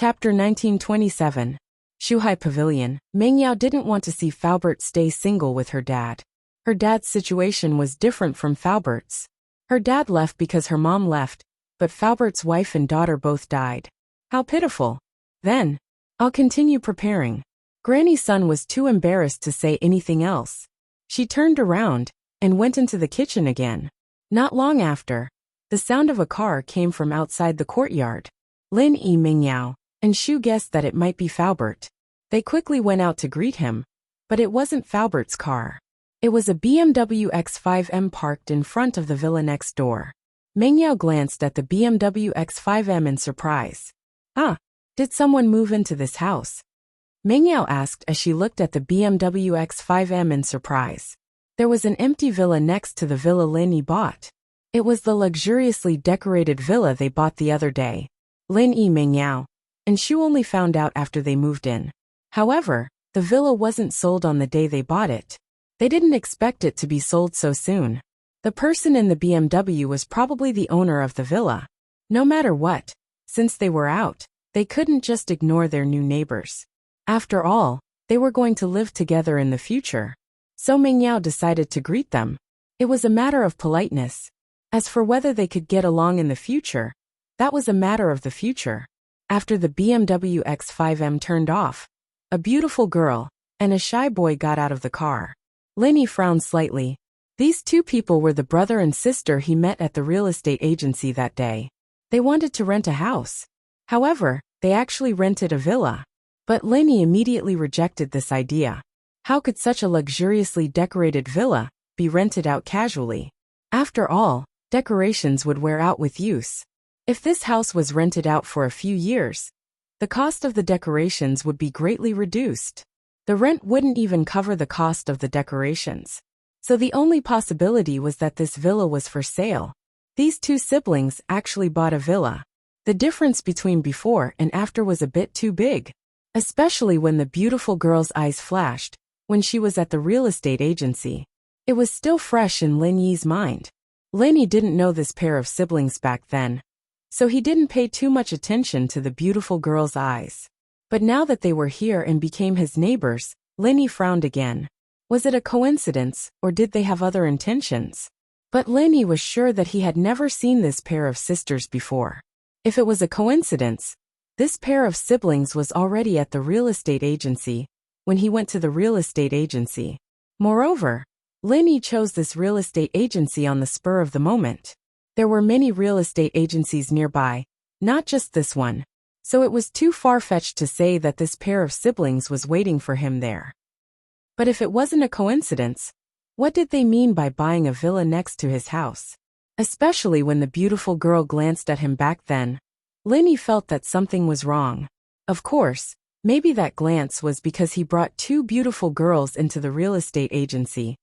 Chapter 1927. Shuhai Pavilion. Mengyao didn't want to see Faubert stay single with her dad. Her dad's situation was different from Faubert's. Her dad left because her mom left, but Faubert's wife and daughter both died. How pitiful. Then, I'll continue preparing. Granny's son was too embarrassed to say anything else. She turned around and went into the kitchen again. Not long after, the sound of a car came from outside the courtyard. Lin Yi, Mengyao, and Shu guessed that it might be Faubert. They quickly went out to greet him, but it wasn't Faubert's car. It was a BMW X5M parked in front of the villa next door. Mengyao glanced at the BMW X5M in surprise. Ah, did someone move into this house? Mengyao asked as she looked at the BMW X5M in surprise. There was an empty villa next to the villa Lin Yi bought. It was the luxuriously decorated villa they bought the other day. Lin Yi, Mengyao, and Shu only found out after they moved in. However, the villa wasn't sold on the day they bought it. They didn't expect it to be sold so soon. The person in the BMW was probably the owner of the villa. No matter what, since they were out, they couldn't just ignore their new neighbors. After all, they were going to live together in the future. So Mengyao decided to greet them. It was a matter of politeness. As for whether they could get along in the future, that was a matter of the future. After the BMW X5M turned off, a beautiful girl and a shy boy got out of the car. Lin Yi frowned slightly. These two people were the brother and sister he met at the real estate agency that day. They wanted to rent a house. However, they actually rented a villa. But Lin Yi immediately rejected this idea. How could such a luxuriously decorated villa be rented out casually? After all, decorations would wear out with use. If this house was rented out for a few years, the cost of the decorations would be greatly reduced. The rent wouldn't even cover the cost of the decorations. So the only possibility was that this villa was for sale. These two siblings actually bought a villa. The difference between before and after was a bit too big, especially when the beautiful girl's eyes flashed when she was at the real estate agency. It was still fresh in Lin Yi's mind. Lin Yi didn't know this pair of siblings back then, so he didn't pay too much attention to the beautiful girl's eyes. But now that they were here and became his neighbors, Lin Yi frowned again. Was it a coincidence, or did they have other intentions? But Lin Yi was sure that he had never seen this pair of sisters before. If it was a coincidence, this pair of siblings was already at the real estate agency when he went to the real estate agency. Moreover, Lin Yi chose this real estate agency on the spur of the moment. There were many real estate agencies nearby, not just this one, so it was too far-fetched to say that this pair of siblings was waiting for him there. But if it wasn't a coincidence, what did they mean by buying a villa next to his house? Especially when the beautiful girl glanced at him back then, Lin Yi felt that something was wrong. Of course, maybe that glance was because he brought two beautiful girls into the real estate agency,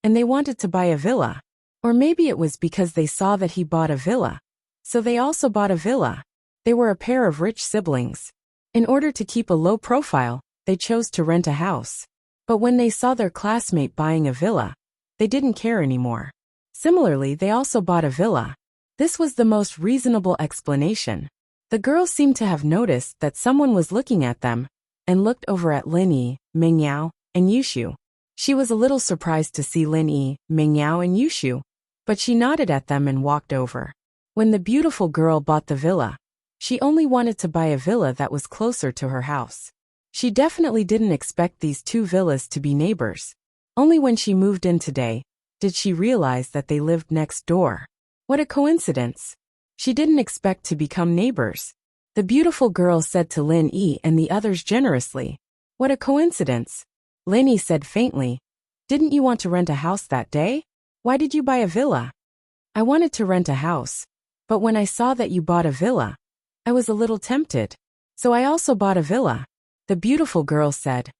and they wanted to buy a villa. Or maybe it was because they saw that he bought a villa, so they also bought a villa. They were a pair of rich siblings. In order to keep a low profile, they chose to rent a house. But when they saw their classmate buying a villa, they didn't care anymore. Similarly, they also bought a villa. This was the most reasonable explanation. The girls seemed to have noticed that someone was looking at them, and looked over at Lin Yi, Mengyao, and Yushu. She was a little surprised to see Lin Yi, Mengyao, and Yushu, but she nodded at them and walked over. When the beautiful girl bought the villa, she only wanted to buy a villa that was closer to her house. She definitely didn't expect these two villas to be neighbors. Only when she moved in today did she realize that they lived next door. What a coincidence. She didn't expect to become neighbors. The beautiful girl said to Lin Yi and the others generously. What a coincidence. Lin Yi said faintly. Didn't you want to rent a house that day? Why did you buy a villa? I wanted to rent a house, but when I saw that you bought a villa, I was a little tempted. So I also bought a villa. The beautiful girl said.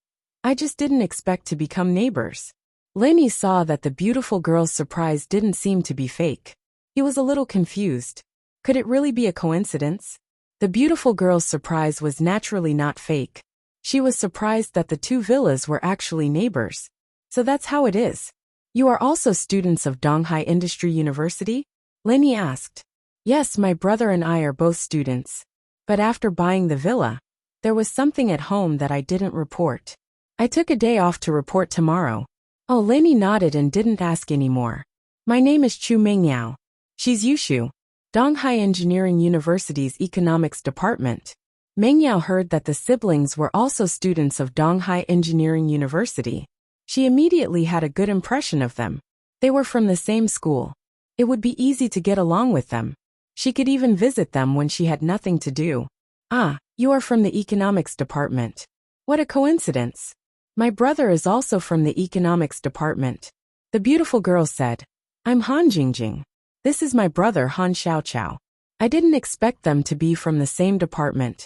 I just didn't expect to become neighbors. Lin Yi saw that the beautiful girl's surprise didn't seem to be fake. He was a little confused. Could it really be a coincidence? The beautiful girl's surprise was naturally not fake. She was surprised that the two villas were actually neighbors. So that's how it is. You are also students of Donghai Industry University? Lin Yi asked. Yes, my brother and I are both students. But after buying the villa, there was something at home that I didn't report. I took a day off to report tomorrow. Oh, Lenny nodded and didn't ask anymore. My name is Chu Mingyao. She's Yushu, Donghai Engineering University's Economics Department. Mingyao heard that the siblings were also students of Donghai Engineering University. She immediately had a good impression of them. They were from the same school. It would be easy to get along with them. She could even visit them when she had nothing to do. Ah, you are from the Economics Department. What a coincidence. My brother is also from the Economics Department. The beautiful girl said. I'm Han Jingjing. This is my brother Han Xiaoqiao. I didn't expect them to be from the same department.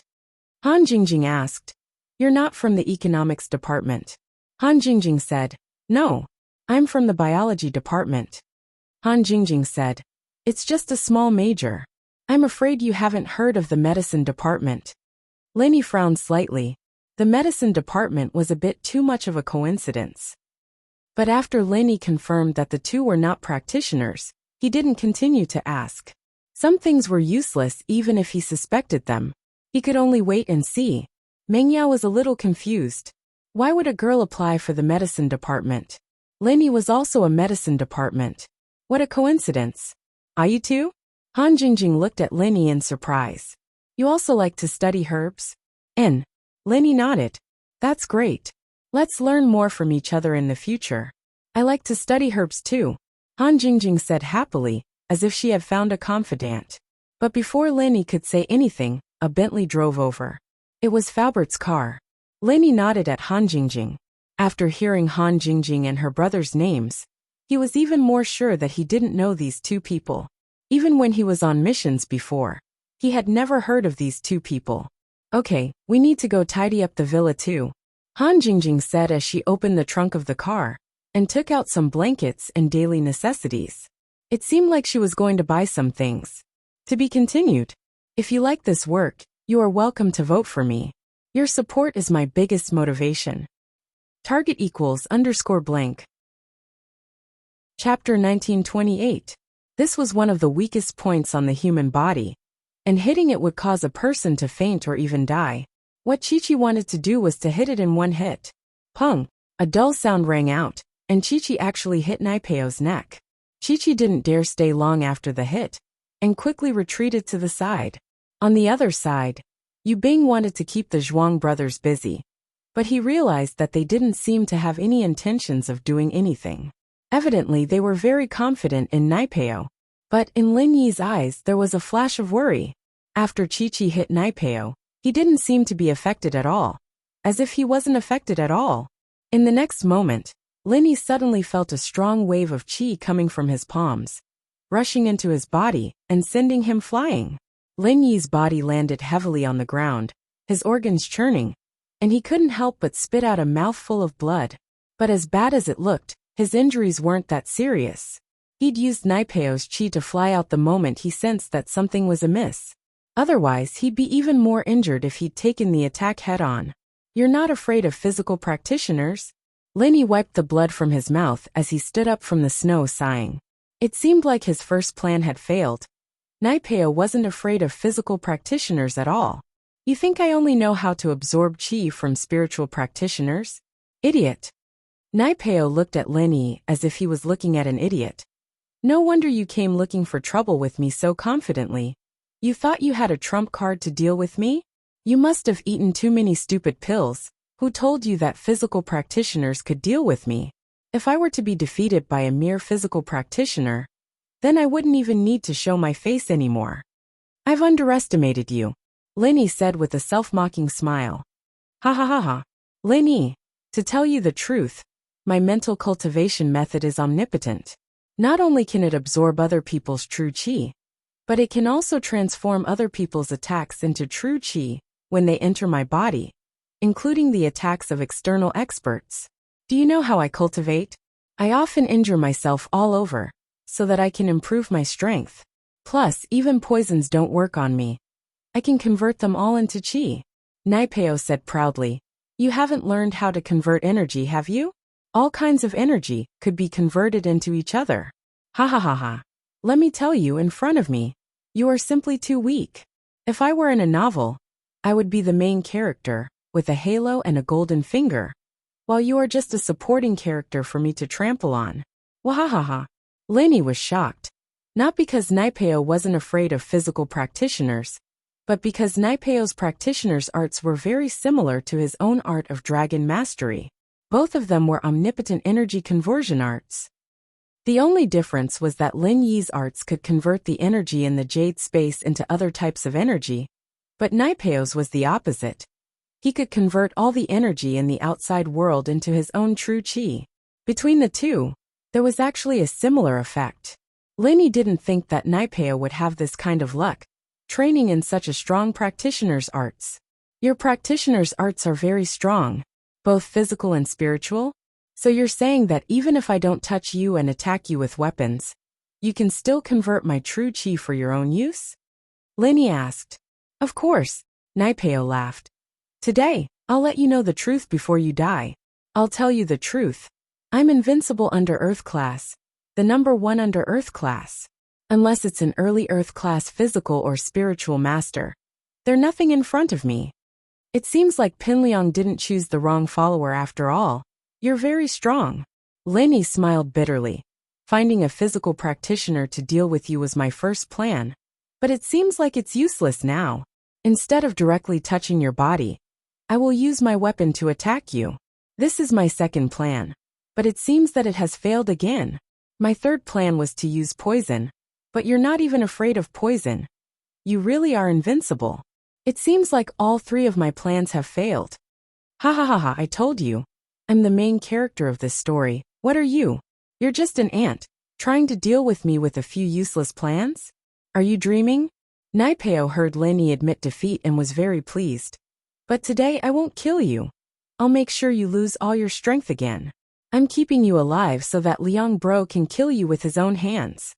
Han Jingjing asked. You're not from the Economics Department. Han Jingjing said. No, I'm from the Biology Department. Han Jingjing said. It's just a small major. I'm afraid you haven't heard of the Medicine Department. Lenny frowned slightly. The Medicine Department was a bit too much of a coincidence. But after Lenny confirmed that the two were not practitioners, he didn't continue to ask. Some things were useless even if he suspected them. He could only wait and see. Mingyao was a little confused. Why would a girl apply for the Medicine Department? Lenny was also a Medicine Department. What a coincidence. Are you too? Han Jingjing looked at Lenny in surprise. You also like to study herbs? Lenny nodded. That's great. Let's learn more from each other in the future. I like to study herbs too, Han Jingjing said happily, as if she had found a confidant. But before Lenny could say anything, a Bentley drove over. It was Faubert's car. Lenny nodded at Han Jingjing. After hearing Han Jingjing and her brother's names, he was even more sure that he didn't know these two people. Even when he was on missions before, he had never heard of these two people. Okay, we need to go tidy up the villa too, Han Jingjing said as she opened the trunk of the car and took out some blankets and daily necessities. It seemed like she was going to buy some things. To be continued. If you like this work, you are welcome to vote for me. Your support is my biggest motivation. Target =_blank. Chapter 1928. This was one of the weakest points on the human body, and hitting it would cause a person to faint or even die. What Chi-Chi wanted to do was to hit it in one hit. Pung! A dull sound rang out, and Chi-Chi actually hit Naipeo's neck. Chi-Chi didn't dare stay long after the hit, and quickly retreated to the side. On the other side, Yu Bing wanted to keep the Zhuang brothers busy, but he realized that they didn't seem to have any intentions of doing anything. Evidently they were very confident in Naipeo, but in Lin Yi's eyes there was a flash of worry. After Chi-Chi hit Naipeo, he didn't seem to be affected at all, as if he wasn't affected at all. In the next moment, Lin Yi suddenly felt a strong wave of qi coming from his palms, rushing into his body and sending him flying. Lin Yi's body landed heavily on the ground, his organs churning, and he couldn't help but spit out a mouthful of blood. But as bad as it looked, his injuries weren't that serious. He'd used Naipeo's qi to fly out the moment he sensed that something was amiss. Otherwise, he'd be even more injured if he'd taken the attack head-on. You're not afraid of physical practitioners? Lin Yi wiped the blood from his mouth as he stood up from the snow sighing. It seemed like his first plan had failed. Naipeo wasn't afraid of physical practitioners at all. You think I only know how to absorb qi from spiritual practitioners? Idiot. Naipeo looked at Lin Yi as if he was looking at an idiot. No wonder you came looking for trouble with me so confidently. You thought you had a trump card to deal with me? You must have eaten too many stupid pills. Who told you that physical practitioners could deal with me? If I were to be defeated by a mere physical practitioner, then I wouldn't even need to show my face anymore. I've underestimated you, Lin Yi said with a self-mocking smile. Ha ha ha ha. Lin Yi, to tell you the truth, my mental cultivation method is omnipotent. Not only can it absorb other people's true qi, but it can also transform other people's attacks into true qi when they enter my body, including the attacks of external experts. Do you know how I cultivate? I often injure myself all over, so that I can improve my strength. Plus, even poisons don't work on me. I can convert them all into qi. Naipeo said proudly. You haven't learned how to convert energy, have you? All kinds of energy could be converted into each other. Ha ha ha ha. Let me tell you in front of me, you are simply too weak. If I were in a novel, I would be the main character, with a halo and a golden finger, while you are just a supporting character for me to trample on. Wahahaha. Lenny was shocked. Not because Naipeo wasn't afraid of physical practitioners, but because Naipeo's practitioner's arts were very similar to his own art of dragon mastery. Both of them were omnipotent energy conversion arts. The only difference was that Lin Yi's arts could convert the energy in the jade space into other types of energy, but Naipeo's was the opposite. He could convert all the energy in the outside world into his own true chi. Between the two, there was actually a similar effect. Lin didn't think that Naipeo would have this kind of luck, training in such a strong practitioner's arts. Your practitioner's arts are very strong, both physical and spiritual? So you're saying that even if I don't touch you and attack you with weapons, you can still convert my true chi for your own use? Lin asked. Of course, Naipeo laughed. Today, I'll let you know the truth before you die. I'll tell you the truth. I'm invincible under Earth class, the number 1 under Earth class. Unless it's an early Earth class physical or spiritual master, they're nothing in front of me. It seems like Pinliang didn't choose the wrong follower after all. You're very strong. Lin smiled bitterly. Finding a physical practitioner to deal with you was my first plan. But it seems like it's useless now. Instead of directly touching your body, I will use my weapon to attack you. This is my second plan. But it seems that it has failed again. My third plan was to use poison. But you're not even afraid of poison. You really are invincible. It seems like all 3 of my plans have failed. Ha ha ha ha, I told you. I'm the main character of this story. What are you? You're just an ant, trying to deal with me with a few useless plans? Are you dreaming? Naipeo heard Lin admit defeat and was very pleased. But today I won't kill you. I'll make sure you lose all your strength again. I'm keeping you alive so that Liang Bro can kill you with his own hands.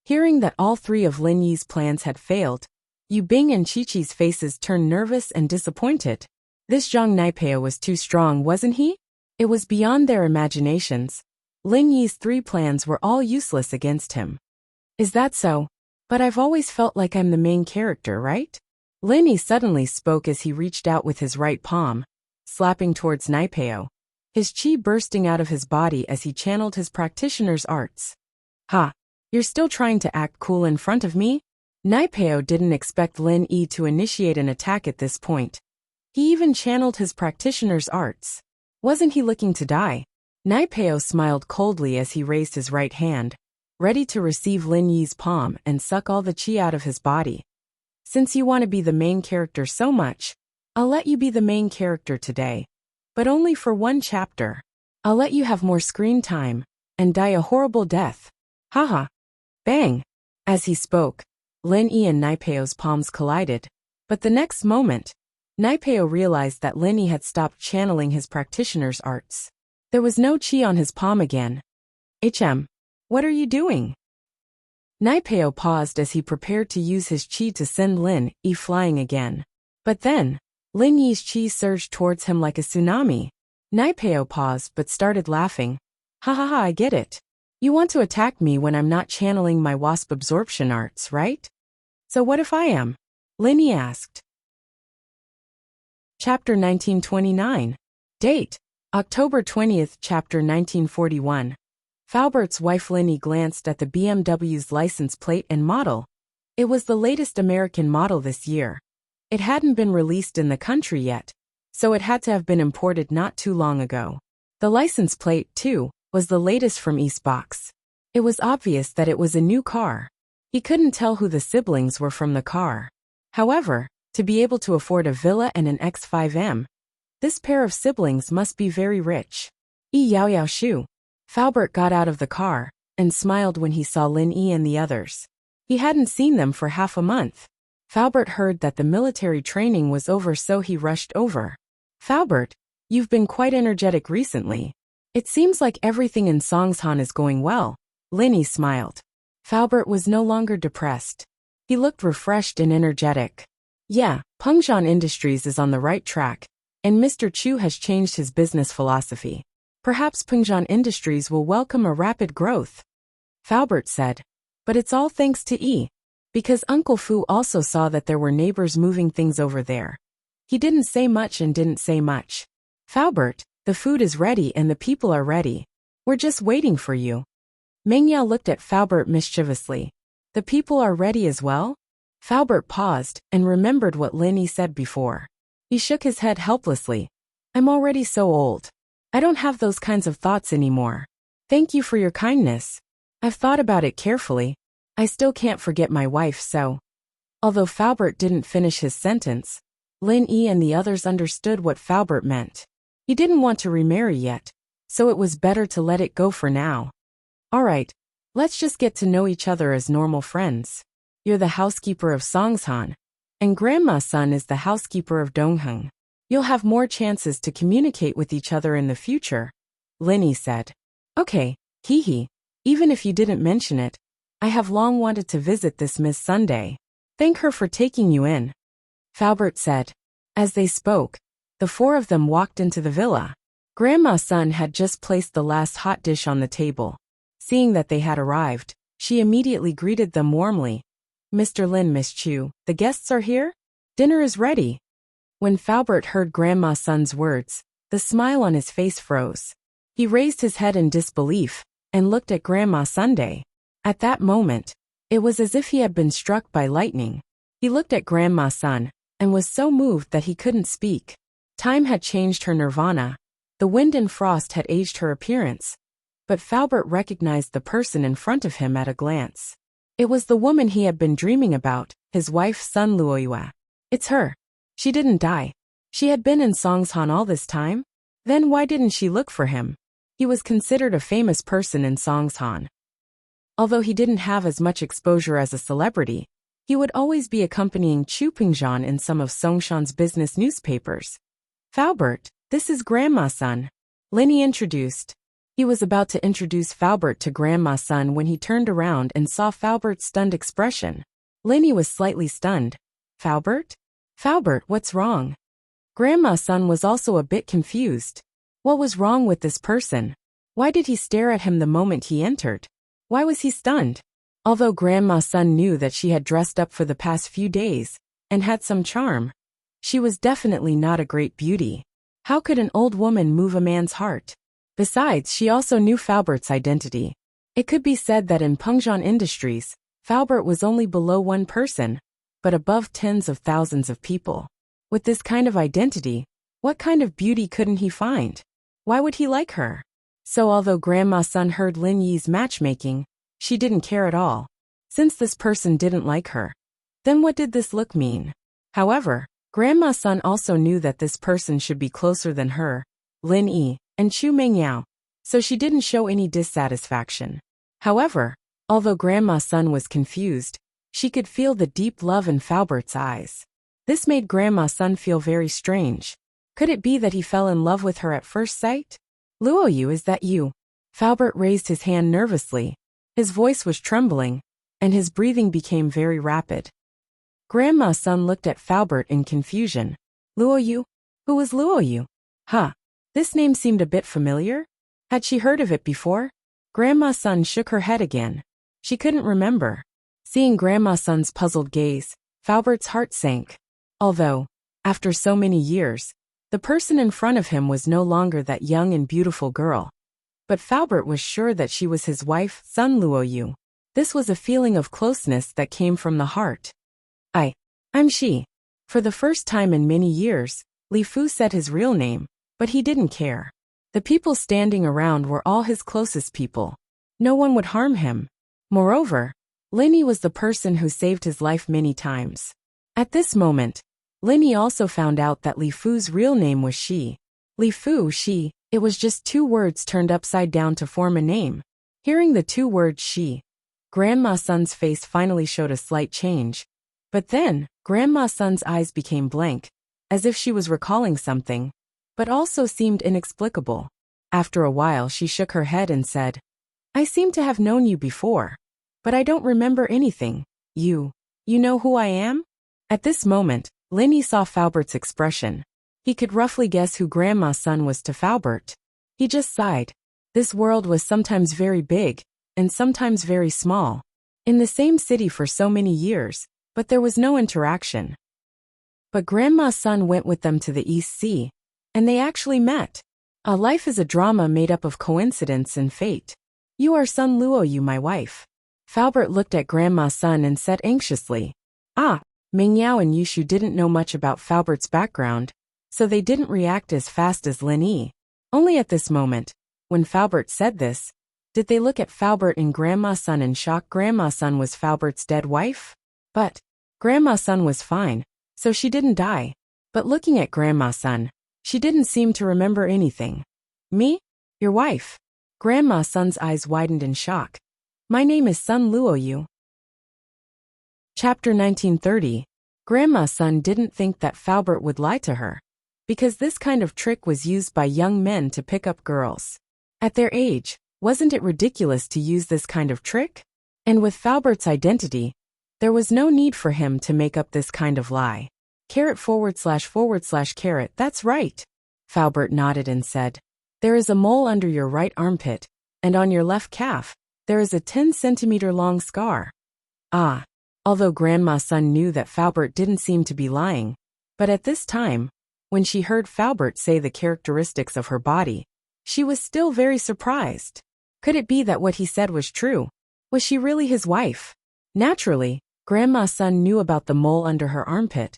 Hearing that all 3 of Lin Yi's plans had failed, Yu Bing and Chi-Chi's faces turned nervous and disappointed. This Zhang Naipeo was too strong, wasn't he? It was beyond their imaginations. Lin Yi's 3 plans were all useless against him. Is that so? But I've always felt like I'm the main character, right? Lin Yi suddenly spoke as he reached out with his right palm, slapping towards Naipeo, his chi bursting out of his body as he channeled his practitioner's arts. Ha! You're still trying to act cool in front of me? Naipeo didn't expect Lin Yi to initiate an attack at this point. He even channeled his practitioner's arts. Wasn't he looking to die? Naipeo smiled coldly as he raised his right hand, ready to receive Lin Yi's palm and suck all the chi out of his body. Since you want to be the main character so much, I'll let you be the main character today. But only for 1 chapter. I'll let you have more screen time, and die a horrible death. Haha. Bang! As he spoke, Lin Yi and Naipeo's palms collided. But the next moment, Naipeo realized that Lin Yi had stopped channeling his practitioner's arts. There was no chi on his palm again. What are you doing? Naipeo paused as he prepared to use his chi to send Lin Yi flying again. But then, Lin Yi's chi surged towards him like a tsunami. Naipeo paused but started laughing. Ha ha ha, I get it. You want to attack me when I'm not channeling my wasp absorption arts, right? So what if I am? Lin Yi asked. Chapter 1929. Date: October 20th, Chapter 1941. Faubert's wife Lin Yi glanced at the BMW's license plate and model. It was the latest American model this year. It hadn't been released in the country yet, so it had to have been imported not too long ago. The license plate, too, was the latest from Eastbox. It was obvious that it was a new car. He couldn't tell who the siblings were from the car. However, to be able to afford a villa and an X5M, this pair of siblings must be very rich. Yao Yao Shu. Faubert got out of the car and smiled when he saw Lin Yi and the others. He hadn't seen them for half a month. Faubert heard that the military training was over, so he rushed over. Faubert, you've been quite energetic recently. It seems like everything in Songshan is going well. Lin Yi smiled. Faubert was no longer depressed. He looked refreshed and energetic. Yeah, Pengzhan Industries is on the right track, and Mr. Chu has changed his business philosophy. Perhaps Pengzhan Industries will welcome a rapid growth. Faubert said. But it's all thanks to E. because Uncle Fu also saw that there were neighbors moving things over there. He didn't say much and didn't say much. Faubert, the food is ready and the people are ready. We're just waiting for you. Meng Yao looked at Faubert mischievously. The people are ready as well? Faubert paused and remembered what Lin Yi said before. He shook his head helplessly. I'm already so old. I don't have those kinds of thoughts anymore. Thank you for your kindness. I've thought about it carefully. I still can't forget my wife, so. Although Faubert didn't finish his sentence, Lin Yi and the others understood what Faubert meant. He didn't want to remarry yet, so it was better to let it go for now. Alright, let's just get to know each other as normal friends. You're the housekeeper of Songshan, and Grandma's son is the housekeeper of Dongheng. You'll have more chances to communicate with each other in the future, Lin Yi said. Okay, hee. Even if you didn't mention it, I have long wanted to visit this Miss Sunday. Thank her for taking you in, Faubert said. As they spoke, the four of them walked into the villa. Grandma's son had just placed the last hot dish on the table. Seeing that they had arrived, she immediately greeted them warmly. Mr. Lin, Miss Chu, the guests are here? Dinner is ready. When Faubert heard Grandma's son's words, the smile on his face froze. He raised his head in disbelief and looked at Grandma Sunday. At that moment, it was as if he had been struck by lightning. He looked at Grandma's son and was so moved that he couldn't speak. Time had changed her nirvana. The wind and frost had aged her appearance. But Faubert recognized the person in front of him at a glance. It was the woman he had been dreaming about, his wife Sun Luoyue. It's her. She didn't die. She had been in Songshan all this time? Then why didn't she look for him? He was considered a famous person in Songshan. Although he didn't have as much exposure as a celebrity, he would always be accompanying Chu Pingzhan in some of Songshan's business newspapers. Faubert, this is Grandma's son, Lin Yi introduced. He was about to introduce Faubert to Grandma's son when he turned around and saw Faubert's stunned expression. Lin Yi was slightly stunned. Faubert? Faubert, what's wrong? Grandma's son was also a bit confused. What was wrong with this person? Why did he stare at him the moment he entered? Why was he stunned? Although Grandma's son knew that she had dressed up for the past few days and had some charm, she was definitely not a great beauty. How could an old woman move a man's heart? Besides, she also knew Faubert's identity. It could be said that in Pengzhan Industries, Faubert was only below one person, but above tens of thousands of people. With this kind of identity, what kind of beauty couldn't he find? Why would he like her? So although Grandma's son heard Lin Yi's matchmaking, she didn't care at all. Since this person didn't like her, then what did this look mean? However, Grandma's son also knew that this person should be closer than her, Lin Yi, and Chu Mengyao, so she didn't show any dissatisfaction. However, although Grandma's son was confused, she could feel the deep love in Faubert's eyes. This made Grandma's son feel very strange. Could it be that he fell in love with her at first sight? Luoyu, is that you? Faubert raised his hand nervously. His voice was trembling, and his breathing became very rapid. Grandma's son looked at Faubert in confusion. Luoyu? Who was Luoyu? Huh. This name seemed a bit familiar. Had she heard of it before? Grandma's son shook her head again. She couldn't remember. Seeing Grandma's son's puzzled gaze, Faubert's heart sank. Although, after so many years, the person in front of him was no longer that young and beautiful girl. But Faubert was sure that she was his wife, Sun Luoyu. This was a feeling of closeness that came from the heart. I'm she. For the first time in many years, Li Fu said his real name, but he didn't care. The people standing around were all his closest people. No one would harm him. Moreover, Lin Yi was the person who saved his life many times. At this moment, Lin Yi also found out that Li Fu's real name was Shi. Li Fu, Shi, it was just two words turned upside down to form a name. Hearing the two words Shi, Grandma's son's face finally showed a slight change. But then, Grandma's son's eyes became blank, as if she was recalling something, but also seemed inexplicable. After a while she shook her head and said, I seem to have known you before, but I don't remember anything. You know who I am? At this moment, Lin Yi saw Faubert's expression. He could roughly guess who Grandma's son was to Faubert. He just sighed. This world was sometimes very big, and sometimes very small. in the same city for so many years, but there was no interaction. But Grandma's son went with them to the East Sea, and they actually met. A life is a drama made up of coincidence and fate. You are Sun Luo, you my wife. Falbert looked at Grandma's son and said anxiously. Ming Yao and Yushu didn't know much about Falbert's background, so they didn't react as fast as Lin Yi. Only at this moment, when Falbert said this, did they look at Falbert and Grandma's son in shock. Grandma's son was Falbert's dead wife? But Grandma's son was fine, so she didn't die. But looking at Grandma's son, she didn't seem to remember anything. Me? Your wife? Grandma's son's eyes widened in shock. My name is Sun Luo Yu. Chapter 1930. Grandma's son didn't think that Falbert would lie to her, because this kind of trick was used by young men to pick up girls. At their age, wasn't it ridiculous to use this kind of trick? And with Falbert's identity, there was no need for him to make up this kind of lie. // that's right. Falbert nodded and said, there is a mole under your right armpit, and on your left calf, there is a 10-centimeter long scar. Although Grandma's son knew that Falbert didn't seem to be lying, but at this time, when she heard Falbert say the characteristics of her body, she was still very surprised. Could it be that what he said was true? Was she really his wife? Naturally, Grandma's son knew about the mole under her armpit,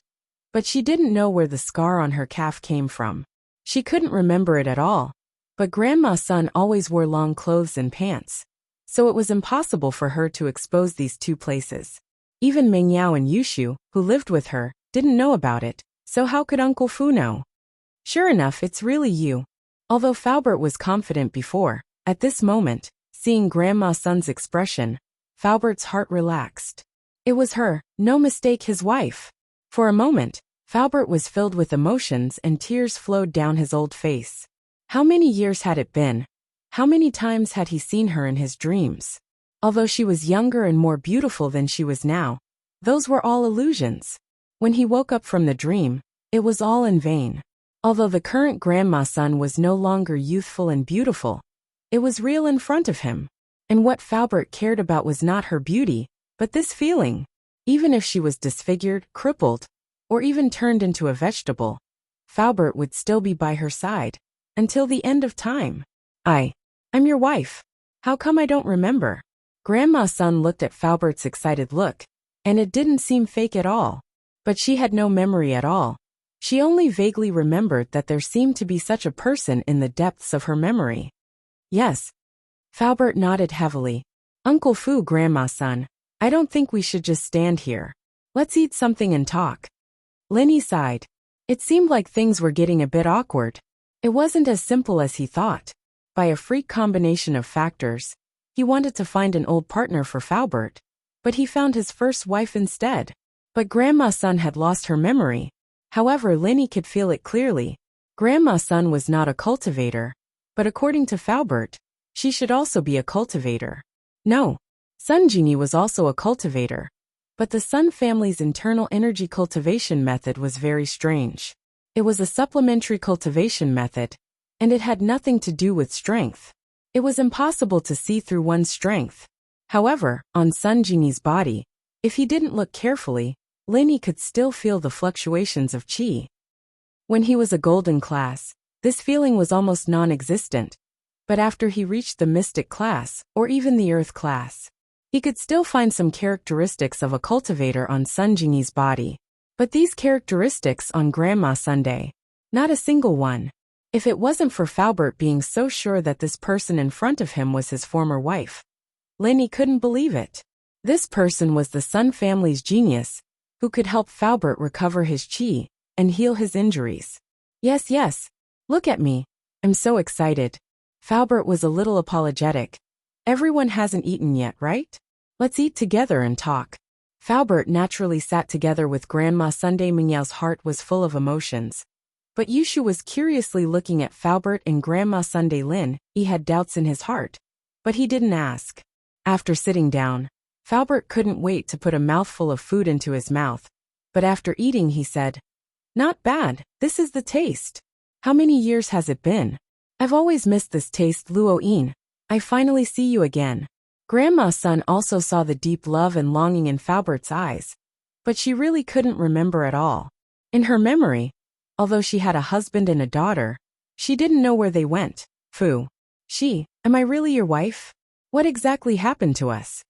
but she didn't know where the scar on her calf came from. She couldn't remember it at all, but Grandma's son always wore long clothes and pants, so it was impossible for her to expose these two places. Even Ming Yao and Yushu, who lived with her, didn't know about it, so how could Uncle Fu know? Sure enough, it's really you. Although Falbert was confident before, at this moment, seeing Grandma's son's expression, Falbert's heart relaxed. It was her, no mistake, his wife. For a moment, Falbert was filled with emotions and tears flowed down his old face. How many years had it been? How many times had he seen her in his dreams? Although she was younger and more beautiful than she was now, those were all illusions. When he woke up from the dream, it was all in vain. Although the current Grandma's son was no longer youthful and beautiful, it was real in front of him. And what Falbert cared about was not her beauty, but this feeling. Even if she was disfigured, crippled, or even turned into a vegetable, Falbert would still be by her side, until the end of time. I'm your wife. How come I don't remember? Grandma's son looked at Falbert's excited look, and it didn't seem fake at all. But she had no memory at all. She only vaguely remembered that there seemed to be such a person in the depths of her memory. Yes. Falbert nodded heavily. Uncle Fu, Grandma's son, I don't think we should just stand here. Let's eat something and talk. Lin Yi sighed. It seemed like things were getting a bit awkward. It wasn't as simple as he thought. By a freak combination of factors, he wanted to find an old partner for Falbert, but he found his first wife instead. But Grandma's son had lost her memory. However, Lin Yi could feel it clearly. Grandma's son was not a cultivator, but according to Falbert, she should also be a cultivator. No, Sun Jingyi was also a cultivator, but the Sun family's internal energy cultivation method was very strange. It was a supplementary cultivation method, and it had nothing to do with strength. It was impossible to see through one's strength. However, on Sun Jingyi's body, if he didn't look carefully, Lin Yi could still feel the fluctuations of qi. When he was a golden class, this feeling was almost non-existent, but after he reached the mystic class, or even the earth class, he could still find some characteristics of a cultivator on Sun Jingyi's body. But these characteristics on Grandma Sunday, not a single one. If it wasn't for Falbert being so sure that this person in front of him was his former wife, Lin Yi couldn't believe it. This person was the Sun family's genius, who could help Falbert recover his qi and heal his injuries. Yes, look at me. I'm so excited. Falbert was a little apologetic. Everyone hasn't eaten yet, right? Let's eat together and talk. Falbert naturally sat together with Grandma Sunday. Mingyao's heart was full of emotions. But Yushu was curiously looking at Falbert and Grandma Sunday. Lin Yi had doubts in his heart, but he didn't ask. After sitting down, Falbert couldn't wait to put a mouthful of food into his mouth, but after eating he said, "Not bad, this is the taste. How many years has it been? I've always missed this taste, Luo Yin. I finally see you again." Grandma's son also saw the deep love and longing in Falbert's eyes, but she really couldn't remember at all. In her memory, although she had a husband and a daughter, she didn't know where they went. Fu. Am I really your wife? What exactly happened to us?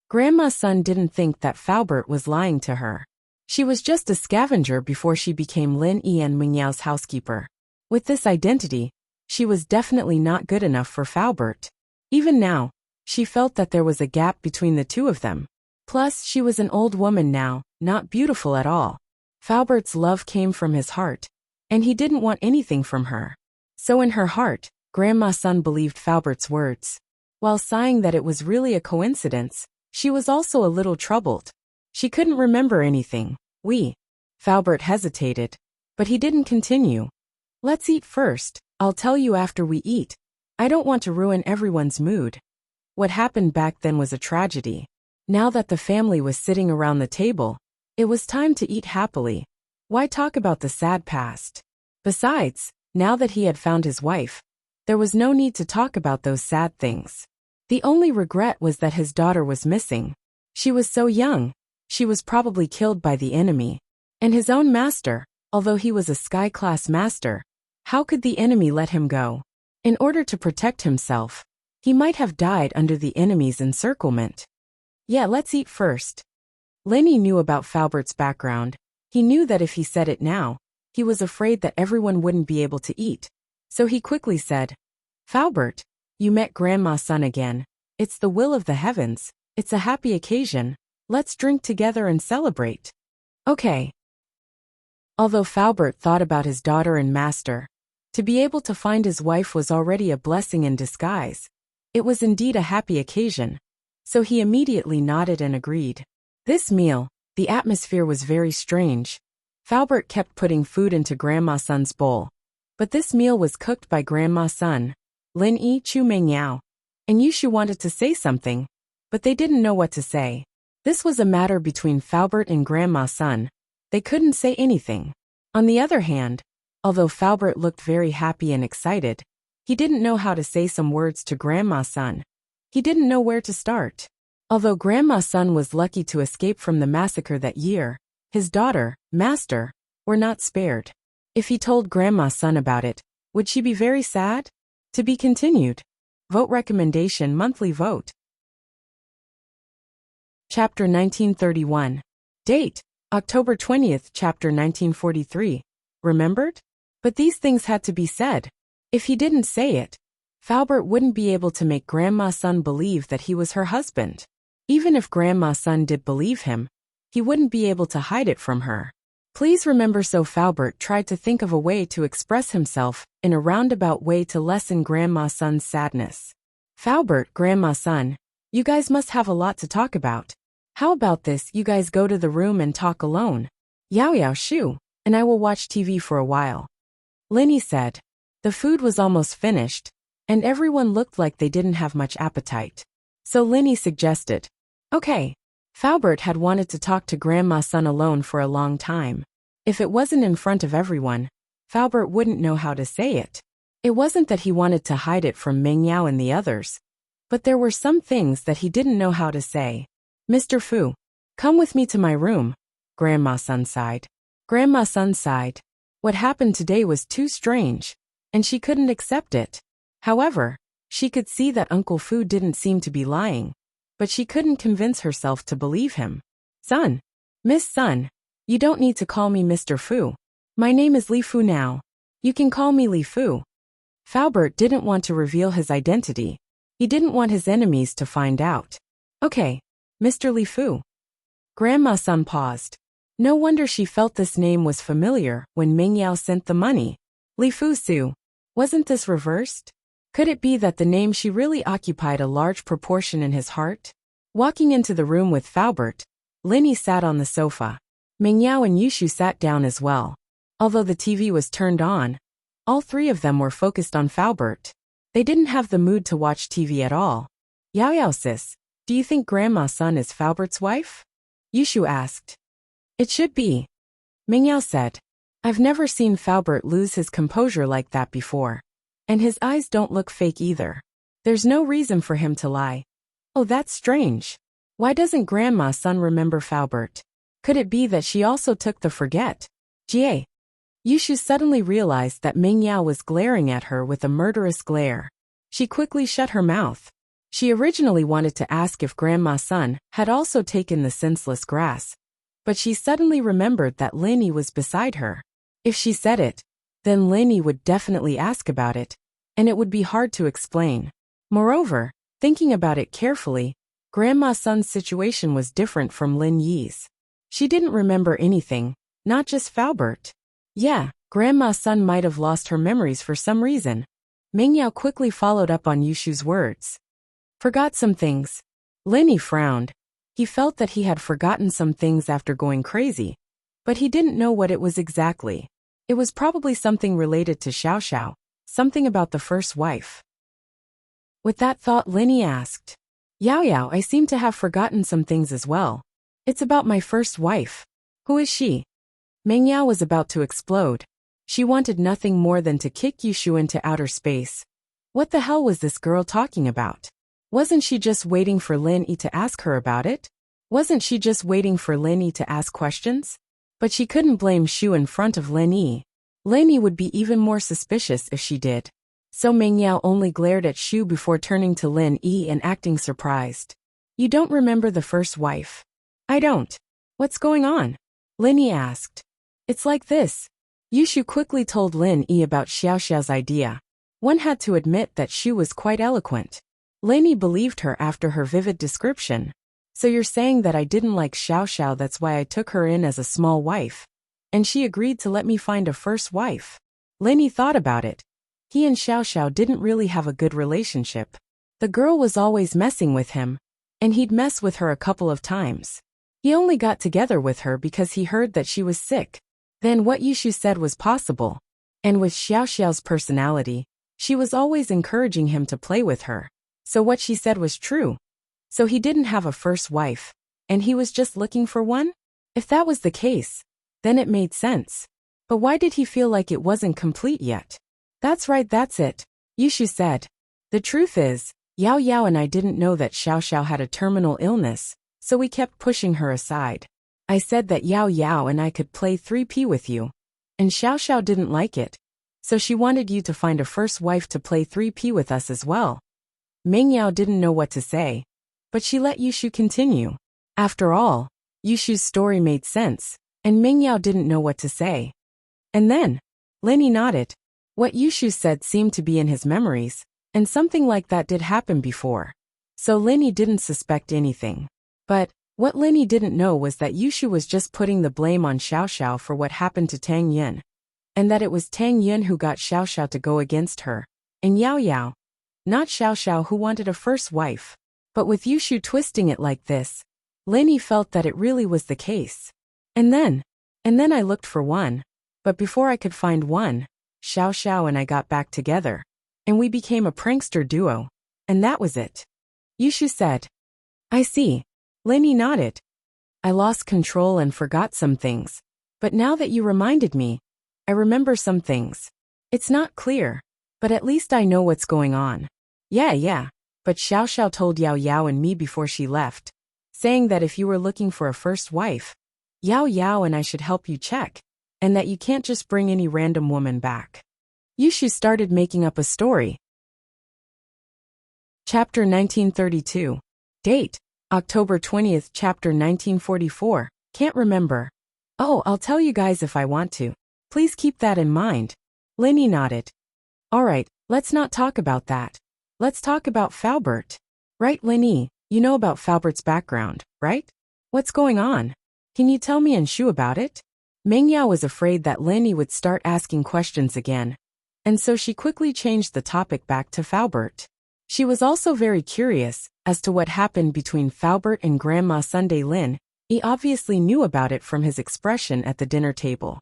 Grandma's son didn't think that Falbert was lying to her. She was just a scavenger before she became Lin Yi and Mingyao's housekeeper. With this identity, she was definitely not good enough for Falbert. Even now, she felt that there was a gap between the two of them. Plus, she was an old woman now, not beautiful at all. Falbert's love came from his heart, and he didn't want anything from her. So in her heart, Grandma's son believed Falbert's words. While sighing that it was really a coincidence, she was also a little troubled. She couldn't remember anything. Falbert hesitated, but he didn't continue. Let's eat first. I'll tell you after we eat. I don't want to ruin everyone's mood. What happened back then was a tragedy. Now that the family was sitting around the table, it was time to eat happily. Why talk about the sad past? Besides, now that he had found his wife, there was no need to talk about those sad things. The only regret was that his daughter was missing. She was so young, she was probably killed by the enemy. And his own master, although he was a sky-class master, how could the enemy let him go? In order to protect himself, he might have died under the enemy's encirclement. Yeah, let's eat first. Lenny knew about Falbert's background. He knew that if he said it now, he was afraid that everyone wouldn't be able to eat. So he quickly said, Falbert, you met Grandma's son again. It's the will of the heavens. It's a happy occasion. Let's drink together and celebrate. Okay. Although Falbert thought about his daughter and master, to be able to find his wife was already a blessing in disguise. It was indeed a happy occasion. So he immediately nodded and agreed. This meal, the atmosphere was very strange. Falbert kept putting food into Grandma's son's bowl. But this meal was cooked by Grandma's son, Lin Yi Chu Mengyao. And Yushu wanted to say something, but they didn't know what to say. This was a matter between Falbert and Grandma's son. They couldn't say anything. On the other hand, although Falbert looked very happy and excited, he didn't know how to say some words to Grandma's son. He didn't know where to start. Although Grandma's son was lucky to escape from the massacre that year, his daughter, master, were not spared. If he told Grandma's son about it, would she be very sad? To be continued. Vote recommendation monthly vote. Chapter 1931. Date: October 20th, Chapter 1943. Remembered? But these things had to be said. If he didn't say it, Falbert wouldn't be able to make Grandma's son believe that he was her husband. Even if Grandma's son did believe him, he wouldn't be able to hide it from her. Please remember. So Falbert tried to think of a way to express himself in a roundabout way to lessen Grandma's son's sadness. Falbert, Grandma's son, you guys must have a lot to talk about. How about this, you guys go to the room and talk alone? Yao Shu, and I will watch TV for a while. Linny said. The food was almost finished, and everyone looked like they didn't have much appetite. So Linny suggested. Okay. Falbert had wanted to talk to Grandma's son alone for a long time. If it wasn't in front of everyone, Falbert wouldn't know how to say it. It wasn't that he wanted to hide it from Mengyao and the others, but there were some things that he didn't know how to say. Mr. Fu, come with me to my room. Grandma's son sighed. Grandma's son sighed. What happened today was too strange, and she couldn't accept it. However, she could see that Uncle Fu didn't seem to be lying, but she couldn't convince herself to believe him. Son. Miss Sun. You don't need to call me Mr. Fu. My name is Li Fu now. You can call me Li Fu. Falbert didn't want to reveal his identity. He didn't want his enemies to find out. Okay, Mr. Li Fu. Grandma's son paused. No wonder she felt this name was familiar when Mengyao sent the money. Li Fu Su. Wasn't this reversed? Could it be that the name she really occupied a large proportion in his heart? Walking into the room with Falbert, Linny sat on the sofa. Mengyao and Yushu sat down as well. Although the TV was turned on, all three of them were focused on Falbert. They didn't have the mood to watch TV at all. Yao sis, do you think Grandma's son is Falbert's wife? Yushu asked. It should be. Mengyao said. I've never seen Falbert lose his composure like that before. And his eyes don't look fake either. There's no reason for him to lie. Oh, that's strange. Why doesn't Grandma's son remember Faubert? Could it be that she also took the forget? Jie. Yushu suddenly realized that Ming Yao was glaring at her with a murderous glare. She quickly shut her mouth. She originally wanted to ask if Grandma's son had also taken the senseless grass, but she suddenly remembered that Lin Yi was beside her. If she said it, then Lin Yi would definitely ask about it, and it would be hard to explain. Moreover, thinking about it carefully, Grandma's son's situation was different from Lin Yi's. She didn't remember anything, not just Faubert. Yeah, Grandma's son might have lost her memories for some reason. Ming Yao quickly followed up on Yushu's words. Forgot some things. Lin Yi frowned. He felt that he had forgotten some things after going crazy, but he didn't know what it was exactly. It was probably something related to Xiao Xiao, something about the first wife. With that thought, Lin Yi asked, Yao Yao, I seem to have forgotten some things as well. It's about my first wife. Who is she? Meng Yao was about to explode. She wanted nothing more than to kick Yushu into outer space. What the hell was this girl talking about? Wasn't she just waiting for Lin Yi to ask her about it? Wasn't she just waiting for Lin Yi to ask questions? But she couldn't blame Shu in front of Lin Yi. Lin Yi would be even more suspicious if she did. So Meng Yao only glared at Shu before turning to Lin Yi and acting surprised. You don't remember the first wife? I don't. What's going on? Lin Yi asked. It's like this. Yushu quickly told Lin Yi about Xiao Xiao's idea. One had to admit that Shu was quite eloquent. Lin Yi believed her after her vivid description. So you're saying that I didn't like Xiao Xiao, that's why I took her in as a small wife. And she agreed to let me find a first wife. Lin Yi thought about it. He and Xiao Xiao didn't really have a good relationship. The girl was always messing with him, and he'd mess with her a couple of times. He only got together with her because he heard that she was sick. Then what Yushu said was possible. And with Xiao Xiao's personality, she was always encouraging him to play with her. So what she said was true. So he didn't have a first wife, and he was just looking for one? If that was the case, then it made sense. But why did he feel like it wasn't complete yet? That's right, that's it, Yushu said. The truth is, Yao Yao and I didn't know that Xiao Xiao had a terminal illness, so we kept pushing her aside. I said that Yao Yao and I could play 3P with you. And Xiao Xiao didn't like it. So she wanted you to find a first wife to play 3P with us as well. Ming Yao didn't know what to say, but she let Yushu continue. After all, Yushu's story made sense, and Ming Yao didn't know what to say. And then, Lin Yi nodded. What Yushu said seemed to be in his memories, and something like that did happen before. So Lin Yi didn't suspect anything. But what Lin Yi didn't know was that Yushu was just putting the blame on Xiao Xiao for what happened to Tang Yun, and that it was Tang Yun who got Xiao Xiao to go against her, and Yao Yao, not Xiao Xiao, who wanted a first wife. But with Yushu twisting it like this, Lin Yi felt that it really was the case. And then I looked for one. But before I could find one, Xiao Xiao and I got back together, and we became a prankster duo. And that was it. Yushu said. I see. Lin Yi nodded. I lost control and forgot some things. But now that you reminded me, I remember some things. It's not clear, but at least I know what's going on. Yeah. But Xiao Xiao told Yao Yao and me before she left, saying that if you were looking for a first wife, Yao Yao and I should help you check, and that you can't just bring any random woman back. Yushu started making up a story. Chapter 1932. Date: October 20th, Chapter 1944. Can't remember. Oh, I'll tell you guys if I want to. Please keep that in mind. Lin Yi nodded. Alright, let's not talk about that. Let's talk about Faubert. Right, Lin Yi, you know about Faubert's background, right? What's going on? Can you tell me and Shu about it? Meng Yao was afraid that Lin Yi would start asking questions again, and so she quickly changed the topic back to Faubert. She was also very curious as to what happened between Faubert and Grandma Sunday Lin. He obviously knew about it from his expression at the dinner table.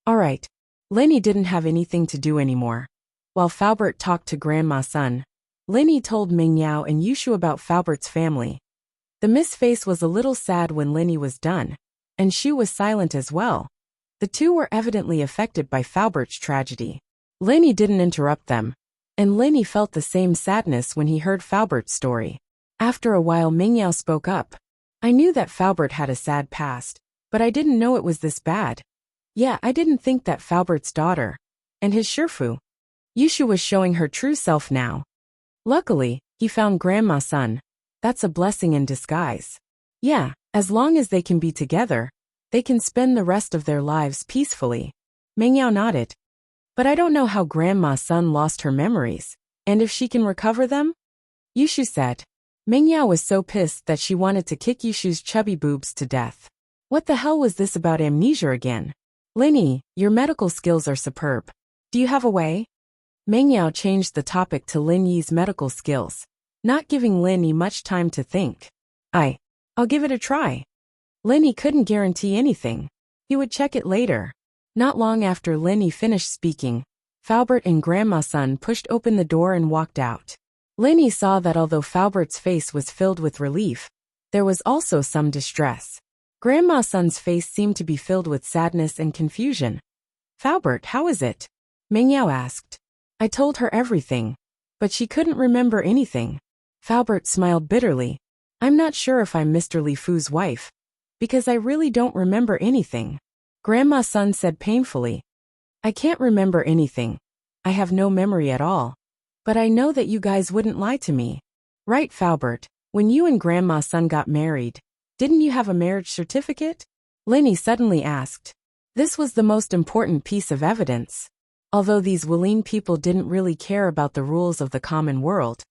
Alright. Lin Yi didn't have anything to do anymore. While Faubert talked to Grandma Sun, Lin Yi told Ming Yao and Yushu about Faubert's family. The Miss face was a little sad when Lin Yi was done, and Shu was silent as well. The two were evidently affected by Faubert's tragedy. Lin Yi didn't interrupt them, and Lin Yi felt the same sadness when he heard Faubert's story. After a while Mingyao spoke up. I knew that Faubert had a sad past, but I didn't know it was this bad. Yeah, I didn't think that Faubert's daughter, and his Shifu, Yushu, was showing her true self now. Luckily, he found Grandma's son. That's a blessing in disguise. Yeah, as long as they can be together, they can spend the rest of their lives peacefully. Mingyao nodded. But I don't know how Grandma's son lost her memories, and if she can recover them? Yushu said. Mingyao was so pissed that she wanted to kick Yushu's chubby boobs to death. What the hell was this about amnesia again? Linny, your medical skills are superb. Do you have a way? Mingyao changed the topic to Lin Yi's medical skills, not giving Lin Yi much time to think. I'll give it a try. Lin Yi couldn't guarantee anything. He would check it later. Not long after Lin Yi finished speaking, Faubert and Grandma's son pushed open the door and walked out. Lin Yi saw that although Faubert's face was filled with relief, there was also some distress. Grandma's son's face seemed to be filled with sadness and confusion. Faubert, how is it? Mingyao asked. I told her everything, but she couldn't remember anything. Faubert smiled bitterly. I'm not sure if I'm Mr. Li Fu's wife, because I really don't remember anything. Grandma's son said painfully. I can't remember anything. I have no memory at all. But I know that you guys wouldn't lie to me. Right, Faubert, when you and Grandma's son got married, didn't you have a marriage certificate? Linny suddenly asked. This was the most important piece of evidence. Although these Walline people didn't really care about the rules of the common world,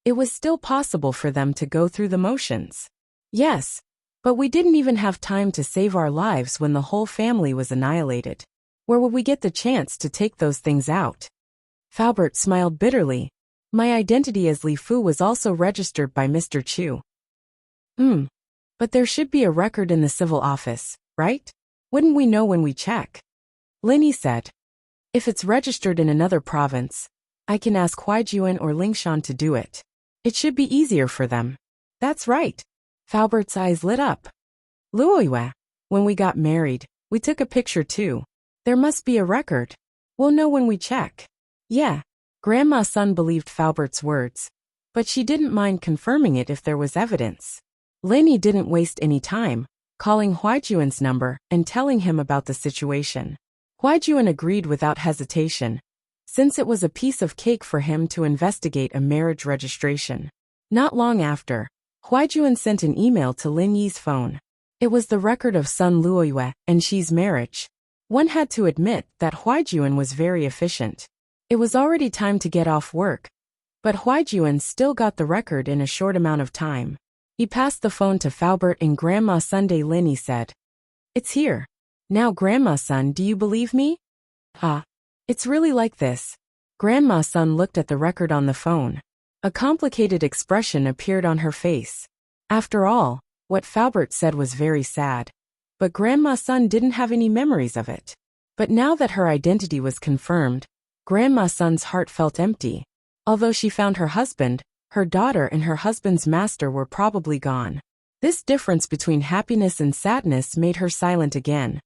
it was still possible for them to go through the motions. Yes, but we didn't even have time to save our lives when the whole family was annihilated. Where would we get the chance to take those things out? Faubert smiled bitterly. My identity as Li Fu was also registered by Mr. Chu. But there should be a record in the civil office, right? Wouldn't we know when we check? Linny said. If it's registered in another province, I can ask Huaijuan or Lingshan to do it. It should be easier for them. That's right. Faubert's eyes lit up. Luoyue, when we got married, we took a picture too. There must be a record. We'll know when we check. Yeah, Grandma's son believed Faubert's words, but she didn't mind confirming it if there was evidence. Linny didn't waste any time, calling Huaijuan's number and telling him about the situation. Huaijuan agreed without hesitation, since it was a piece of cake for him to investigate a marriage registration. Not long after, Huaijuan sent an email to Lin Yi's phone. It was the record of Sun Luoyue and Xi's marriage. One had to admit that Huaijuan was very efficient. It was already time to get off work, but Huaijuan still got the record in a short amount of time. He passed the phone to Faubert and Grandma Sunday. Linny said, It's here. Now Grandma's son, do you believe me? It's really like this. Grandma's son looked at the record on the phone. A complicated expression appeared on her face. After all, what Faubert said was very sad. But Grandma's son didn't have any memories of it. But now that her identity was confirmed, Grandma's son's heart felt empty. Although she found her husband, her daughter and her husband's master were probably gone. This difference between happiness and sadness made her silent again.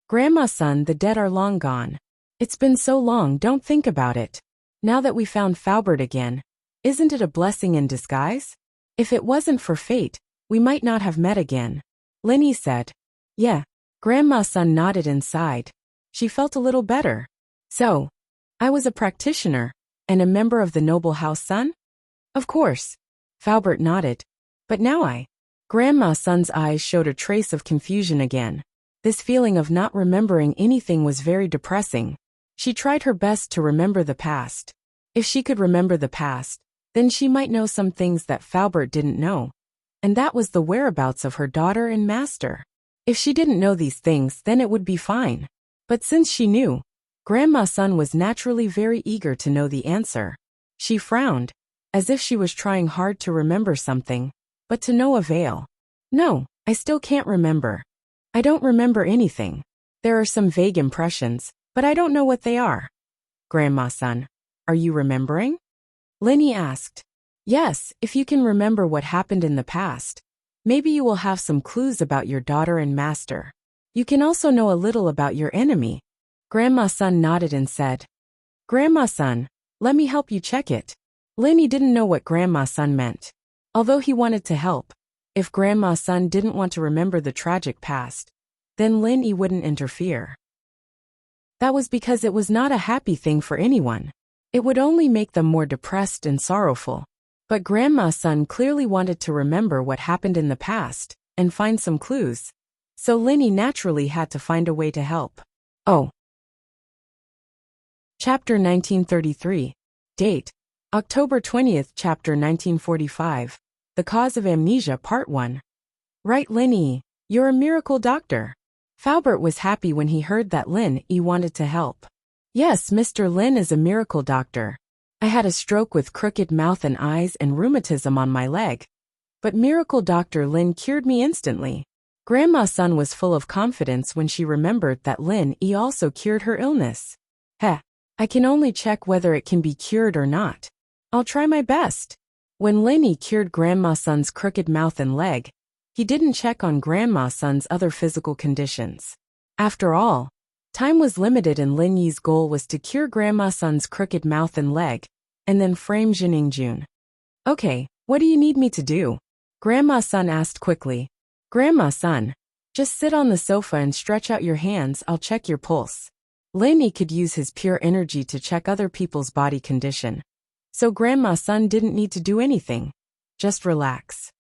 Grandma's son, the dead are long gone. It's been so long, don't think about it. Now that we found Faubert again, isn't it a blessing in disguise? If it wasn't for fate, we might not have met again. Linny said. Yeah, Grandma's son nodded and sighed. She felt a little better. So, I was a practitioner, and a member of the noble house, son? Of course. Faubert nodded. But now Grandma's son's eyes showed a trace of confusion again. This feeling of not remembering anything was very depressing. She tried her best to remember the past. If she could remember the past, then she might know some things that Faubert didn't know. And that was the whereabouts of her daughter and master. If she didn't know these things, then it would be fine. But since she knew, Grandma's son was naturally very eager to know the answer. She frowned, as if she was trying hard to remember something, but to no avail. No, I still can't remember. I don't remember anything. There are some vague impressions, but I don't know what they are. Grandma's son, are you remembering? Linny asked. Yes, if you can remember what happened in the past, maybe you will have some clues about your daughter and master. You can also know a little about your enemy. Grandma's son nodded and said, Grandma's son, let me help you check it. Linny didn't know what Grandma's son meant. Although he wanted to help, if Grandma's son didn't want to remember the tragic past, then Lin Yi wouldn't interfere. That was because it was not a happy thing for anyone. It would only make them more depressed and sorrowful. But Grandma's son clearly wanted to remember what happened in the past and find some clues. So Lin Yi naturally had to find a way to help. Oh. Chapter 1933. Date: October 20th, Chapter 1945. The Cause of Amnesia, Part 1. Right, Lin Yi, you're a miracle doctor. Faubert was happy when he heard that Lin Yi wanted to help. Yes, Mr. Lin is a miracle doctor. I had a stroke with crooked mouth and eyes and rheumatism on my leg. But miracle Dr. Lin cured me instantly. Grandma's son was full of confidence when she remembered that Lin Yi also cured her illness. Heh, I can only check whether it can be cured or not. I'll try my best. When Lin Yi cured Grandma's son's crooked mouth and leg, he didn't check on Grandma's son's other physical conditions. After all, time was limited and Lin Yi's goal was to cure Grandma's son's crooked mouth and leg, and then frame Jiningjun. Okay, what do you need me to do? Grandma's son asked quickly. Grandma's son, just sit on the sofa and stretch out your hands, I'll check your pulse. Lin Yi could use his pure energy to check other people's body condition. So Grandma's son didn't need to do anything. Just relax.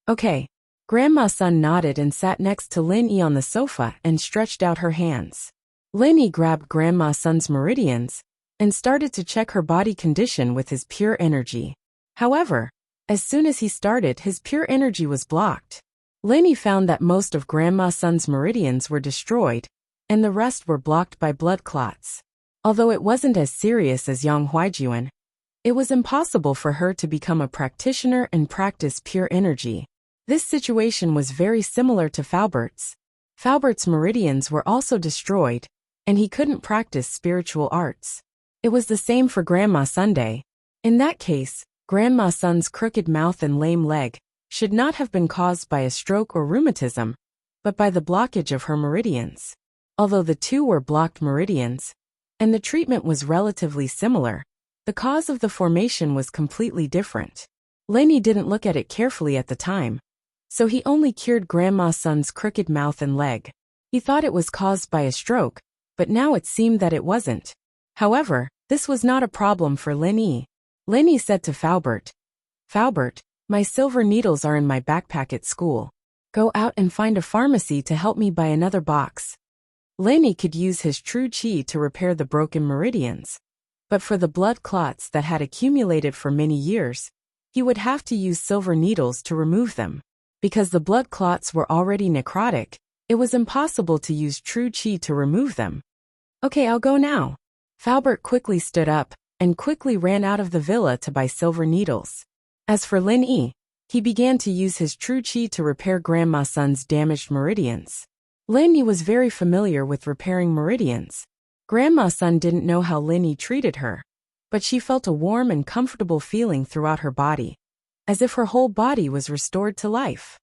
Okay. Grandma's son nodded and sat next to Lin Yi on the sofa and stretched out her hands. Lin Yi grabbed Grandma's son's meridians and started to check her body condition with his pure energy. However, as soon as he started, his pure energy was blocked. Lin Yi found that most of Grandma's son's meridians were destroyed, and the rest were blocked by blood clots. Although it wasn't as serious as Yang Huijuan, it was impossible for her to become a practitioner and practice pure energy. This situation was very similar to Faubert's. Faubert's meridians were also destroyed, and he couldn't practice spiritual arts. It was the same for Grandma Sunday. In that case, Grandma Sun's crooked mouth and lame leg should not have been caused by a stroke or rheumatism, but by the blockage of her meridians. Although the two were blocked meridians, and the treatment was relatively similar, the cause of the formation was completely different. Lin Yi didn't look at it carefully at the time, so he only cured Grandma's son's crooked mouth and leg. He thought it was caused by a stroke, but now it seemed that it wasn't. However, this was not a problem for Lin Yi. Lin Yi said to Faubert, Faubert, my silver needles are in my backpack at school. Go out and find a pharmacy to help me buy another box. Lin Yi could use his true qi to repair the broken meridians. But for the blood clots that had accumulated for many years, he would have to use silver needles to remove them. Because the blood clots were already necrotic, it was impossible to use true qi to remove them. Okay, I'll go now. Faubert quickly stood up and quickly ran out of the villa to buy silver needles. As for Lin Yi, he began to use his true qi to repair Grandma's son's damaged meridians. Lin Yi was very familiar with repairing meridians. Grandma's son didn't know how Lin Yi treated her, but she felt a warm and comfortable feeling throughout her body, as if her whole body was restored to life.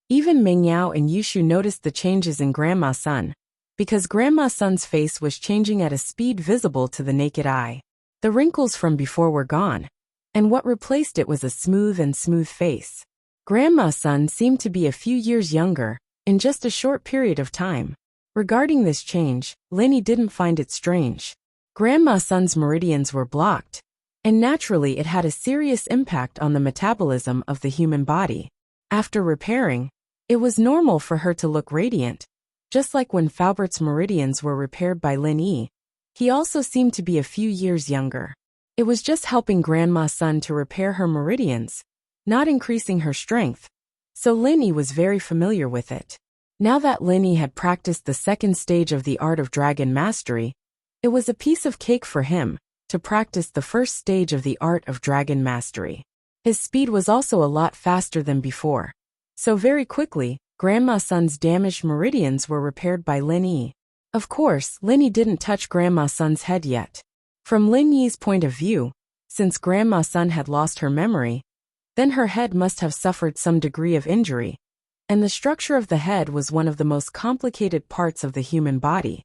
Even Mengyao and Yushu noticed the changes in Grandma's son, because Grandma's son's face was changing at a speed visible to the naked eye. The wrinkles from before were gone, and what replaced it was a smooth face. Grandma's son seemed to be a few years younger, in just a short period of time. Regarding this change, Lin Yi didn't find it strange. Grandma's son's meridians were blocked, and naturally it had a serious impact on the metabolism of the human body. After repairing, it was normal for her to look radiant, just like when Faubert's meridians were repaired by Lin Yi. He also seemed to be a few years younger. It was just helping Grandma's son to repair her meridians, not increasing her strength, so Lin Yi was very familiar with it. Now that Lin Yi had practiced the second stage of the art of dragon mastery, it was a piece of cake for him to practice the first stage of the art of dragon mastery. His speed was also a lot faster than before. So very quickly, Grandma's son's damaged meridians were repaired by Lin Yi. Of course, Lin Yi didn't touch Grandma's son's head yet. From Lin Yi's point of view, since Grandma's son had lost her memory, then her head must have suffered some degree of injury, and the structure of the head was one of the most complicated parts of the human body.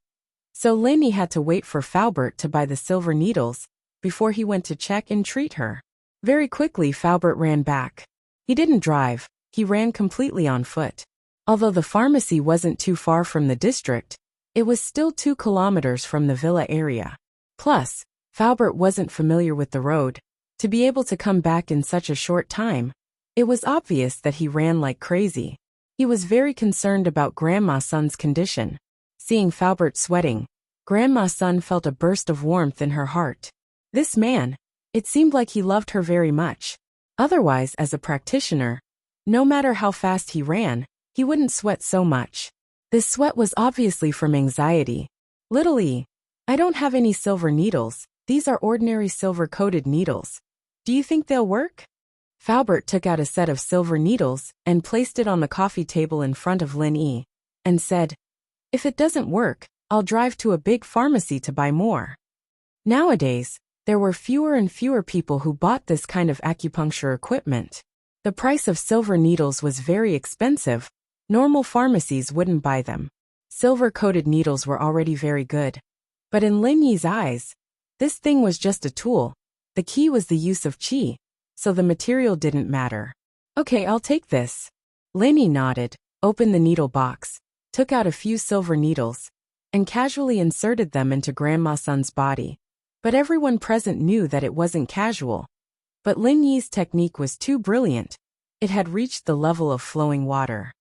So Lin Yi had to wait for Faubert to buy the silver needles before he went to check and treat her. Very quickly Faubert ran back. He didn't drive, he ran completely on foot. Although the pharmacy wasn't too far from the district, it was still 2 kilometers from the villa area. Plus, Faubert wasn't familiar with the road. To be able to come back in such a short time, it was obvious that he ran like crazy. He was very concerned about Grandma Sun's condition. Seeing Faubert sweating, Grandma Sun felt a burst of warmth in her heart. This man, it seemed like he loved her very much. Otherwise, as a practitioner, no matter how fast he ran, he wouldn't sweat so much. This sweat was obviously from anxiety. Little E, I don't have any silver needles. These are ordinary silver-coated needles. Do you think they'll work? Faubert took out a set of silver needles and placed it on the coffee table in front of Lin Yi, and said, "If it doesn't work, I'll drive to a big pharmacy to buy more." Nowadays, there were fewer and fewer people who bought this kind of acupuncture equipment. The price of silver needles was very expensive. Normal pharmacies wouldn't buy them. Silver-coated needles were already very good. But in Lin Yi's eyes, this thing was just a tool. The key was the use of qi, so the material didn't matter. "Okay, I'll take this." Lin Yi nodded, opened the needle box, took out a few silver needles, and casually inserted them into Grandma Sun's body. But everyone present knew that it wasn't casual. But Lin Yi's technique was too brilliant. It had reached the level of flowing water.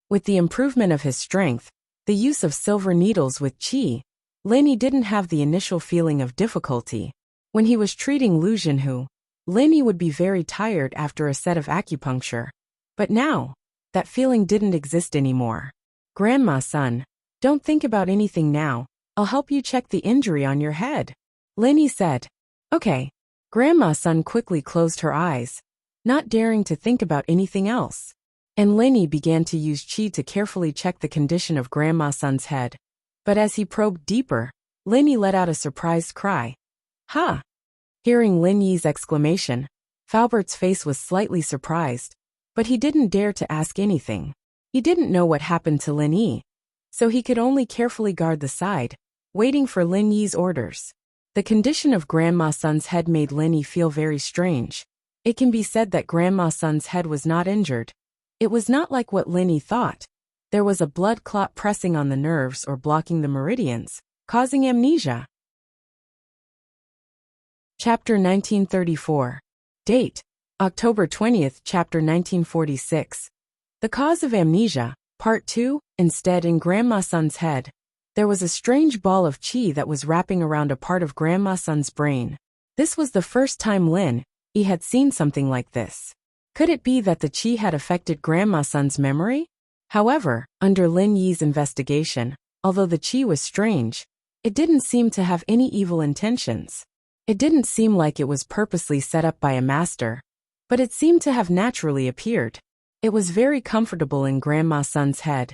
With the improvement of his strength, the use of silver needles with qi, Lin Yi didn't have the initial feeling of difficulty. When he was treating Lu Jinhu, Lin Yi would be very tired after a set of acupuncture. But now, that feeling didn't exist anymore. "Grandma Sun, don't think about anything now. I'll help you check the injury on your head," Lin Yi said. "Okay." Grandma Sun quickly closed her eyes, not daring to think about anything else. And Lin Yi began to use qi to carefully check the condition of Grandma Sun's head. But as he probed deeper, Lin Yi let out a surprised cry. "Ha!" Hearing Lin Yi's exclamation, Faubert's face was slightly surprised, but he didn't dare to ask anything. He didn't know what happened to Lin Yi, so he could only carefully guard the side, waiting for Lin Yi's orders. The condition of Grandma Sun's head made Lin Yi feel very strange. It can be said that Grandma Sun's head was not injured. It was not like what Lin Yi thought. There was a blood clot pressing on the nerves or blocking the meridians, causing amnesia. Chapter 1934. Date: October 20th, Chapter 1946. The cause of amnesia, Part 2. Instead, in Grandma Sun's head, there was a strange ball of qi that was wrapping around a part of Grandma Sun's brain. This was the first time Lin Yi had seen something like this. Could it be that the qi had affected Grandma Sun's memory? However, under Lin Yi's investigation, although the qi was strange, it didn't seem to have any evil intentions. It didn't seem like it was purposely set up by a master, but it seemed to have naturally appeared. It was very comfortable in Grandma Sun's head,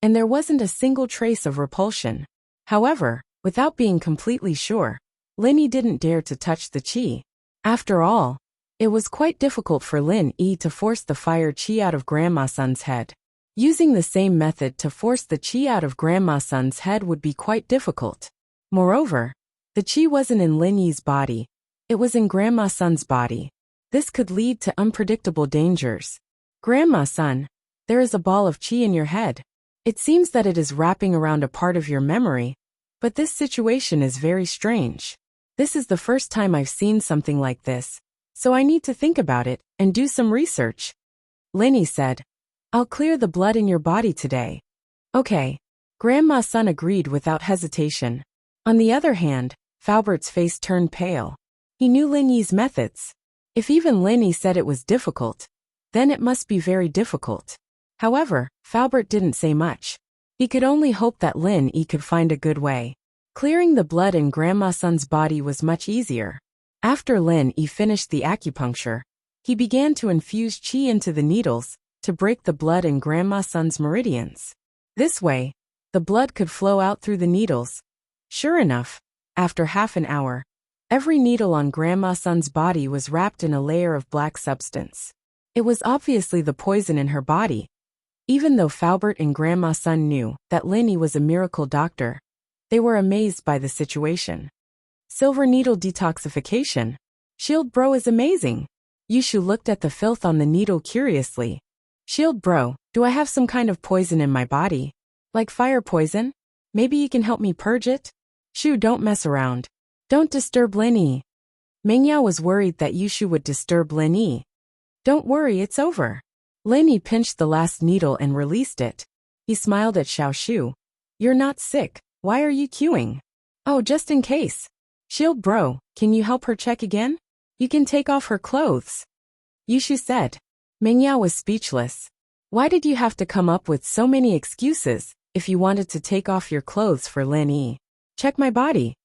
and there wasn't a single trace of repulsion. However, without being completely sure, Lin Yi didn't dare to touch the qi. After all, it was quite difficult for Lin Yi to force the fire qi out of Grandma Sun's head. Using the same method to force the qi out of Grandma Sun's head would be quite difficult. Moreover, the qi wasn't in Lin Yi's body, it was in Grandma Sun's body. This could lead to unpredictable dangers. "Grandma Sun, there is a ball of qi in your head. It seems that it is wrapping around a part of your memory, but this situation is very strange. This is the first time I've seen something like this, so I need to think about it and do some research," Lin Yi said. "I'll clear the blood in your body today." "Okay." Grandma Sun agreed without hesitation. On the other hand, Faubert's face turned pale. He knew Lin Yi's methods. If even Lin Yi said it was difficult, then it must be very difficult. However, Faubert didn't say much. He could only hope that Lin Yi could find a good way. Clearing the blood in Grandma Sun's body was much easier. After Lin Yi finished the acupuncture, he began to infuse qi into the needles to break the blood in Grandma Sun's meridians. This way, the blood could flow out through the needles. Sure enough, after half an hour, every needle on Grandma Sun's body was wrapped in a layer of black substance. It was obviously the poison in her body. Even though Faubert and Grandma Sun knew that Lin Yi was a miracle doctor, they were amazed by the situation. Silver needle detoxification. Shield bro is amazing. Yushu looked at the filth on the needle curiously. Shield bro, do I have some kind of poison in my body? Like fire poison? Maybe you can help me purge it? Shu, don't mess around. Don't disturb Lin Yi. Mengyao was worried that Yushu would disturb Lin Yi. Don't worry, it's over. Lin Yi pinched the last needle and released it. He smiled at Xiao Shu. You're not sick, why are you queuing? Oh, just in case. Shield bro, can you help her check again? You can take off her clothes. Yushu said. Mengyao was speechless. Why did you have to come up with so many excuses if you wanted to take off your clothes for Lin Yi? Check my body.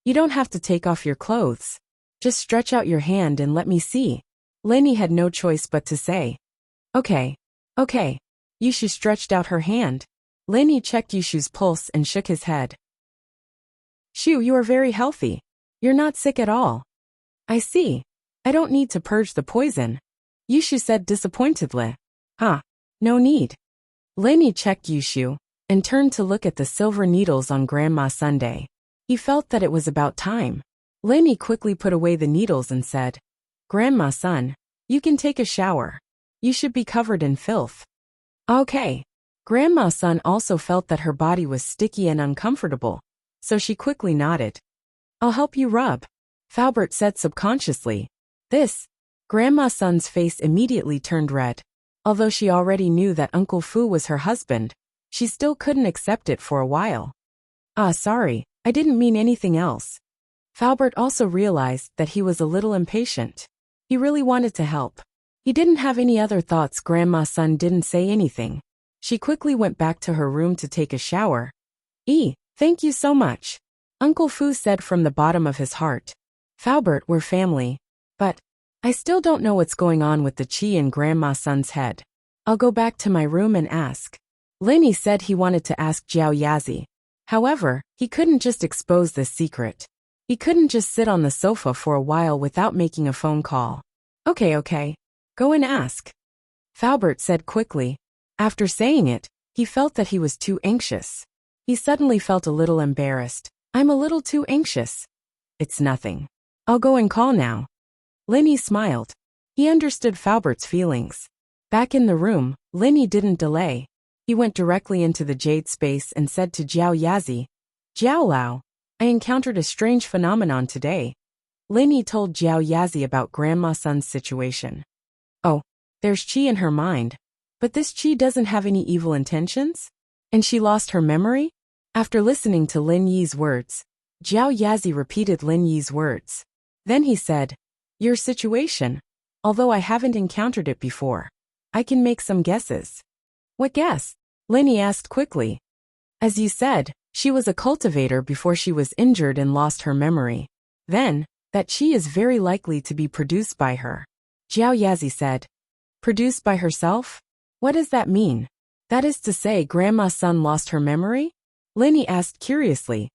You don't have to take off your clothes. Just stretch out your hand and let me see. Lin Yi had no choice but to say. Okay. Okay. Yushu stretched out her hand. Lin Yi checked Yushu's pulse and shook his head. Shu, you are very healthy. You're not sick at all. I see. I don't need to purge the poison. Yushu said disappointedly. Huh. No need. Lin Yi checked Yushu and turned to look at the silver needles on Grandma Sunday. He felt that it was about time. Lin Yi quickly put away the needles and said, Grandma Sun, you can take a shower. You should be covered in filth. Okay. Grandma Sun also felt that her body was sticky and uncomfortable, so she quickly nodded. I'll help you rub, Falbert said subconsciously. This. Grandma Sun's face immediately turned red. Although she already knew that Uncle Fu was her husband, she still couldn't accept it for a while. Sorry, I didn't mean anything else. Falbert also realized that he was a little impatient. He really wanted to help. He didn't have any other thoughts. Grandma Sun didn't say anything. She quickly went back to her room to take a shower. Thank you so much. Uncle Fu said from the bottom of his heart. Falbert, we're family. But I still don't know what's going on with the qi in Grandma Sun's head. I'll go back to my room and ask. Lin Yi said he wanted to ask Jiao Yazi. However, he couldn't just expose this secret. He couldn't just sit on the sofa for a while without making a phone call. Okay. Go and ask. Falbert said quickly. After saying it, he felt that he was too anxious. He suddenly felt a little embarrassed. I'm a little too anxious. It's nothing. I'll go and call now. Lin Yi smiled. He understood Falbert's feelings. Back in the room, Lin Yi didn't delay. He went directly into the jade space and said to Jiao Yazi, Jiao Lao, I encountered a strange phenomenon today. Lin Yi told Jiao Yazi about Grandma Sun's situation. Oh, there's qi in her mind. But this qi doesn't have any evil intentions? And she lost her memory? After listening to Lin Yi's words, Jiao Yazi repeated Lin Yi's words. Then he said, Your situation. Although I haven't encountered it before, I can make some guesses. What guess? Lin Yi asked quickly. As you said, she was a cultivator before she was injured and lost her memory. Then, that qi is very likely to be produced by her. Jiao Yazi said. Produced by herself? What does that mean? That is to say Grandma Sun lost her memory? Lin Yi asked curiously.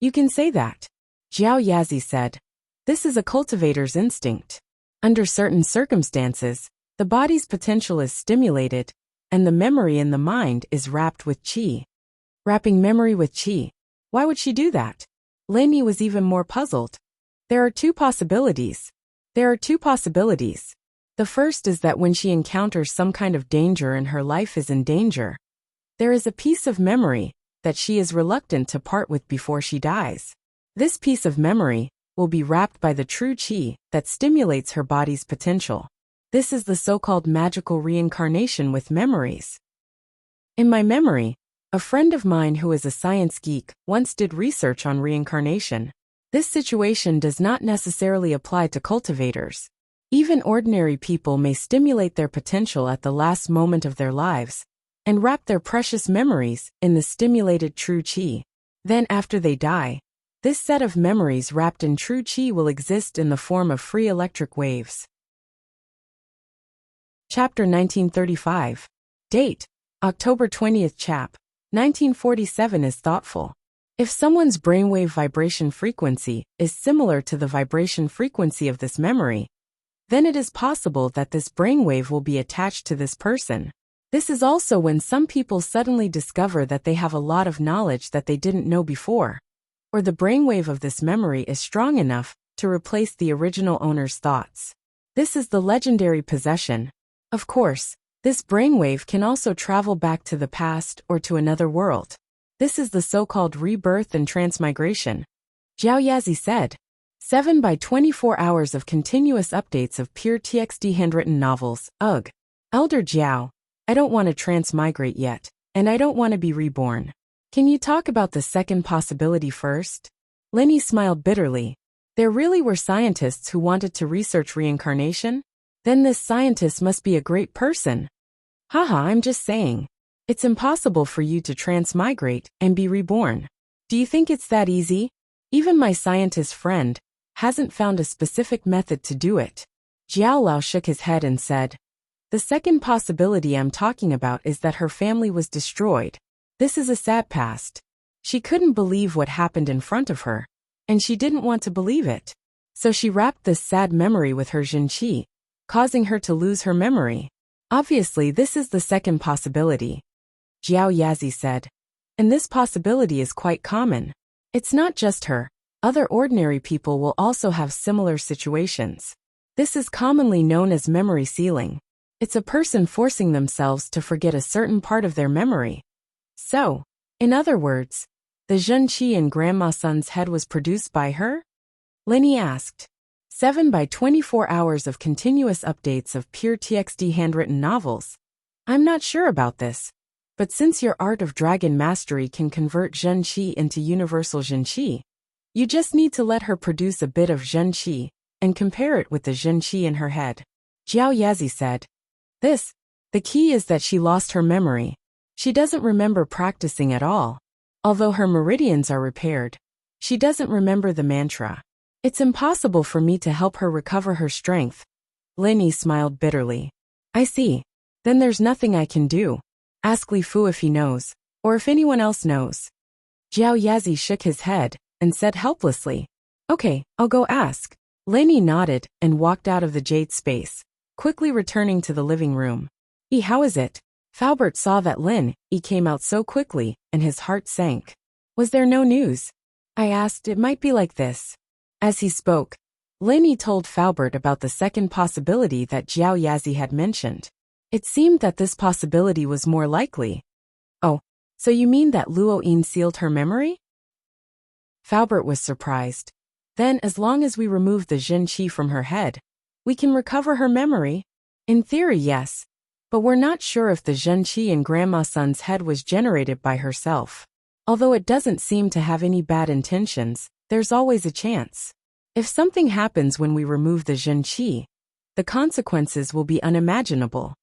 You can say that. Jiao Yazi said. This is a cultivator's instinct. Under certain circumstances, the body's potential is stimulated, and the memory in the mind is wrapped with qi. Wrapping memory with qi. Why would she do that? Lin Yi was even more puzzled. There are two possibilities. The first is that when she encounters some kind of danger and her life is in danger, there is a piece of memory that she is reluctant to part with before she dies. This piece of memory will be wrapped by the true qi that stimulates her body's potential. This is the so-called magical reincarnation with memories. In my memory, a friend of mine who is a science geek once did research on reincarnation. This situation does not necessarily apply to cultivators. Even ordinary people may stimulate their potential at the last moment of their lives and wrap their precious memories in the stimulated true qi. Then after they die, this set of memories wrapped in true qi will exist in the form of free electric waves. Chapter 1935. Date: October 20th. Chap. 1947 is thoughtful. If someone's brainwave vibration frequency is similar to the vibration frequency of this memory, then it is possible that this brainwave will be attached to this person. This is also when some people suddenly discover that they have a lot of knowledge that they didn't know before, or the brainwave of this memory is strong enough to replace the original owner's thoughts. This is the legendary possession. Of course, this brainwave can also travel back to the past or to another world. This is the so-called rebirth and transmigration. Zhao Yazi said. 7 by 24 hours of continuous updates of pure TXT handwritten novels. Ugh. Elder Jiao, I don't want to transmigrate yet, and I don't want to be reborn. Can you talk about the second possibility first? Lenny smiled bitterly. There really were scientists who wanted to research reincarnation? Then this scientist must be a great person. Haha, I'm just saying. It's impossible for you to transmigrate and be reborn. Do you think it's that easy? Even my scientist friend hasn't found a specific method to do it. Jiao Lao shook his head and said, the second possibility I'm talking about is that her family was destroyed. This is a sad past. She couldn't believe what happened in front of her, and she didn't want to believe it. So she wrapped this sad memory with her Jinqi, causing her to lose her memory. Obviously, this is the second possibility. Jiao Yazi said. And this possibility is quite common. It's not just her. Other ordinary people will also have similar situations. This is commonly known as memory sealing. It's a person forcing themselves to forget a certain part of their memory. So, in other words, the Zhenqi in Grandma Sun's head was produced by her? Lenny asked. 7 by 24 hours of continuous updates of pure TXT handwritten novels. I'm not sure about this, but since your art of dragon mastery can convert Zhenqi into universal Zhenqi, you just need to let her produce a bit of Zhenqi and compare it with the Zhenqi in her head. Jiao Yazi said. The key is that she lost her memory. She doesn't remember practicing at all. Although her meridians are repaired, she doesn't remember the mantra. It's impossible for me to help her recover her strength. Lenny smiled bitterly. I see. Then there's nothing I can do. Ask Li Fu if he knows, or if anyone else knows. Jiao Yazi shook his head and said helplessly, okay, I'll go ask. Lenny nodded and walked out of the jade space, quickly returning to the living room. How is it? Faubert saw that Lin came out so quickly, and his heart sank. Was there no news? I asked. It might be like this. As he spoke, Lin told Faubert about the second possibility that Jiao Yazi had mentioned. It seemed that this possibility was more likely. Oh, so you mean that Luo Yin sealed her memory? Faubert was surprised. Then, as long as we remove the Zhenqi from her head, we can recover her memory? In theory, yes. But we're not sure if the Zhenqi in Grandma Sun's head was generated by herself. Although it doesn't seem to have any bad intentions, there's always a chance. If something happens when we remove the Zhenqi, the consequences will be unimaginable.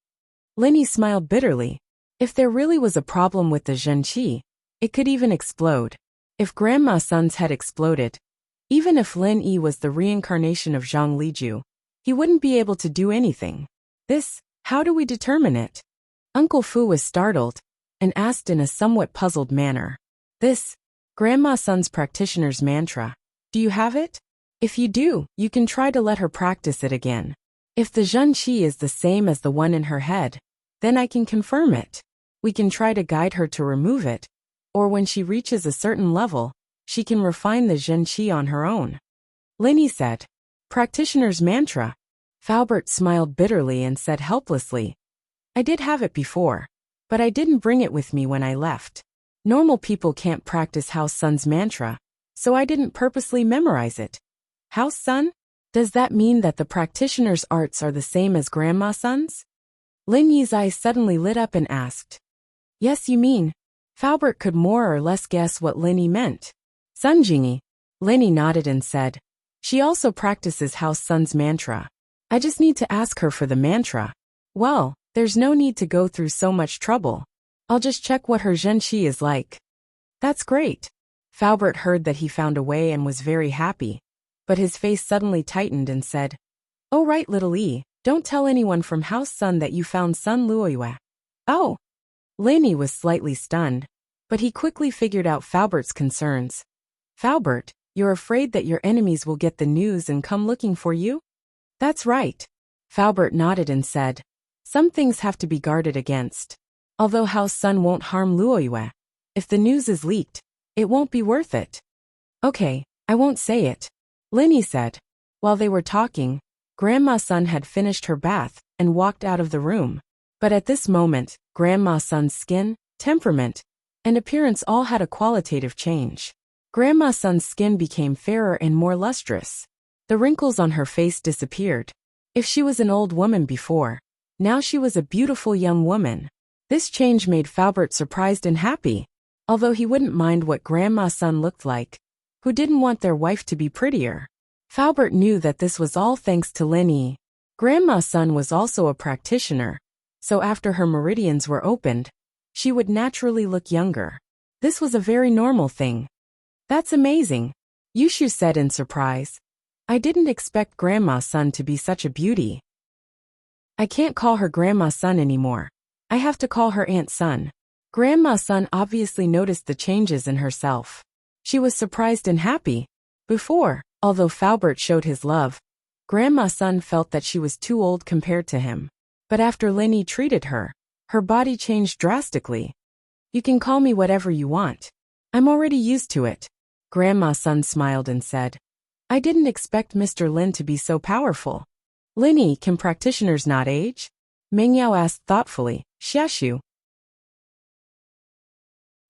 Lenny smiled bitterly. If there really was a problem with the Zhenqi, it could even explode. If Grandma Sun's head exploded, even if Lin Yi was the reincarnation of Zhang Liju, he wouldn't be able to do anything. How do we determine it? Uncle Fu was startled and asked in a somewhat puzzled manner. Grandma Sun's practitioner's mantra. Do you have it? If you do, you can try to let her practice it again. If the Zhenqi is the same as the one in her head, then I can confirm it. We can try to guide her to remove it, or when she reaches a certain level, she can refine the Zhenqi on her own. Lenny said. Practitioner's mantra. Faubert smiled bitterly and said helplessly, I did have it before, but I didn't bring it with me when I left. Normal people can't practice House Sun's mantra, so I didn't purposely memorize it. House Sun? Does that mean that the practitioner's arts are the same as Grandma Sun's? Lin Yi's eyes suddenly lit up and asked. Yes, you mean. Faubert could more or less guess what Lin Yi meant. Sun Jingyi. Lin Yi nodded and said. She also practices House Sun's mantra. I just need to ask her for the mantra. Well, there's no need to go through so much trouble. I'll just check what her Zhenqi is like. That's great. Faubert heard that he found a way and was very happy, but his face suddenly tightened and said, Oh right, little E, don't tell anyone from House Sun that you found Sun Luoyue. Oh. Lin Yi was slightly stunned, but he quickly figured out Faubert's concerns. Faubert, you're afraid that your enemies will get the news and come looking for you? That's right. Faubert nodded and said. Some things have to be guarded against. Although House Sun won't harm Luoyue, if the news is leaked, it won't be worth it. Okay, I won't say it. Linny said. While they were talking, Grandma's son had finished her bath and walked out of the room. But at this moment, Grandma's son's skin, temperament, and appearance all had a qualitative change. Grandma's son's skin became fairer and more lustrous. The wrinkles on her face disappeared. If she was an old woman before, now she was a beautiful young woman. This change made Faubert surprised and happy, although he wouldn't mind what Grandma's son looked like. Who didn't want their wife to be prettier? Faubert knew that this was all thanks to Linny. Grandma's son was also a practitioner, so after her meridians were opened, she would naturally look younger. This was a very normal thing. That's amazing, Yushu said in surprise. I didn't expect Grandma's son to be such a beauty. I can't call her Grandma's son anymore. I have to call her Aunt's son. Grandma's son obviously noticed the changes in herself. She was surprised and happy. Before, although Faubert showed his love, Grandma's son felt that she was too old compared to him. But after Linny treated her, her body changed drastically. You can call me whatever you want. I'm already used to it. Grandma's son smiled and said. I didn't expect Mr. Lin to be so powerful. Linny, can practitioners not age? Mengyao asked thoughtfully. Xiaxu.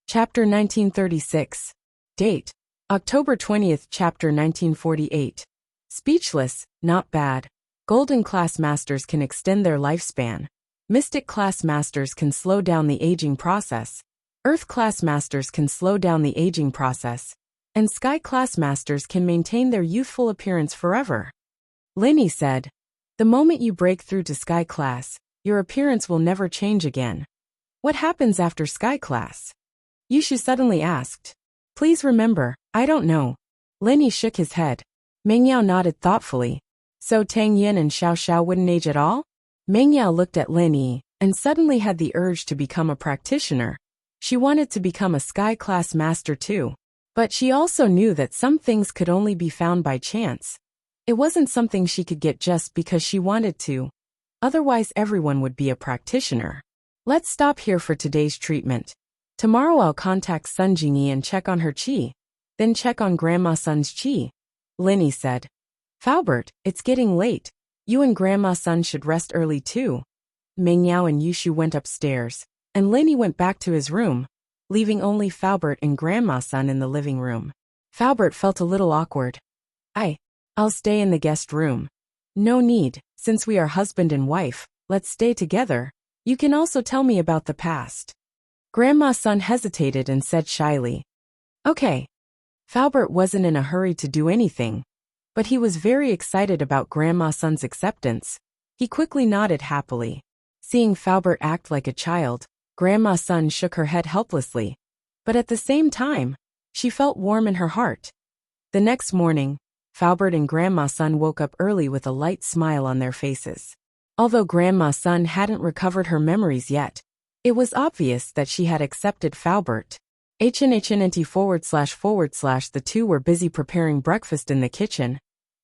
Chapter 1936. Date. October 20th, Chapter 1948. Speechless, not bad. Golden class masters can extend their lifespan. Mystic class masters can slow down the aging process. Earth class masters can slow down the aging process. And Sky class masters can maintain their youthful appearance forever. Linny said. The moment you break through to Sky class, your appearance will never change again. What happens after Sky class? Yushu suddenly asked. Please remember, I don't know. Linny shook his head. Mengyao nodded thoughtfully. So Tang Yin and Xiao Xiao wouldn't age at all? Mengyao looked at Linny and suddenly had the urge to become a practitioner. She wanted to become a Sky class master too. But she also knew that some things could only be found by chance. It wasn't something she could get just because she wanted to. Otherwise everyone would be a practitioner. Let's stop here for today's treatment. Tomorrow I'll contact Sun Jingyi and check on her qi. Then check on Grandma Sun's qi. Linny said. Faubert, it's getting late. You and Grandma Sun should rest early too. Mengyao and Yushu went upstairs, and Linny went back to his room, leaving only Faubert and Grandma Sun in the living room. Faubert felt a little awkward. I'll stay in the guest room. No need, since we are husband and wife, let's stay together. You can also tell me about the past. Grandma's son hesitated and said shyly. Okay. Faubert wasn't in a hurry to do anything, but he was very excited about Grandma's son's acceptance. He quickly nodded happily. Seeing Faubert act like a child, Grandma's son shook her head helplessly. But at the same time, she felt warm in her heart. The next morning, Faubert and Grandma's son woke up early with a light smile on their faces. Although Grandma's son hadn't recovered her memories yet, it was obvious that she had accepted Faubert. HNHNT // the two were busy preparing breakfast in the kitchen,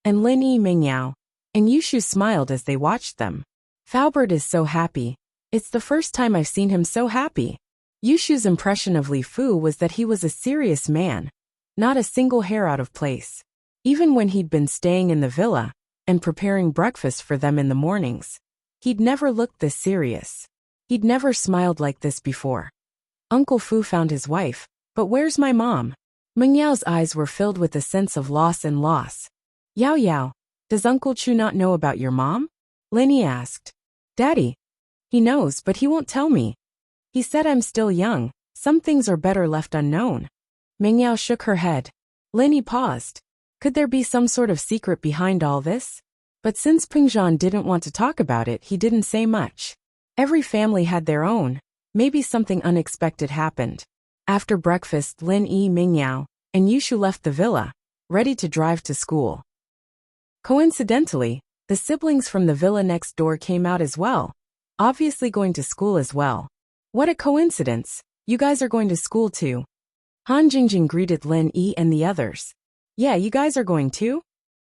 and Linny, Mengyao, and Yushu smiled as they watched them. Faubert is so happy. It's the first time I've seen him so happy. Yushu's impression of Li Fu was that he was a serious man, not a single hair out of place. Even when he'd been staying in the villa and preparing breakfast for them in the mornings, he'd never looked this serious. He'd never smiled like this before. Uncle Fu found his wife, but where's my mom? Mengyao's eyes were filled with a sense of loss and loss. Yao Yao, does Uncle Chu not know about your mom? Linny asked. Daddy. He knows, but he won't tell me. He said I'm still young. Some things are better left unknown. Mengyao shook her head. Linny paused. Could there be some sort of secret behind all this? But since Pingzhan didn't want to talk about it, he didn't say much. Every family had their own. Maybe something unexpected happened. After breakfast, Linny, Mengyao, and Yushu left the villa, ready to drive to school. Coincidentally, the siblings from the villa next door came out as well, obviously going to school as well. What a coincidence, you guys are going to school too. Han Jingjing greeted Linny and the others. Yeah, you guys are going too?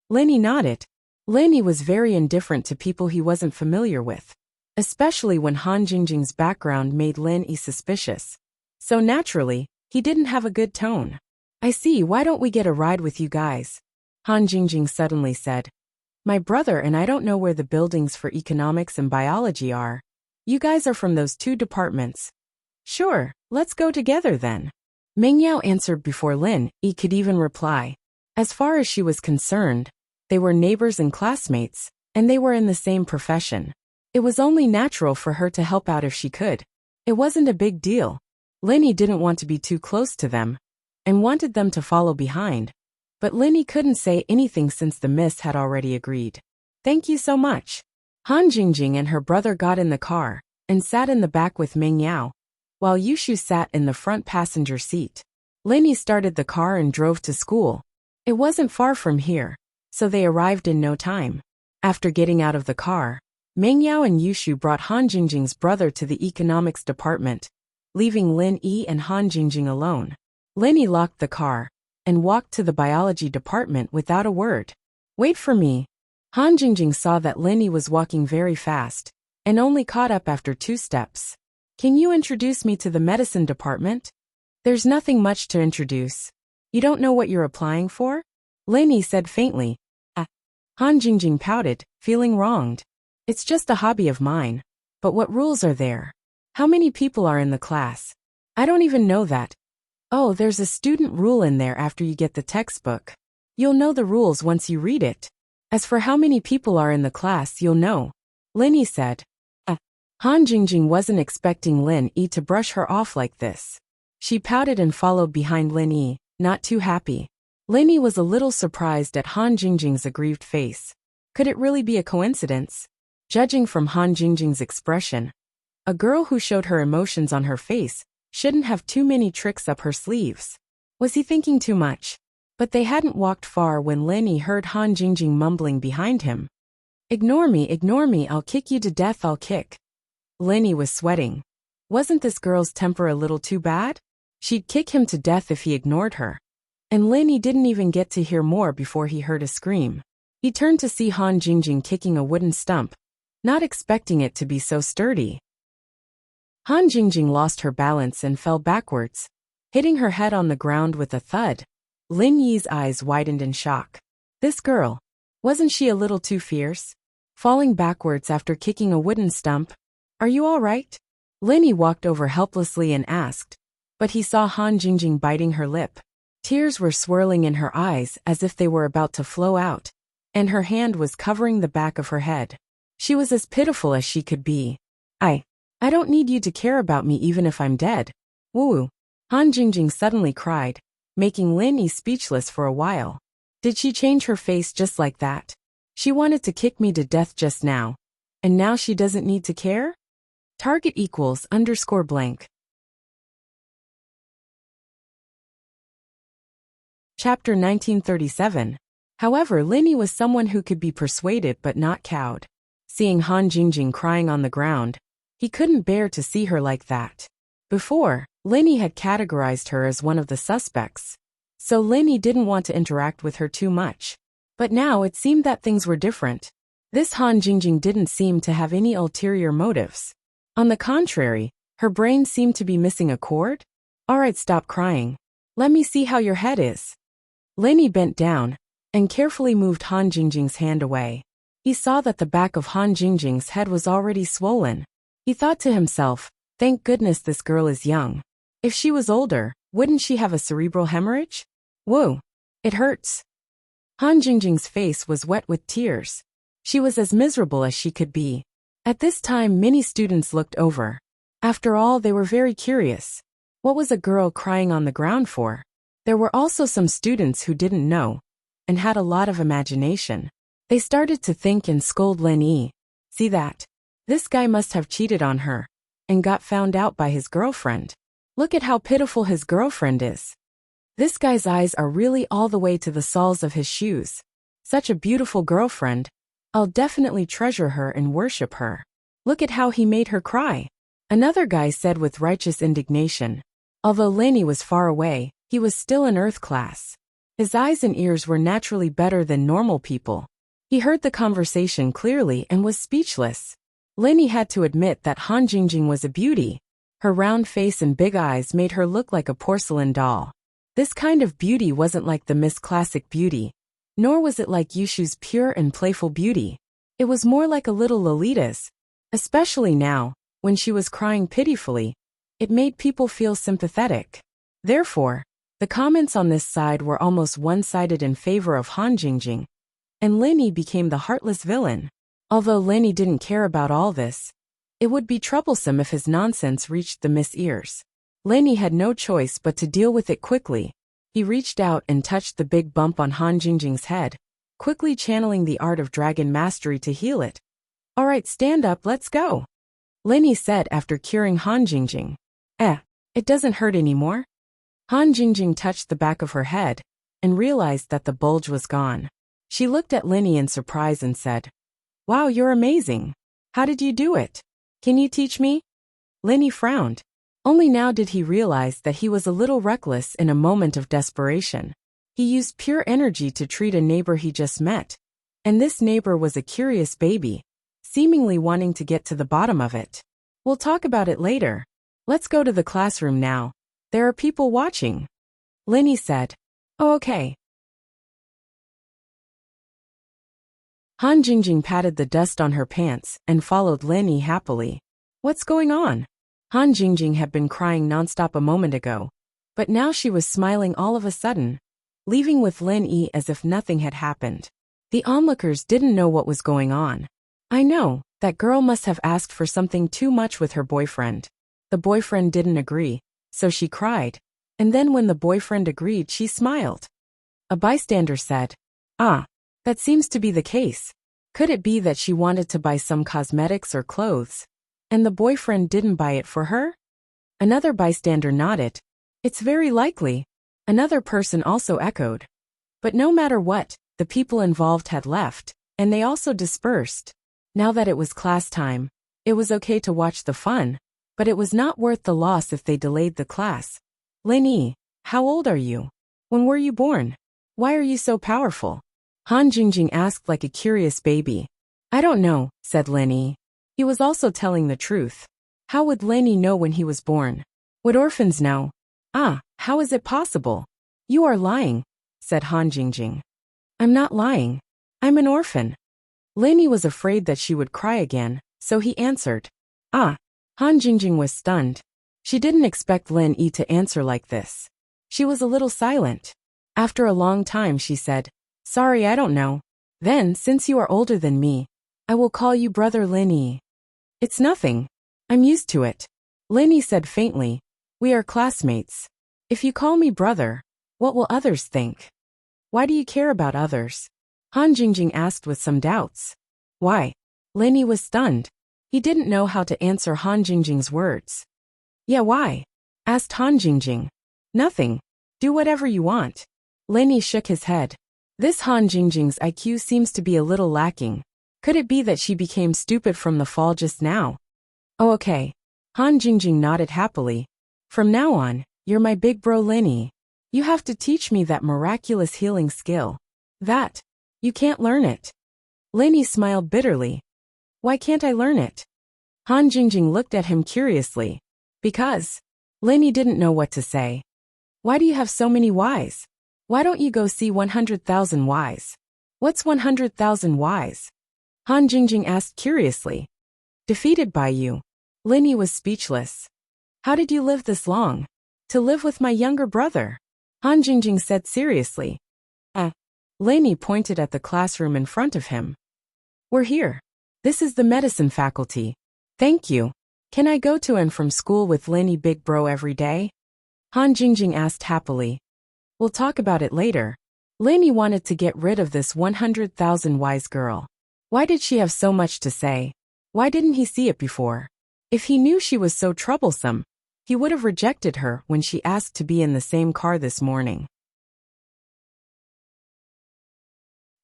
Linny nodded. Linny was very indifferent to people he wasn't familiar with, especially when Han Jingjing's background made Linny suspicious. So naturally, he didn't have a good tone. I see, why don't we get a ride with you guys? Han Jingjing suddenly said. My brother and I don't know where the buildings for economics and biology are. You guys are from those two departments. Sure, let's go together then. Meng Yao answered before Lin Yi could even reply. As far as she was concerned, they were neighbors and classmates, and they were in the same profession. It was only natural for her to help out if she could. It wasn't a big deal. Lin Yi didn't want to be too close to them, and wanted them to follow behind. But Lin Yi couldn't say anything since the miss had already agreed. Thank you so much. Han Jingjing and her brother got in the car, and sat in the back with Meng Yao, while Yushu sat in the front passenger seat. Lin Yi started the car and drove to school. It wasn't far from here, so they arrived in no time. After getting out of the car, Meng Yao and Yushu brought Han Jingjing's brother to the economics department, leaving Lin Yi and Han Jingjing alone. Lin Yi locked the car, and walked to the biology department without a word. Wait for me. Han Jingjing saw that Lin Yi was walking very fast, and only caught up after 2 steps. Can you introduce me to the medicine department? There's nothing much to introduce. You don't know what you're applying for? Lin Yi said faintly. Han Jingjing pouted, feeling wronged. It's just a hobby of mine. But what rules are there? How many people are in the class? I don't even know that. Oh, there's a student rule in there after you get the textbook. You'll know the rules once you read it. As for how many people are in the class, you'll know. Lin Yi said. Han Jingjing wasn't expecting Lin Yi to brush her off like this. She pouted and followed behind Lin Yi, not too happy. Lin Yi was a little surprised at Han Jingjing's aggrieved face. Could it really be a coincidence? Judging from Han Jingjing's expression, a girl who showed her emotions on her face shouldn't have too many tricks up her sleeves. Was he thinking too much? But they hadn't walked far when Lin Yi heard Han Jingjing mumbling behind him. Ignore me, I'll kick you to death, I'll kick. Lin Yi was sweating. Wasn't this girl's temper a little too bad? She'd kick him to death if he ignored her. And Lin Yi didn't even get to hear more before he heard a scream. He turned to see Han Jingjing kicking a wooden stump, not expecting it to be so sturdy. Han Jingjing lost her balance and fell backwards, hitting her head on the ground with a thud. Lin Yi's eyes widened in shock. This girl, wasn't she a little too fierce? Falling backwards after kicking a wooden stump? Are you all right? Lin Yi walked over helplessly and asked, but he saw Han Jingjing biting her lip. Tears were swirling in her eyes as if they were about to flow out, and her hand was covering the back of her head. She was as pitiful as she could be. I don't need you to care about me even if I'm dead. Woo! Han Jingjing suddenly cried, making Lin Yi speechless for a while. Did she change her face just like that? She wanted to kick me to death just now, and now she doesn't need to care? Target equals _blank. Chapter 1937. However, Lin Yi was someone who could be persuaded but not cowed. Seeing Han Jingjing crying on the ground, he couldn't bear to see her like that. Before, Lin Yi had categorized her as one of the suspects, so Lin Yi didn't want to interact with her too much. But now it seemed that things were different. This Han Jingjing didn't seem to have any ulterior motives. On the contrary, her brain seemed to be missing a cord. Alright, stop crying. Let me see how your head is. Lin Yi bent down, and carefully moved Han Jingjing's hand away. He saw that the back of Han Jingjing's head was already swollen. He thought to himself, thank goodness this girl is young. If she was older, wouldn't she have a cerebral hemorrhage? Whoa! It hurts. Han Jingjing's face was wet with tears. She was as miserable as she could be. At this time, many students looked over. After all, they were very curious. What was a girl crying on the ground for? There were also some students who didn't know, and had a lot of imagination. They started to think and scold Lin Yi. See that? This guy must have cheated on her, and got found out by his girlfriend. Look at how pitiful his girlfriend is. This guy's eyes are really all the way to the soles of his shoes. Such a beautiful girlfriend. I'll definitely treasure her and worship her. Look at how he made her cry. Another guy said with righteous indignation. Although Lin Yi was far away, he was still in Earth class. His eyes and ears were naturally better than normal people. He heard the conversation clearly and was speechless. Lin Yi had to admit that Han Jingjing was a beauty. Her round face and big eyes made her look like a porcelain doll. This kind of beauty wasn't like the Miss Classic Beauty, Nor was it like Yushu's pure and playful beauty. It was more like a little Lolita's. Especially now, when she was crying pitifully, it made people feel sympathetic. Therefore, the comments on this side were almost one-sided in favor of Han Jingjing, and Linny became the heartless villain. Although Linny didn't care about all this, it would be troublesome if his nonsense reached the Miss ears. Linny had no choice but to deal with it quickly. He reached out and touched the big bump on Han Jingjing's head, quickly channeling the art of dragon mastery to heal it. "All right, stand up, let's go," Linny said after curing Han Jingjing. It doesn't hurt anymore?" Han Jingjing touched the back of her head and realized that the bulge was gone. She looked at Linny in surprise and said, "Wow, you're amazing. How did you do it? Can you teach me?" Linny frowned. Only now did he realize that he was a little reckless in a moment of desperation. He used pure energy to treat a neighbor he just met. And this neighbor was a curious baby, seemingly wanting to get to the bottom of it. "We'll talk about it later. Let's go to the classroom now. There are people watching," Linny said. "Oh, okay." Han Jingjing patted the dust on her pants and followed Linny happily. "What's going on?" Han Jingjing had been crying nonstop a moment ago, but now she was smiling all of a sudden, leaving with Linny as if nothing had happened. The onlookers didn't know what was going on. "I know, that girl must have asked for something too much with her boyfriend. The boyfriend didn't agree, so she cried, and then when the boyfriend agreed she smiled." A bystander said, That seems to be the case. Could it be that she wanted to buy some cosmetics or clothes, and the boyfriend didn't buy it for her?" Another bystander nodded. "It's very likely." Another person also echoed. But no matter what, the people involved had left, and they also dispersed. Now that it was class time, it was okay to watch the fun, but it was not worth the loss if they delayed the class. "Linny, how old are you? When were you born? Why are you so powerful?" Han Jingjing asked like a curious baby. "I don't know," said Linny. He was also telling the truth. How would Linny know when he was born? Would orphans know? How is it possible? "You are lying," said Han Jingjing. "I'm not lying. I'm an orphan." Linny was afraid that she would cry again, so he answered. Han Jingjing was stunned. She didn't expect Lin Yi to answer like this. She was a little silent. After a long time she said, "Sorry, I don't know." "Then, since you are older than me, I will call you Brother Lin Yi." "It's nothing. I'm used to it," Lin Yi said faintly. "We are classmates. If you call me brother, what will others think?" "Why do you care about others?" Han Jingjing asked with some doubts. "Why?" Lin Yi was stunned. He didn't know how to answer Han Jingjing's words. "Yeah, why?" asked Han Jingjing. "Nothing. Do whatever you want." Lin Yi shook his head. This Han Jingjing's IQ seems to be a little lacking. Could it be that she became stupid from the fall just now? "Oh, okay." Han Jingjing nodded happily. "From now on, you're my big bro Lin Yi. You have to teach me that miraculous healing skill. That. You can't learn it." Lin Yi smiled bitterly. "Why can't I learn it?" Han Jingjing looked at him curiously. "Because." Lin Yi didn't know what to say. "Why do you have so many whys? Why don't you go see 100,000 whys?" "What's 100,000 whys?" Han Jingjing asked curiously. "Defeated by you." Lin Yi was speechless. "How did you live this long?" "To live with my younger brother," Han Jingjing said seriously. Lin Yi pointed at the classroom in front of him. "We're here. This is the medicine faculty. Thank you. Can I go to and from school with Lin Yi big bro every day?" Han Jingjing asked happily. "We'll talk about it later." Lin Yi wanted to get rid of this 100,000 wise girl. Why did she have so much to say? Why didn't he see it before? If he knew she was so troublesome, he would have rejected her when she asked to be in the same car this morning.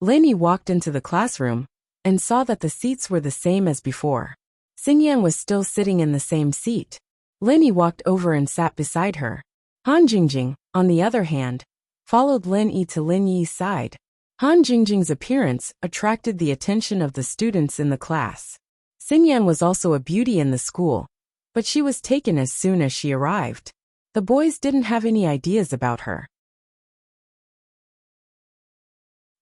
Lin Yi walked into the classroom and saw that the seats were the same as before. Xingyan was still sitting in the same seat. Lin Yi walked over and sat beside her. Han Jingjing, on the other hand, followed Lin Yi to Lin Yi's side. Han Jingjing's appearance attracted the attention of the students in the class. Xingyan was also a beauty in the school, but she was taken as soon as she arrived. The boys didn't have any ideas about her.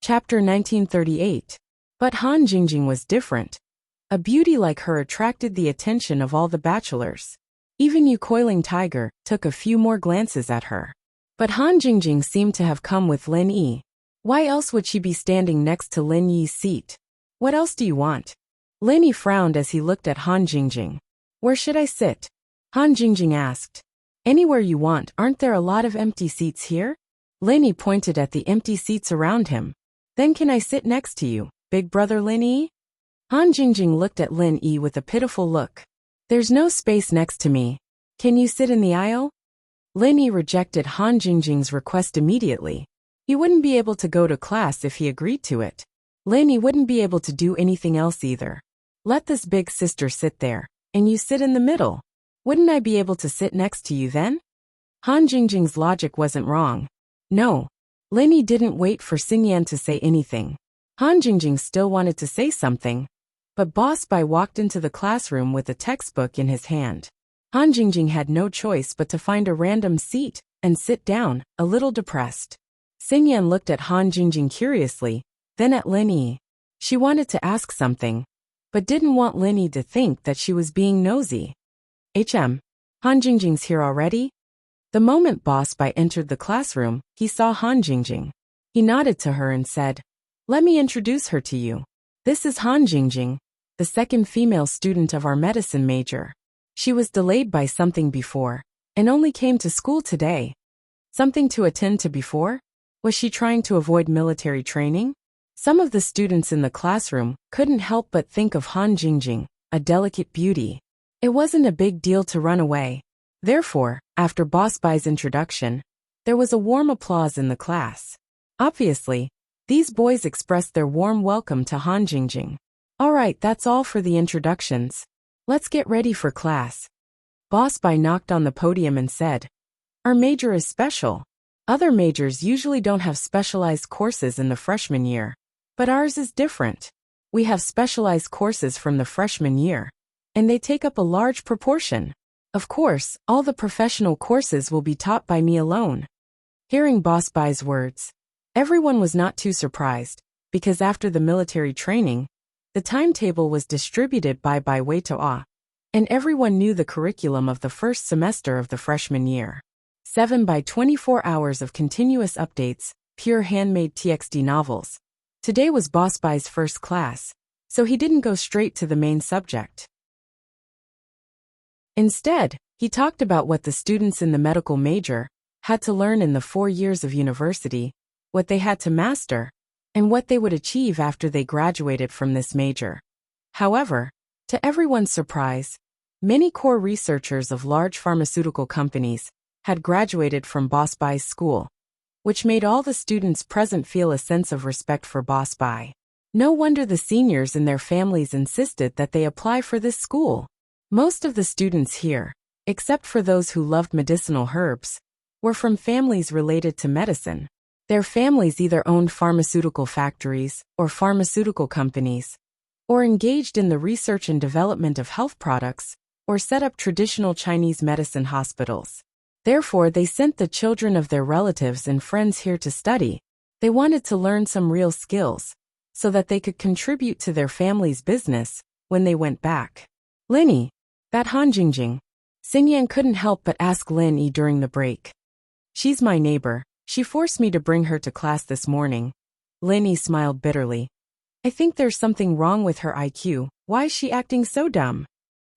Chapter 1938. But Han Jingjing was different. A beauty like her attracted the attention of all the bachelors. Even Yu Coiling Tiger took a few more glances at her. But Han Jingjing seemed to have come with Lin Yi. Why else would she be standing next to Lin Yi's seat? What else do you want? Lin Yi frowned as he looked at Han Jingjing. Where should I sit? Han Jingjing asked. Anywhere you want. Aren't there a lot of empty seats here? Lin Yi pointed at the empty seats around him. Then can I sit next to you, big brother Lin Yi? Han Jingjing looked at Lin Yi with a pitiful look. There's no space next to me. Can you sit in the aisle? Lin Yi rejected Han Jingjing's request immediately. He wouldn't be able to go to class if he agreed to it. Lin Yi wouldn't be able to do anything else either. Let this big sister sit there, and you sit in the middle. Wouldn't I be able to sit next to you then? Han Jingjing's logic wasn't wrong. No. Lin Yi didn't wait for Xingyan to say anything. Han Jingjing still wanted to say something, but Boss Bai walked into the classroom with a textbook in his hand. Han Jingjing had no choice but to find a random seat and sit down, a little depressed. Xingyan looked at Han Jingjing curiously, then at Lin Yi. She wanted to ask something, but didn't want Lin Yi to think that she was being nosy. Han Jingjing's here already? The moment Boss Bai entered the classroom, he saw Han Jingjing. He nodded to her and said, "Let me introduce her to you. This is Han Jingjing, the second female student of our medicine major. She was delayed by something before, and only came to school today." Something to attend to before? Was she trying to avoid military training? Some of the students in the classroom couldn't help but think of Han Jingjing, a delicate beauty. It wasn't a big deal to run away. Therefore, after Boss Bai's introduction, there was a warm applause in the class. Obviously, these boys expressed their warm welcome to Han Jingjing. Alright, that's all for the introductions. Let's get ready for class. Boss Bai knocked on the podium and said, "Our major is special. Other majors usually don't have specialized courses in the freshman year, but ours is different. We have specialized courses from the freshman year, and they take up a large proportion. Of course, all the professional courses will be taught by me alone." Hearing Boss Bai's words, everyone was not too surprised, because after the military training, the timetable was distributed by Wei Toa, and everyone knew the curriculum of the first semester of the freshman year. 7 by 24 hours of continuous updates, pure handmade TXT novels. Today was Boss Bai's first class, so he didn't go straight to the main subject. Instead, he talked about what the students in the medical major had to learn in the 4 years of university, what they had to master, and what they would achieve after they graduated from this major. However, to everyone's surprise, many core researchers of large pharmaceutical companies had graduated from Boss Bai's school, which made all the students present feel a sense of respect for Boss Bai. No wonder the seniors and their families insisted that they apply for this school. Most of the students here, except for those who loved medicinal herbs, were from families related to medicine. Their families either owned pharmaceutical factories or pharmaceutical companies, or engaged in the research and development of health products, or set up traditional Chinese medicine hospitals. Therefore, they sent the children of their relatives and friends here to study. They wanted to learn some real skills, so that they could contribute to their family's business when they went back. Lin Yi, that Han Jingjing. Xingyan couldn't help but ask Lin Yi during the break. She's my neighbor. She forced me to bring her to class this morning. Lin Yi smiled bitterly. I think there's something wrong with her IQ. Why is she acting so dumb?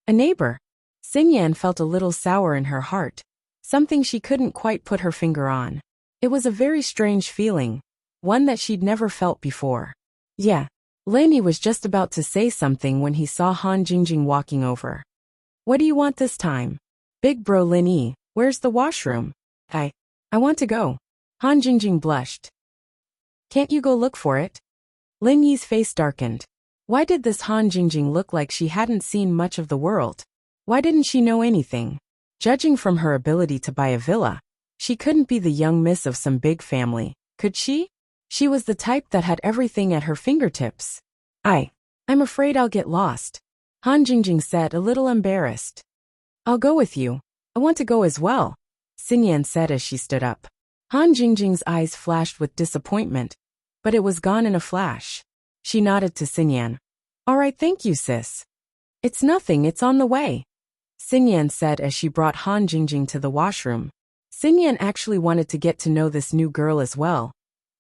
A neighbor. Xingyan felt a little sour in her heart, something she couldn't quite put her finger on. It was a very strange feeling, one that she'd never felt before. Yeah. Lin Yi was just about to say something when he saw Han Jingjing walking over. What do you want this time? Big bro Lin Yi, where's the washroom? I want to go. Han Jingjing blushed. Can't you go look for it? Lin Yi's face darkened. Why did this Han Jingjing look like she hadn't seen much of the world? Why didn't she know anything? Judging from her ability to buy a villa, she couldn't be the young miss of some big family, could she? She was the type that had everything at her fingertips. I'm afraid I'll get lost, Han Jingjing said, a little embarrassed. I'll go with you. I want to go as well, Xingyan said as she stood up. Han Jingjing's eyes flashed with disappointment, but it was gone in a flash. She nodded to Xinyan. All right, thank you, sis. It's nothing, it's on the way, Xinyan said as she brought Han Jingjing to the washroom. Xinyan actually wanted to get to know this new girl as well.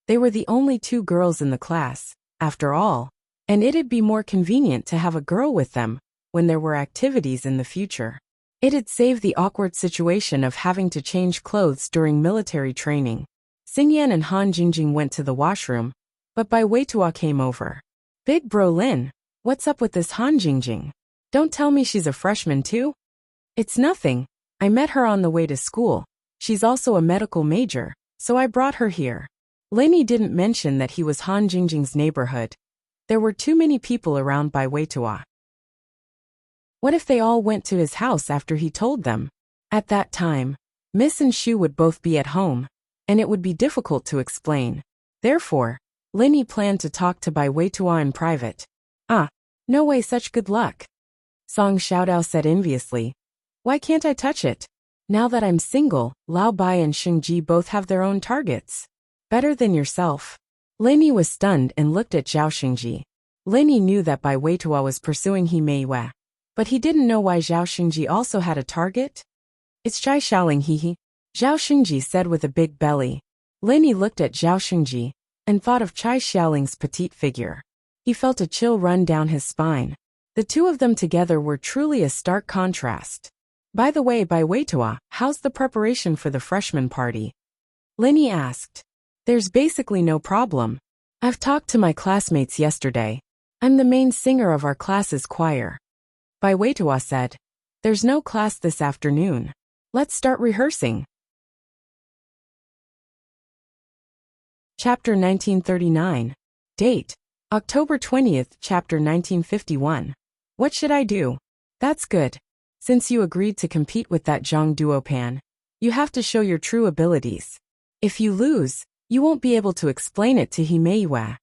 They were the only two girls in the class, after all, and it'd be more convenient to have a girl with them when there were activities in the future. It'd save the awkward situation of having to change clothes during military training. Xinyan and Han Jingjing went to the washroom, but Bai Weitua came over. Big bro Lin, what's up with this Han Jingjing? Don't tell me she's a freshman too? It's nothing, I met her on the way to school. She's also a medical major, so I brought her here. Linny didn't mention that he was Han Jingjing's neighborhood. There were too many people around Bai Weitua. What if they all went to his house after he told them? At that time, Miss and Shu would both be at home, and it would be difficult to explain. Therefore, Linny planned to talk to Bai Weitua in private. No way, such good luck. Song Xiaodao said enviously. Why can't I touch it? Now that I'm single, Lao Bai and Shengji both have their own targets. Better than yourself. Linny was stunned and looked at Zhao Shengji. Linny knew that Bai Weitua was pursuing He Meiyue, but he didn't know why Zhao Shengji also had a target. It's Chai Xiaoling he. Zhao Shengji said with a big belly. Linny looked at Zhao Shengji and thought of Chai Xiaoling's petite figure. He felt a chill run down his spine. The two of them together were truly a stark contrast. By the way, Bai Weitua, how's the preparation for the freshman party? Linny asked. There's basically no problem. I've talked to my classmates yesterday. I'm the main singer of our class's choir. Bai Weitua said. There's no class this afternoon. Let's start rehearsing. Chapter 1939. Date: October 20th, Chapter 1951. What should I do? That's good. Since you agreed to compete with that Zhang Duopan, you have to show your true abilities. If you lose, you won't be able to explain it to He Meiyue.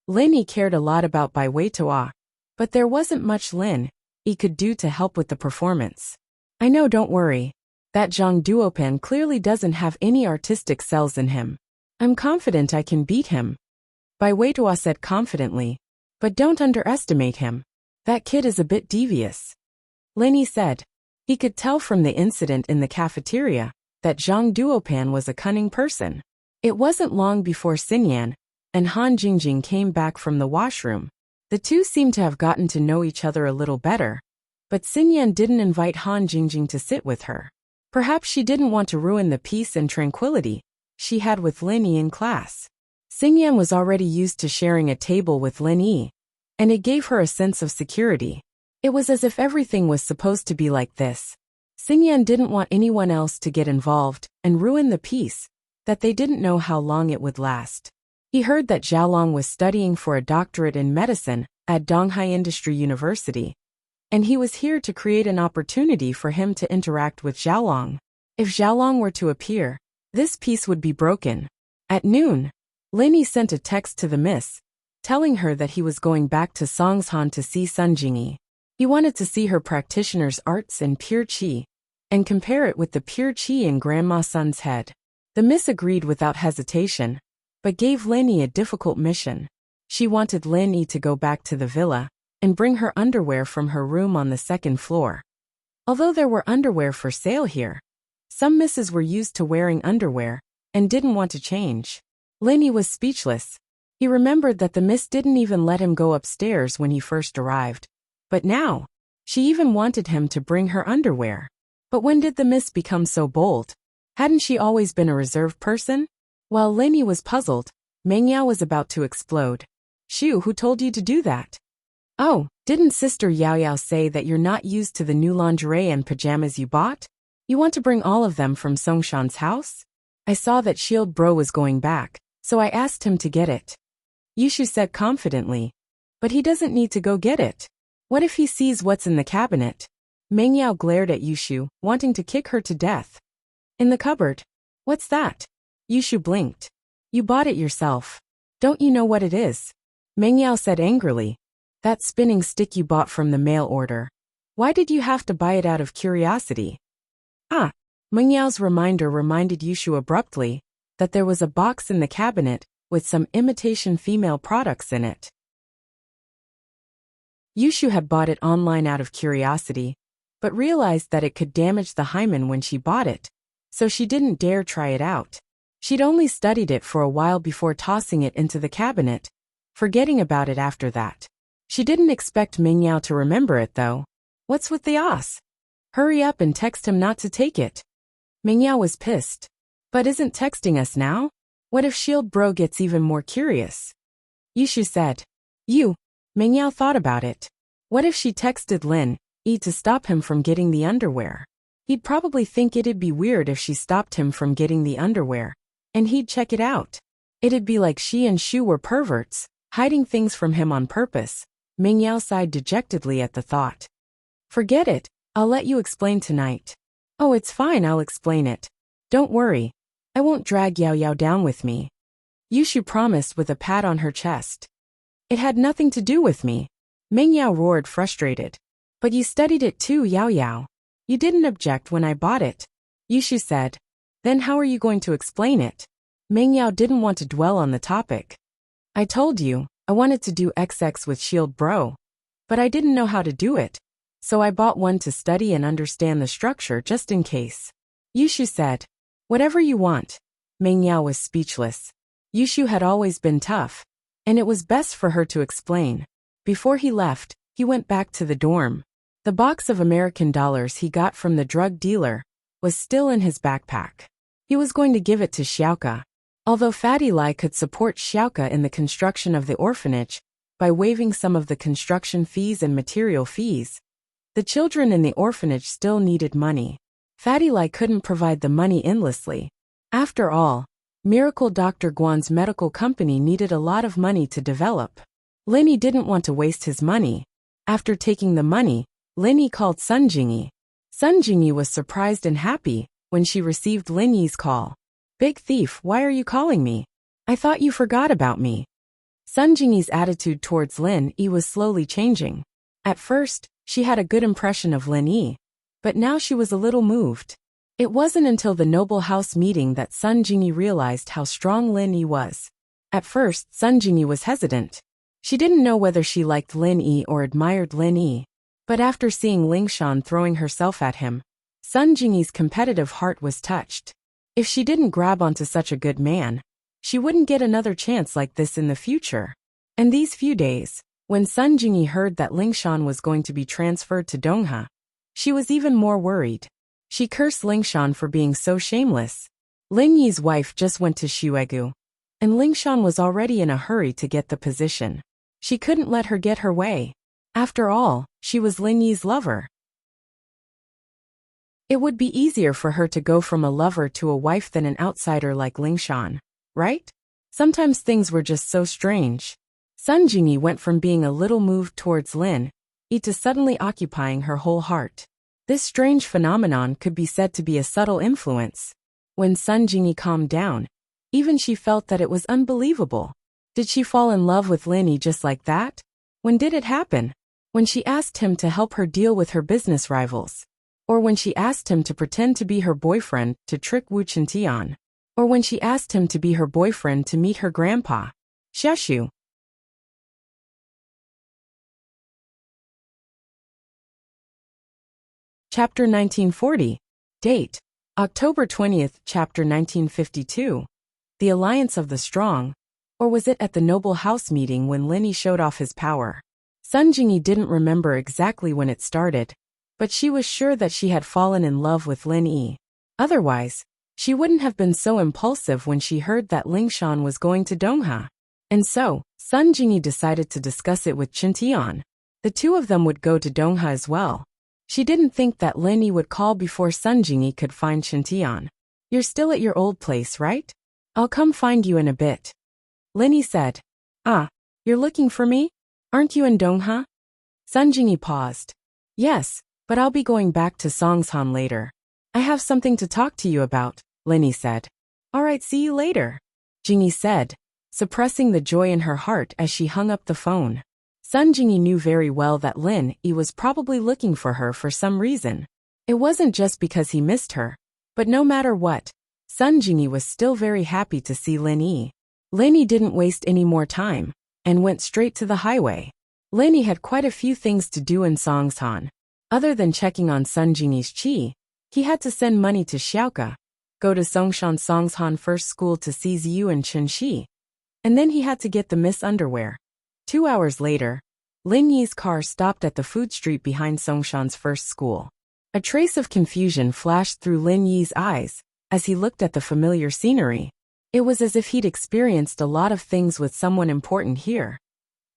Linny cared a lot about Bai Weitua, but there wasn't much Lin he could do to help with the performance. I know, don't worry. That Zhang Duopan clearly doesn't have any artistic cells in him. I'm confident I can beat him. Bai Weitua said confidently, but don't underestimate him. That kid is a bit devious. Linny said. He could tell from the incident in the cafeteria that Zhang Duopan was a cunning person. It wasn't long before Xinyan and Han Jingjing came back from the washroom. The two seemed to have gotten to know each other a little better, but Xinyan didn't invite Han Jingjing to sit with her. Perhaps she didn't want to ruin the peace and tranquility she had with Lin Yi in class. Xinyan was already used to sharing a table with Lin Yi, and it gave her a sense of security. It was as if everything was supposed to be like this. Xinyan didn't want anyone else to get involved and ruin the peace, that they didn't know how long it would last. He heard that Zhaolong was studying for a doctorate in medicine at Donghai Industry University, and he was here to create an opportunity for him to interact with Zhaolong. If Zhaolong were to appear, this peace would be broken. At noon, Linny sent a text to the miss, telling her that he was going back to Songshan to see Sun Jingyi. He wanted to see her practitioner's arts and pure qi, and compare it with the pure qi in Grandma Sun's head. The miss agreed without hesitation, but gave Linny a difficult mission. She wanted Linny to go back to the villa and bring her underwear from her room on the second floor. Although there were underwear for sale here, some misses were used to wearing underwear and didn't want to change. Linny was speechless. He remembered that the miss didn't even let him go upstairs when he first arrived. But now, she even wanted him to bring her underwear. But when did the miss become so bold? Hadn't she always been a reserved person? While Linny was puzzled, Mengyao was about to explode. Shu, who told you to do that? Oh, didn't Sister Yao Yao say that you're not used to the new lingerie and pajamas you bought? You want to bring all of them from Songshan's house? I saw that Shield Bro was going back, so I asked him to get it. Yushu said confidently. But he doesn't need to go get it. What if he sees what's in the cabinet? Mengyao glared at Yushu, wanting to kick her to death. In the cupboard. What's that? Yushu blinked. You bought it yourself. Don't you know what it is? Mengyao said angrily. That spinning stick you bought from the mail order. Why did you have to buy it out of curiosity? Mengyao reminded Yushu abruptly that there was a box in the cabinet with some imitation female products in it. Yushu had bought it online out of curiosity, but realized that it could damage the hymen when she bought it, so she didn't dare try it out. She'd only studied it for a while before tossing it into the cabinet, forgetting about it after that. She didn't expect Mingyao to remember it though. What's with the os? Hurry up and text him not to take it. Mingyao was pissed. But isn't texting us now? What if Shield Bro gets even more curious? Yushu said. Mingyao thought about it. What if she texted Lin Yi to stop him from getting the underwear? He'd probably think it'd be weird if she stopped him from getting the underwear, and he'd check it out. It'd be like she and Shu were perverts, hiding things from him on purpose. Mingyao sighed dejectedly at the thought. Forget it, I'll let you explain tonight. Oh, it's fine, I'll explain it. Don't worry. I won't drag Yao Yao down with me. Yushu promised with a pat on her chest. It had nothing to do with me. Mingyao roared frustrated. But you studied it too, Yao Yao. You didn't object when I bought it. Yushu said. Then how are you going to explain it? Mingyao didn't want to dwell on the topic. I told you, I wanted to do XX with Shield Bro. But I didn't know how to do it. So I bought one to study and understand the structure just in case. Yushu said. Whatever you want. Mingyao was speechless. Yushu had always been tough, and it was best for her to explain. Before he left, he went back to the dorm. The box of American dollars he got from the drug dealer was still in his backpack. He was going to give it to Xiaoka. Although Fatty Lai could support Xiaoka in the construction of the orphanage by waiving some of the construction fees and material fees, the children in the orphanage still needed money. Fatty Lai couldn't provide the money endlessly. After all, Miracle Dr. Guan's medical company needed a lot of money to develop. Lin Yi didn't want to waste his money. After taking the money, Lin Yi called Sun Jingyi. Sun Jingyi was surprised and happy when she received Lin Yi's call. Big thief, why are you calling me? I thought you forgot about me. Sun Jingyi's attitude towards Lin Yi was slowly changing. At first, she had a good impression of Lin Yi, but now she was a little moved. It wasn't until the Noble House meeting that Sun Jingyi realized how strong Lin Yi was. At first, Sun Jingyi was hesitant. She didn't know whether she liked Lin Yi or admired Lin Yi, but after seeing Lingshan throwing herself at him, Sun Jingyi's competitive heart was touched. If she didn't grab onto such a good man, she wouldn't get another chance like this in the future. And these few days, when Sun Jingyi heard that Lingshan was going to be transferred to Dongha, she was even more worried. She cursed Lingshan for being so shameless. Lin Yi's wife just went to Xuegu, and Lingshan was already in a hurry to get the position. She couldn't let her get her way. After all, she was Lin Yi's lover. It would be easier for her to go from a lover to a wife than an outsider like Lingshan, right? Sometimes things were just so strange. Sun Jingyi went from being a little moved towards Lin Yi to suddenly occupying her whole heart. This strange phenomenon could be said to be a subtle influence. When Sun Jingyi calmed down, even she felt that it was unbelievable. Did she fall in love with Lin Yi just like that? When did it happen? When she asked him to help her deal with her business rivals? Or when she asked him to pretend to be her boyfriend to trick Wu Chintian? Or when she asked him to be her boyfriend to meet her grandpa? Xiaoshu. Chapter 1940. Date: October 20th, Chapter 1952. The Alliance of the Strong. Or was it at the Noble House meeting when Lin Yi showed off his power? Sun Jingyi didn't remember exactly when it started, but she was sure that she had fallen in love with Lin Yi. Otherwise, she wouldn't have been so impulsive when she heard that Lingshan was going to Dongha. And so, Sun Jingyi decided to discuss it with Chintian. The two of them would go to Dongha as well. She didn't think that Lin Yi would call before Sun Jingyi could find Chintian. You're still at your old place, right? I'll come find you in a bit. Lin Yi said. Ah, you're looking for me? Aren't you in Dongha? Sun Jingyi paused. Yes, but I'll be going back to Songshan later. I have something to talk to you about, Lin Yi said. All right, see you later, Jingyi said, suppressing the joy in her heart as she hung up the phone. Sun Jingyi knew very well that Lin Yi was probably looking for her for some reason. It wasn't just because he missed her, but no matter what, Sun Jingyi was still very happy to see Lin Yi. Lenny didn't waste any more time and went straight to the highway. Lenny had quite a few things to do in Songshan. Other than checking on Sunjini's chi, he had to send money to Xiaoka, go to Songshan First School to see Ziyu and Chunxi, and then he had to get the Miss underwear. 2 hours later, Lin Yi's car stopped at the food street behind Songshan's first school. A trace of confusion flashed through Lin Yi's eyes as he looked at the familiar scenery. It was as if he'd experienced a lot of things with someone important here.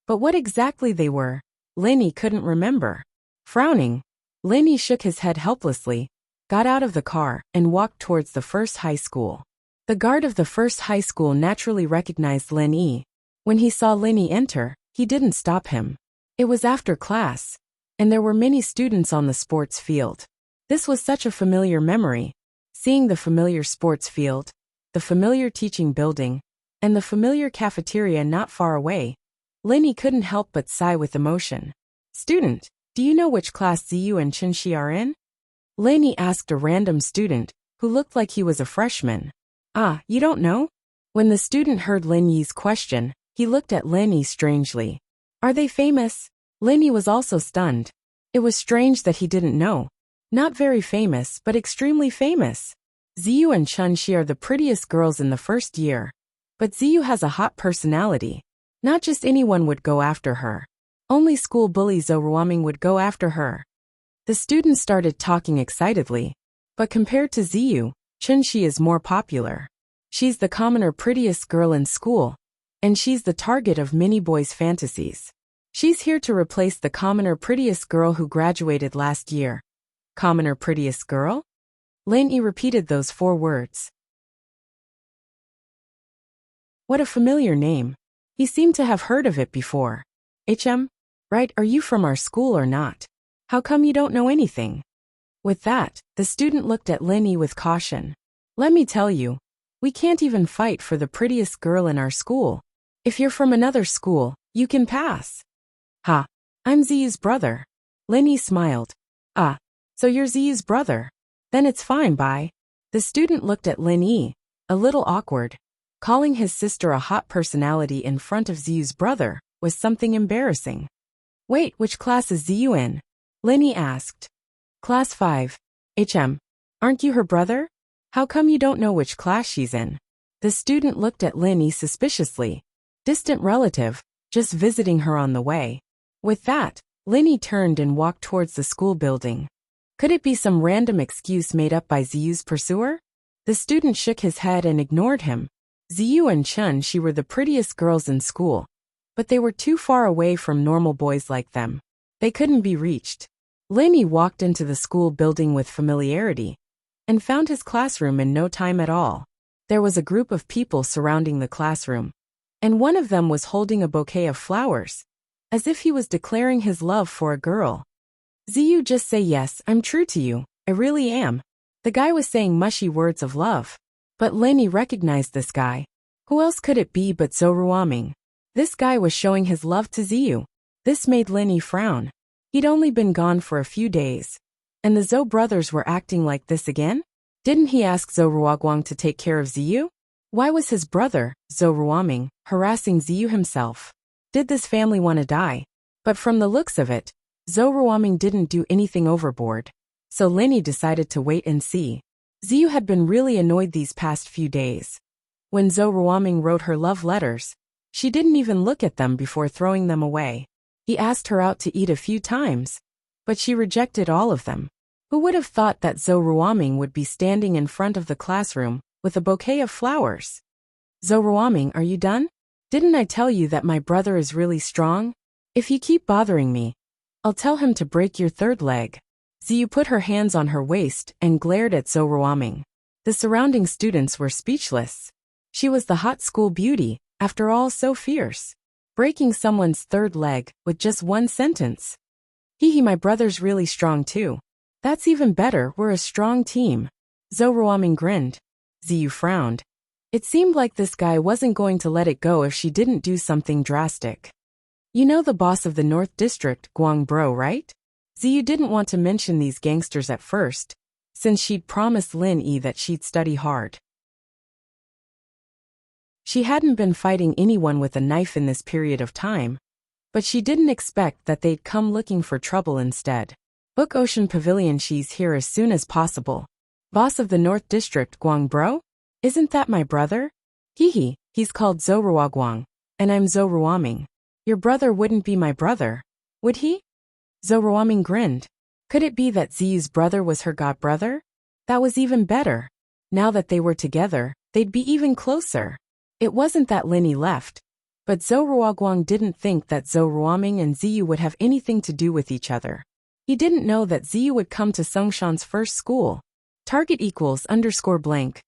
But what exactly they were, Lin Yi couldn't remember. Frowning, Lin Yi shook his head helplessly, got out of the car, and walked towards the first high school. The guard of the first high school naturally recognized Lin Yi. When he saw Lin Yi enter, he didn't stop him. It was after class, and there were many students on the sports field. This was such a familiar memory, seeing the familiar sports field, the familiar teaching building, and the familiar cafeteria not far away. Lin Yi couldn't help but sigh with emotion. "Student, do you know which class Ziyu and Chunxi are in?" Lin Yi asked a random student, who looked like he was a freshman. "Ah, you don't know?" When the student heard Lin Yi's question, he looked at Lin Yi strangely. "Are they famous?" Lin Yi was also stunned. It was strange that he didn't know. Not very famous, but extremely famous. Ziyu and Chunxi are the prettiest girls in the first year. But Ziyu has a hot personality. Not just anyone would go after her. Only school bully Zhou Ruoming would go after her. The students started talking excitedly. But compared to Ziyu, Chunxi is more popular. She's the commoner prettiest girl in school, and she's the target of many boys' fantasies. She's here to replace the commoner prettiest girl who graduated last year. Commoner prettiest girl? Lin Yi repeated those 4 words. What a familiar name. He seemed to have heard of it before. Right, are you from our school or not? How come you don't know anything? With that, the student looked at Lin Yi with caution. "Let me tell you, we can't even fight for the prettiest girl in our school. If you're from another school, you can pass." "Ha, I'm Ziyu's brother." Lin Yi smiled. "Ah, so you're Ziyu's brother? Then it's fine, bye." The student looked at Lin Yi, a little awkward. Calling his sister a hot personality in front of Ziyu's brother was something embarrassing. "Wait, which class is Ziyu in?" Lin Yi asked. "Class 5. Aren't you her brother? How come you don't know which class she's in?" The student looked at Lin Yi suspiciously. Distant relative, just visiting her on the way. With that, Lin Yi turned and walked towards the school building. Could it be some random excuse made up by Ziyu's pursuer? The student shook his head and ignored him. Ziyu and Chunxi were the prettiest girls in school, but they were too far away from normal boys like them. They couldn't be reached. Lin Yi walked into the school building with familiarity and found his classroom in no time at all. There was a group of people surrounding the classroom, and one of them was holding a bouquet of flowers, as if he was declaring his love for a girl. "Ziyu, just say yes, I'm true to you, I really am." The guy was saying mushy words of love. But Lin Yi recognized this guy. Who else could it be but Zhou Ruoming? This guy was showing his love to Ziyu. This made Lin Yi frown. He'd only been gone for a few days. And the Zhou brothers were acting like this again? Didn't he ask Zhou Ruoguang to take care of Ziyu? Why was his brother, Zhou Ruoming, harassing Ziyu himself? Did this family want to die? But from the looks of it, Zhou Ruoming didn't do anything overboard. So Lin Yi decided to wait and see. Ziyu had been really annoyed these past few days. When Zhou Ruoming wrote her love letters, she didn't even look at them before throwing them away. He asked her out to eat a few times, but she rejected all of them. Who would have thought that Zhou Ruoming would be standing in front of the classroom with a bouquet of flowers? "Zhou Ruoming, are you done? Didn't I tell you that my brother is really strong? If you keep bothering me, I'll tell him to break your 3rd leg." Ziyu put her hands on her waist and glared at Zhou Ruoming. The surrounding students were speechless. She was the hot school beauty, after all, so fierce. Breaking someone's 3rd leg with just one sentence. My brother's really strong too." "That's even better, we're a strong team." Zhou Ruoming grinned. Ziyu frowned. It seemed like this guy wasn't going to let it go if she didn't do something drastic. "You know the boss of the North District, Guangbro, right?" Ziyu didn't want to mention these gangsters at first, since she'd promised Lin Yi that she'd study hard. She hadn't been fighting anyone with a knife in this period of time, but she didn't expect that they'd come looking for trouble instead. Book Ocean Pavilion, she's here as soon as possible. Boss of the North District, Guang bro? Isn't that my brother? He's called Zhou Ruoguang, and I'm Zhou Ruoming. Your brother wouldn't be my brother, would he? Zhou Ruoming grinned. Could it be that Ziyu's brother was her god-brother? That was even better. Now that they were together, they'd be even closer. It wasn't that Linny left, but Zhou Ruoguang didn't think that Zhou Ruoming and Ziyu would have anything to do with each other. He didn't know that Ziyu would come to Songshan's first school. Target =_ blank.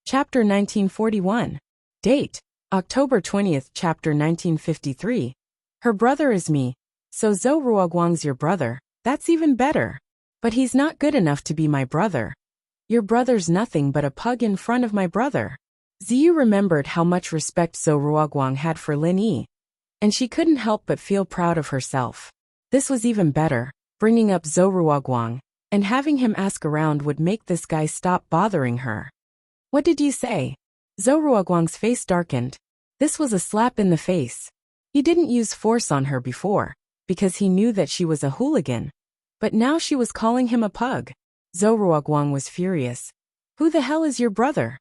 Chapter 1941. Date: October 20th. Chapter 1953. Her brother is me. So Zhou Ruoguang's your brother. That's even better. But he's not good enough to be my brother. Your brother's nothing but a pug in front of my brother. Ziyu remembered how much respect Zhou Ruoguang had for Lin Yi, and she couldn't help but feel proud of herself. This was even better. Bringing up Zhou Ruoguang and having him ask around would make this guy stop bothering her. What did you say? Zhou Ruoguang's face darkened. This was a slap in the face. He didn't use force on her before, because he knew that she was a hooligan. But now she was calling him a pug. Zhou Ruoguang was furious. Who the hell is your brother?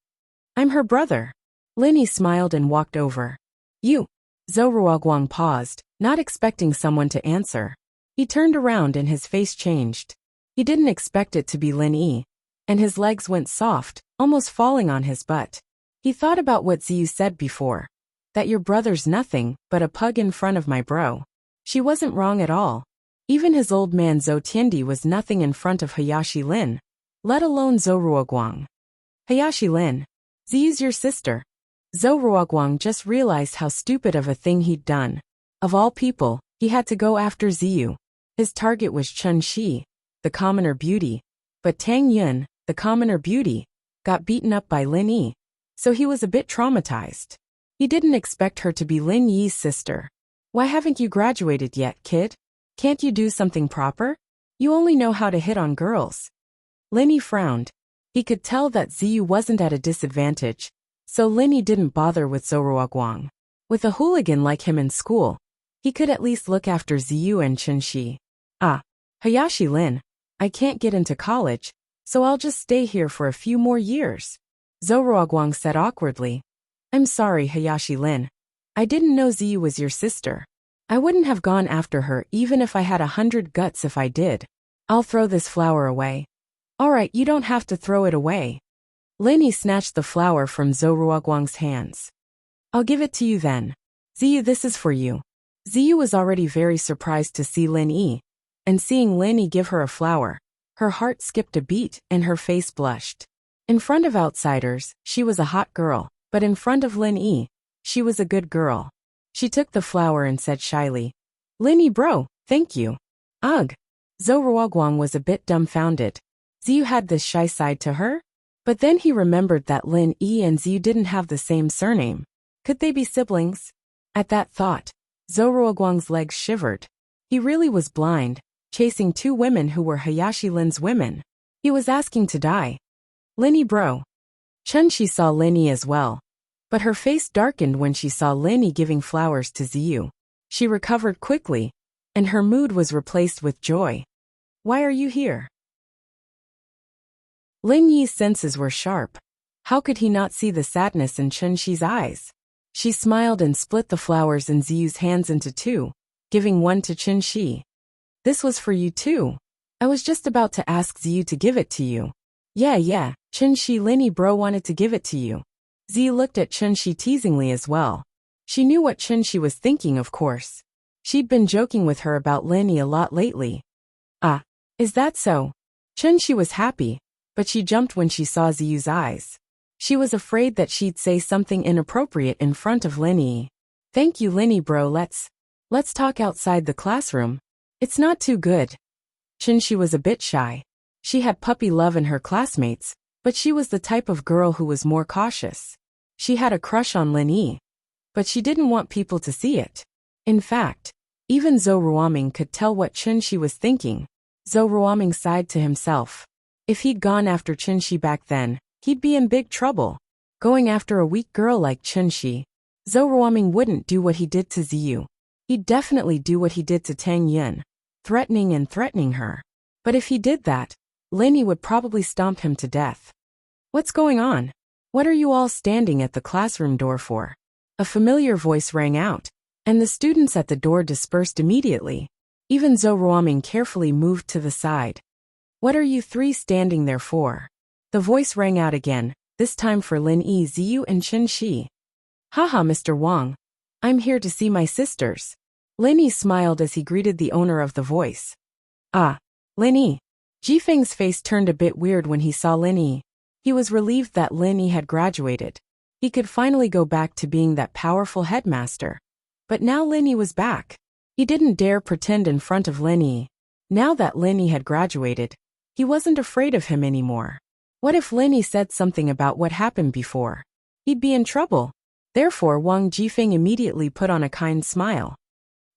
I'm her brother. Linny smiled and walked over. You. Zhou Ruoguang paused, not expecting someone to answer. He turned around and his face changed. He didn't expect it to be Lin Yi, and his legs went soft, almost falling on his butt. He thought about what Ziyu said before, that your brother's nothing but a pug in front of my bro. She wasn't wrong at all. Even his old man Zhou Tiandi was nothing in front of Hayashi Lin, let alone Zhou Ruoguang. Hayashi Lin, Ziyu's your sister. Zhou Ruoguang just realized how stupid of a thing he'd done. Of all people, he had to go after Ziyu. His target was Chun Shi, the commoner beauty, but Tang Yun, the commoner beauty, got beaten up by Lin Yi, so he was a bit traumatized. He didn't expect her to be Lin Yi's sister. Why haven't you graduated yet, kid? Can't you do something proper? You only know how to hit on girls. Lin Yi frowned. He could tell that Ziyu wasn't at a disadvantage, so Lin Yi didn't bother with Zhou Ruoguang. With a hooligan like him in school, he could at least look after Ziyu and Chun Shi. Hayashi Lin, I can't get into college, so I'll just stay here for a few more years. Zhou Ruoguang said awkwardly. I'm sorry, Hayashi Lin. I didn't know Ziyu was your sister. I wouldn't have gone after her even if I had 100 guts if I did. I'll throw this flower away. Alright, you don't have to throw it away. Lin Yi snatched the flower from Zhou Ruoguang's hands. I'll give it to you then. Ziyu, this is for you. Ziyu was already very surprised to see Lin Yi, and seeing Lin Yi give her a flower, her heart skipped a beat and her face blushed. In front of outsiders, she was a hot girl, but in front of Lin Yi, she was a good girl. She took the flower and said shyly, Lin Yi bro, thank you. Ugh. Zhou Ruoguang was a bit dumbfounded. Ziyu had this shy side to her? But then he remembered that Lin Yi and Ziyu didn't have the same surname. Could they be siblings? At that thought, Zhou Ruoguang's legs shivered. He really was blind, chasing two women who were Hayashi Lin's women. He was asking to die. Lin Yi bro. Chun Shi saw Lin Yi as well, but her face darkened when she saw Lin Yi giving flowers to Ziyu. She recovered quickly, and her mood was replaced with joy. Why are you here? Lin Yi's senses were sharp. How could he not see the sadness in Chun Shi's eyes? She smiled and split the flowers in Ziyu's hands into two, giving one to Chun Shi. This was for you too. I was just about to ask Ziyu to give it to you. Yeah, Chun Shi, Lin Yi bro wanted to give it to you. Ziyu looked at Chun Shi teasingly as well. She knew what Chun Shi was thinking, of course. She'd been joking with her about Lin Yi a lot lately. Is that so? Chun Shi was happy, but she jumped when she saw Ziyu's eyes. She was afraid that she'd say something inappropriate in front of Lin Yi. Thank you, Lin Yi bro, let's talk outside the classroom. It's not too good. Chun Shi was a bit shy. She had puppy love in her classmates, but she was the type of girl who was more cautious. She had a crush on Lin Yi, but she didn't want people to see it. In fact, even Zhou Ruoming could tell what Chun Shi was thinking. Zhou Ruoming sighed to himself. If he'd gone after Chunshi back then, he'd be in big trouble. Going after a weak girl like Chunshi, Zhou Ruoming wouldn't do what he did to Ziyu. He'd definitely do what he did to Tang Yun, threatening her. But if he did that, Lin would probably stomp him to death. What's going on? What are you all standing at the classroom door for? A familiar voice rang out, and the students at the door dispersed immediately. Even Zhou Ruoming carefully moved to the side. What are you three standing there for? The voice rang out again, this time for Lin Yi, Ziyu, and Chen Shi. Haha, Mr. Wang. I'm here to see my sisters. Lin Yi smiled as he greeted the owner of the voice. Ah, Lin Yi. Jifeng's face turned a bit weird when he saw Lin Yi. He was relieved that Lin Yi had graduated. He could finally go back to being that powerful headmaster. But now Lin Yi was back. He didn't dare pretend in front of Lin Yi. Now that Lin Yi had graduated, he wasn't afraid of him anymore. What if Lin Yi said something about what happened before? He'd be in trouble. Therefore, Wang Jifeng immediately put on a kind smile.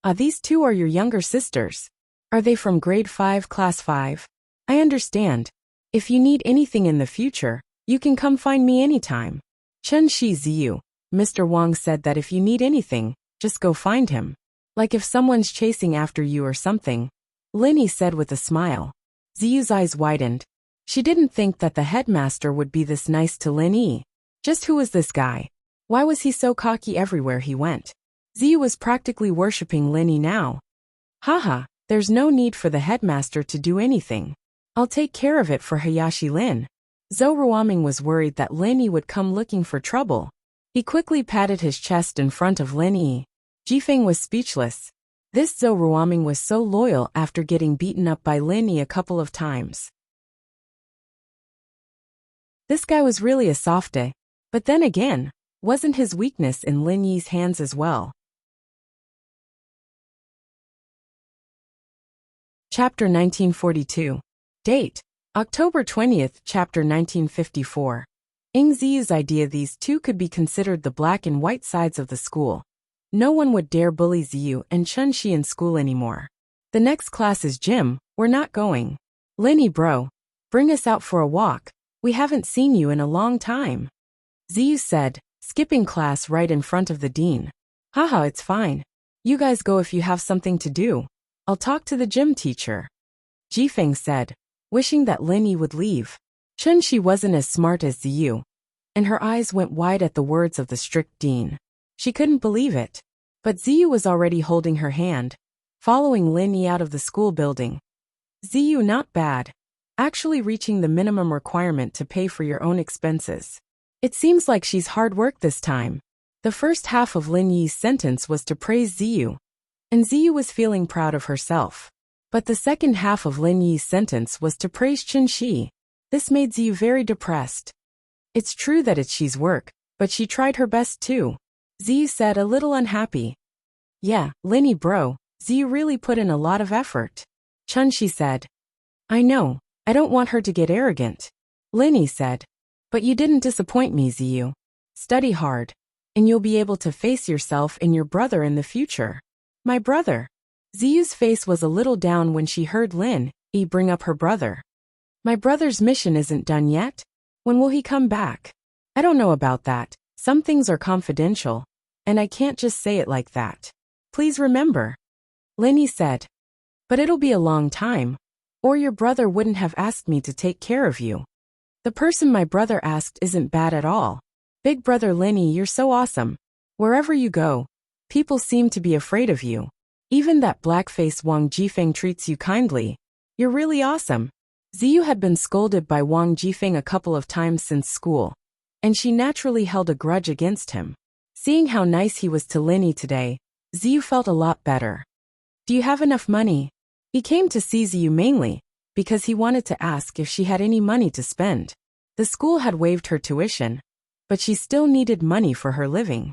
Ah, these two are your younger sisters. Are they from grade 5, class 5? I understand. If you need anything in the future, you can come find me anytime. Chen Shi Ziyu, Mr. Wang said that if you need anything, just go find him. Like if someone's chasing after you or something, Lin Yi said with a smile. Ziyu's eyes widened. She didn't think that the headmaster would be this nice to Lin Yi. Just who was this guy? Why was he so cocky everywhere he went? Ziyu was practically worshipping Lin Yi now. Haha, there's no need for the headmaster to do anything. I'll take care of it for Hayashi Lin. Zhou Ruoming was worried that Lin Yi would come looking for trouble. He quickly patted his chest in front of Lin Yi. Jifeng was speechless. This Zhou Ruoming was so loyal after getting beaten up by Lin Yi a couple of times. This guy was really a softie. But then again, wasn't his weakness in Lin Yi's hands as well? Chapter 1942. Date: October 20th, Chapter 1954. In Ziyu's idea, these two could be considered the black and white sides of the school. No one would dare bully Ziyu and Chen Shi in school anymore. The next class is gym, we're not going. Lin Yi bro, bring us out for a walk, we haven't seen you in a long time. Ziyu said, skipping class right in front of the dean. Haha, it's fine. You guys go if you have something to do. I'll talk to the gym teacher. Jifeng said, wishing that Lin Yi would leave. Chen Shi wasn't as smart as Ziyu, and her eyes went wide at the words of the strict dean. She couldn't believe it. But Ziyu was already holding her hand, following Lin Yi out of the school building. Ziyu, not bad. Actually reaching the minimum requirement to pay for your own expenses. It seems like she's hard work this time. The first half of Lin Yi's sentence was to praise Ziyu, and Ziyu was feeling proud of herself. But the second half of Lin Yi's sentence was to praise Chen Shi. This made Ziyu very depressed. It's true that it's she's work, but she tried her best too. Ziyu said, a little unhappy. Yeah, Lin Yi bro, Ziyu really put in a lot of effort. Chen Shi said. I know, I don't want her to get arrogant. Lin Yi said. But you didn't disappoint me, Ziyu. Study hard, and you'll be able to face yourself and your brother in the future. My brother. Ziyu's face was a little down when she heard Lin Yi bring up her brother. My brother's mission isn't done yet? When will he come back? I don't know about that. Some things are confidential, and I can't just say it like that. Please remember. Lin Yi said. But it'll be a long time, or your brother wouldn't have asked me to take care of you. The person my brother asked isn't bad at all. Big brother Lin Yi, you're so awesome. Wherever you go, people seem to be afraid of you. Even that blackface Wang Jifeng treats you kindly. You're really awesome. Ziyu had been scolded by Wang Jifeng a couple of times since school, and she naturally held a grudge against him. Seeing how nice he was to Lin Yi today, Ziyu felt a lot better. Do you have enough money? He came to see Ziyu mainly because he wanted to ask if she had any money to spend. The school had waived her tuition, but she still needed money for her living.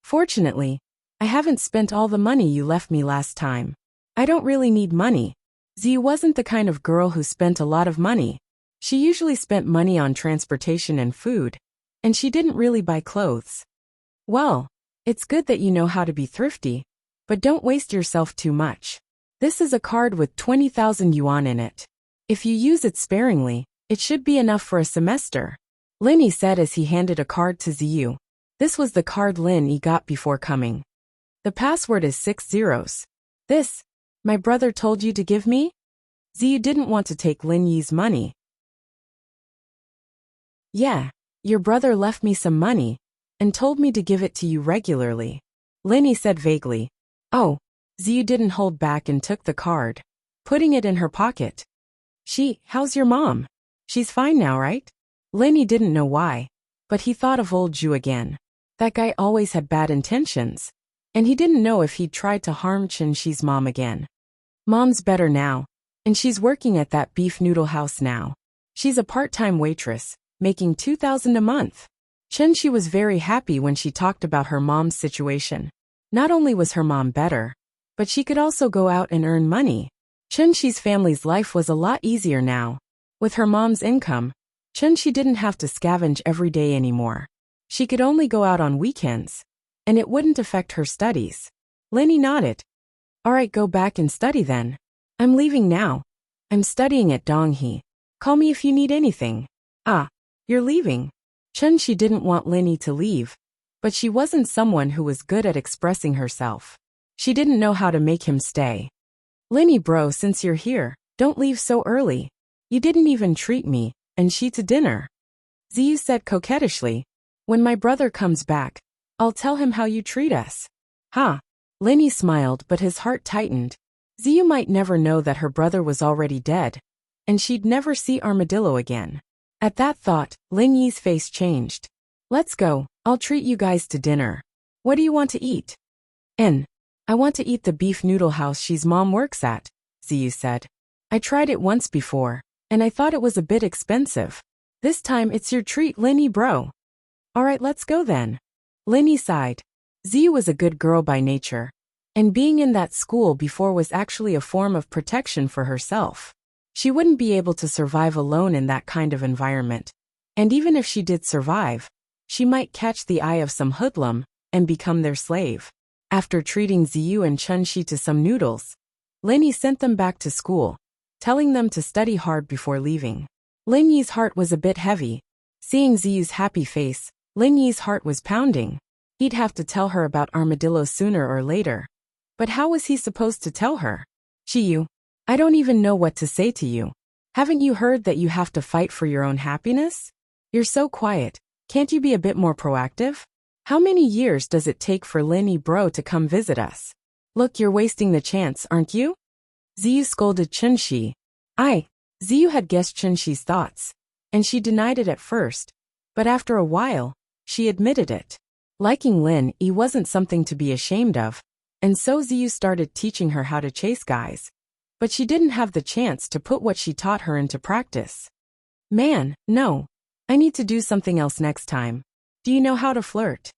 Fortunately, I haven't spent all the money you left me last time. I don't really need money. Ziyu wasn't the kind of girl who spent a lot of money. She usually spent money on transportation and food, and she didn't really buy clothes. Well, it's good that you know how to be thrifty, but don't waste yourself too much. This is a card with 20,000 yuan in it. If you use it sparingly, It should be enough for a semester. Linny said as he handed a card to Ziyu. This was the card Linny got before coming. The password is 6 zeros. This, my brother told you to give me? Ziyu didn't want to take Lin Yi's money. Yeah, your brother left me some money and told me to give it to you regularly. Linny said vaguely. Oh, Ziyu didn't hold back and took the card, putting it in her pocket. How's your mom? She's fine now, right? Linny didn't know why, but he thought of old Ju again. That guy always had bad intentions, and he didn't know if he'd tried to harm Chen-Shi's mom again. Mom's better now, and she's working at that beef noodle house now. She's a part-time waitress, making 2,000 a month. Chen-Shi was very happy when she talked about her mom's situation. Not only was her mom better, but she could also go out and earn money. Chen-Shi's family's life was a lot easier now. With her mom's income, Chen-Shi didn't have to scavenge every day anymore. She could only go out on weekends, and it wouldn't affect her studies. Linny nodded. All right, go back and study then. I'm leaving now. I'm studying at Donghe. Call me if you need anything. Ah, you're leaving. Chen-Shi didn't want Linny to leave, but she wasn't someone who was good at expressing herself. She didn't know how to make him stay. Linny bro, since you're here, don't leave so early. You didn't even treat me and she to dinner. Ziyu said coquettishly. When my brother comes back, I'll tell him how you treat us. Huh? Linny smiled, but his heart tightened. Ziyu might never know that her brother was already dead, and she'd never see Armadillo again. At that thought, Ling Yi's face changed. Let's go, I'll treat you guys to dinner. What do you want to eat? I want to eat the beef noodle house she's mom works at, Ziyu said. I tried it once before, and I thought it was a bit expensive. This time it's your treat, Linny bro. Alright, let's go then. Linny sighed. Ziyu was a good girl by nature, and being in that school before was actually a form of protection for herself. She wouldn't be able to survive alone in that kind of environment, and even if she did survive, she might catch the eye of some hoodlum and become their slave. After treating Ziyu and Chen-Shi to some noodles, Linny sent them back to school, telling them to study hard before leaving. Lin Yi's heart was a bit heavy. Seeing Ziyu's happy face, Lin Yi's heart was pounding. He'd have to tell her about Armadillo sooner or later. But how was he supposed to tell her? Ziyu, I don't even know what to say to you. Haven't you heard that you have to fight for your own happiness? You're so quiet. Can't you be a bit more proactive? How many years does it take for Linny bro to come visit us? Look, you're wasting the chance, aren't you? Ziyu scolded Chen-Shi. Ziyu had guessed Chen-Shi's thoughts, and she denied it at first, but after a while, she admitted it. Liking Lin Yi wasn't something to be ashamed of, and so Ziyu started teaching her how to chase guys. But she didn't have the chance to put what she taught her into practice. Man, no. I need to do something else next time. Do you know how to flirt?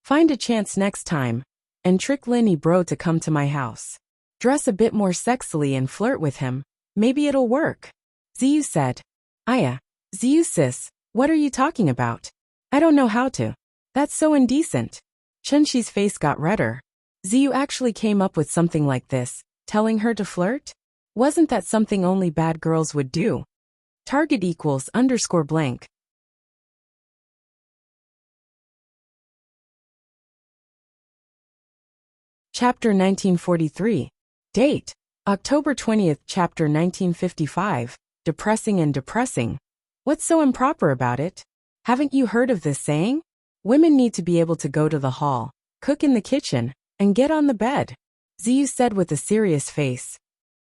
Find a chance next time, and trick Linny bro to come to my house. Dress a bit more sexily and flirt with him. Maybe it'll work. Ziyu said. Ziyu sis, what are you talking about? I don't know how to. That's so indecent. Chen-Shi's face got redder. Ziyu actually came up with something like this, telling her to flirt? Wasn't that something only bad girls would do? Target equals _blank. Chapter 1943. Date: October 20th, Chapter 1955. Depressing and depressing. What's so improper about it? Haven't you heard of this saying? Women need to be able to go to the hall, cook in the kitchen, and get on the bed. Ziyu said with a serious face.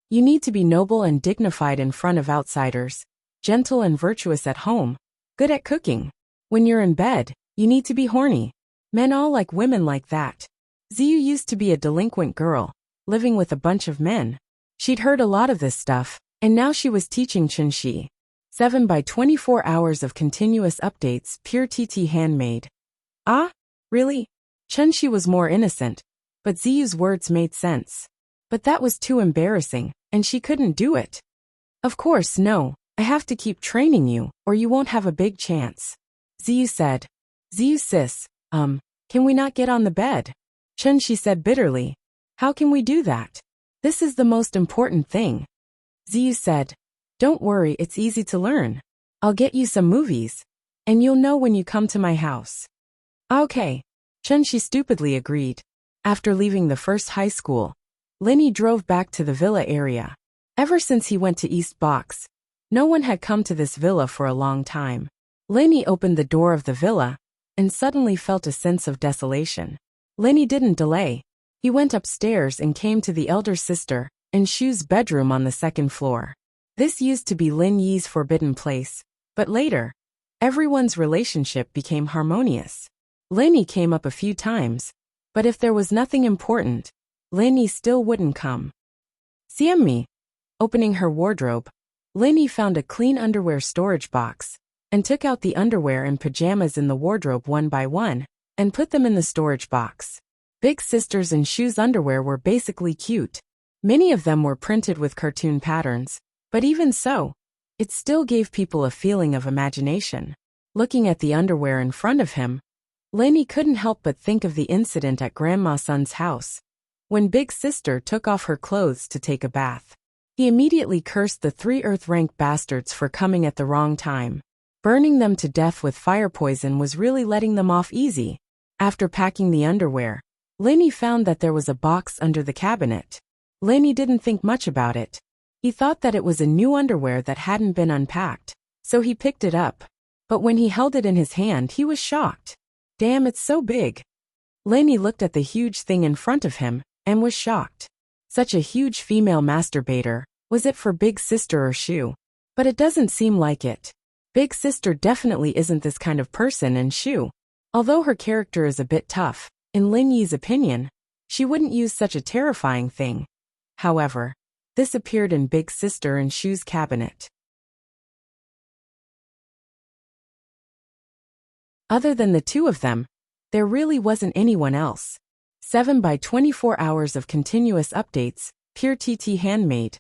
You need to be noble and dignified in front of outsiders, gentle and virtuous at home, good at cooking. When you're in bed, you need to be horny. Men all like women like that. Ziyu used to be a delinquent girl, living with a bunch of men. She'd heard a lot of this stuff, and now she was teaching Chen-Shi. 7 by 24 hours of continuous updates, pure TT handmade. Ah? Really? Chen-Shi was more innocent, but Ziyu's words made sense. But that was too embarrassing, and she couldn't do it. Of course, no. I have to keep training you, or you won't have a big chance. Ziyu said. Ziyu sis, can we not get on the bed? Chen-Shi said bitterly. How can we do that? This is the most important thing. Ziyu said. Don't worry, it's easy to learn. I'll get you some movies. And you'll know when you come to my house. Okay. Chunshi stupidly agreed. After leaving the first high school, Lenny drove back to the villa area. Ever since he went to East Box, no one had come to this villa for a long time. Lenny opened the door of the villa and suddenly felt a sense of desolation. Lenny didn't delay. He went upstairs and came to the elder sister and Shu's bedroom on the second floor. This used to be Lin Yi's forbidden place, but later, everyone's relationship became harmonious. Lenny came up a few times, but if there was nothing important, Lenny still wouldn't come. Siemi. Opening her wardrobe, Lenny found a clean underwear storage box and took out the underwear and pajamas in the wardrobe one by one and put them in the storage box. Big Sister's and Shu's underwear were basically cute. Many of them were printed with cartoon patterns, but even so, it still gave people a feeling of imagination. Looking at the underwear in front of him, Lenny couldn't help but think of the incident at Grandma Sun's house, when Big Sister took off her clothes to take a bath. He immediately cursed the 3 Earth-rank bastards for coming at the wrong time. Burning them to death with fire poison was really letting them off easy. After packing the underwear, Lenny found that there was a box under the cabinet. Lenny didn't think much about it. He thought that it was a new underwear that hadn't been unpacked, so he picked it up. But when he held it in his hand, he was shocked. Damn, it's so big. Lenny looked at the huge thing in front of him and was shocked. Such a huge female masturbator, was it for Big Sister or Shu? But it doesn't seem like it. Big Sister definitely isn't this kind of person, and Shu, although her character is a bit tough, in Lin Yi's opinion, she wouldn't use such a terrifying thing. However, this appeared in Big Sister and Shu's cabinet. Other than the two of them, there really wasn't anyone else. 7 by 24 hours of continuous updates, pure TT handmade.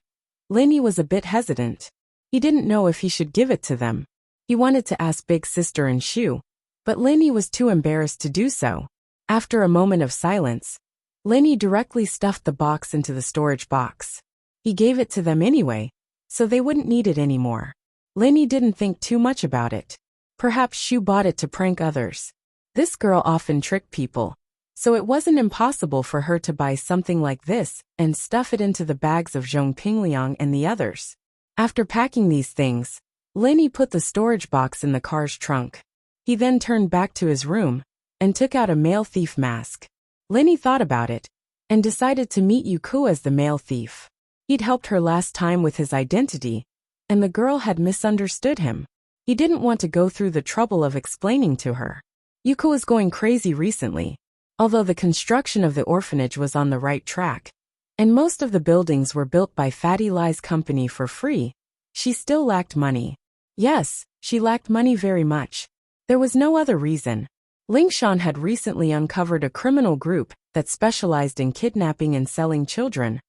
Lenny was a bit hesitant. He didn't know if he should give it to them. He wanted to ask Big Sister and Shu, but Lenny was too embarrassed to do so. After a moment of silence, Lenny directly stuffed the box into the storage box. He gave it to them anyway, so they wouldn't need it anymore. Lenny didn't think too much about it. Perhaps Shu bought it to prank others. This girl often tricked people, so it wasn't impossible for her to buy something like this and stuff it into the bags of Zhong Pingliang and the others. After packing these things, Lenny put the storage box in the car's trunk. He then turned back to his room and took out a male thief mask. Lenny thought about it and decided to meet Yuko as the male thief. He'd helped her last time with his identity, and the girl had misunderstood him. He didn't want to go through the trouble of explaining to her. Yuko was going crazy recently. Although the construction of the orphanage was on the right track, and most of the buildings were built by Fatty Lie's company for free, she still lacked money. Yes, she lacked money very much. There was no other reason. Lingshan had recently uncovered a criminal group that specialized in kidnapping and selling children,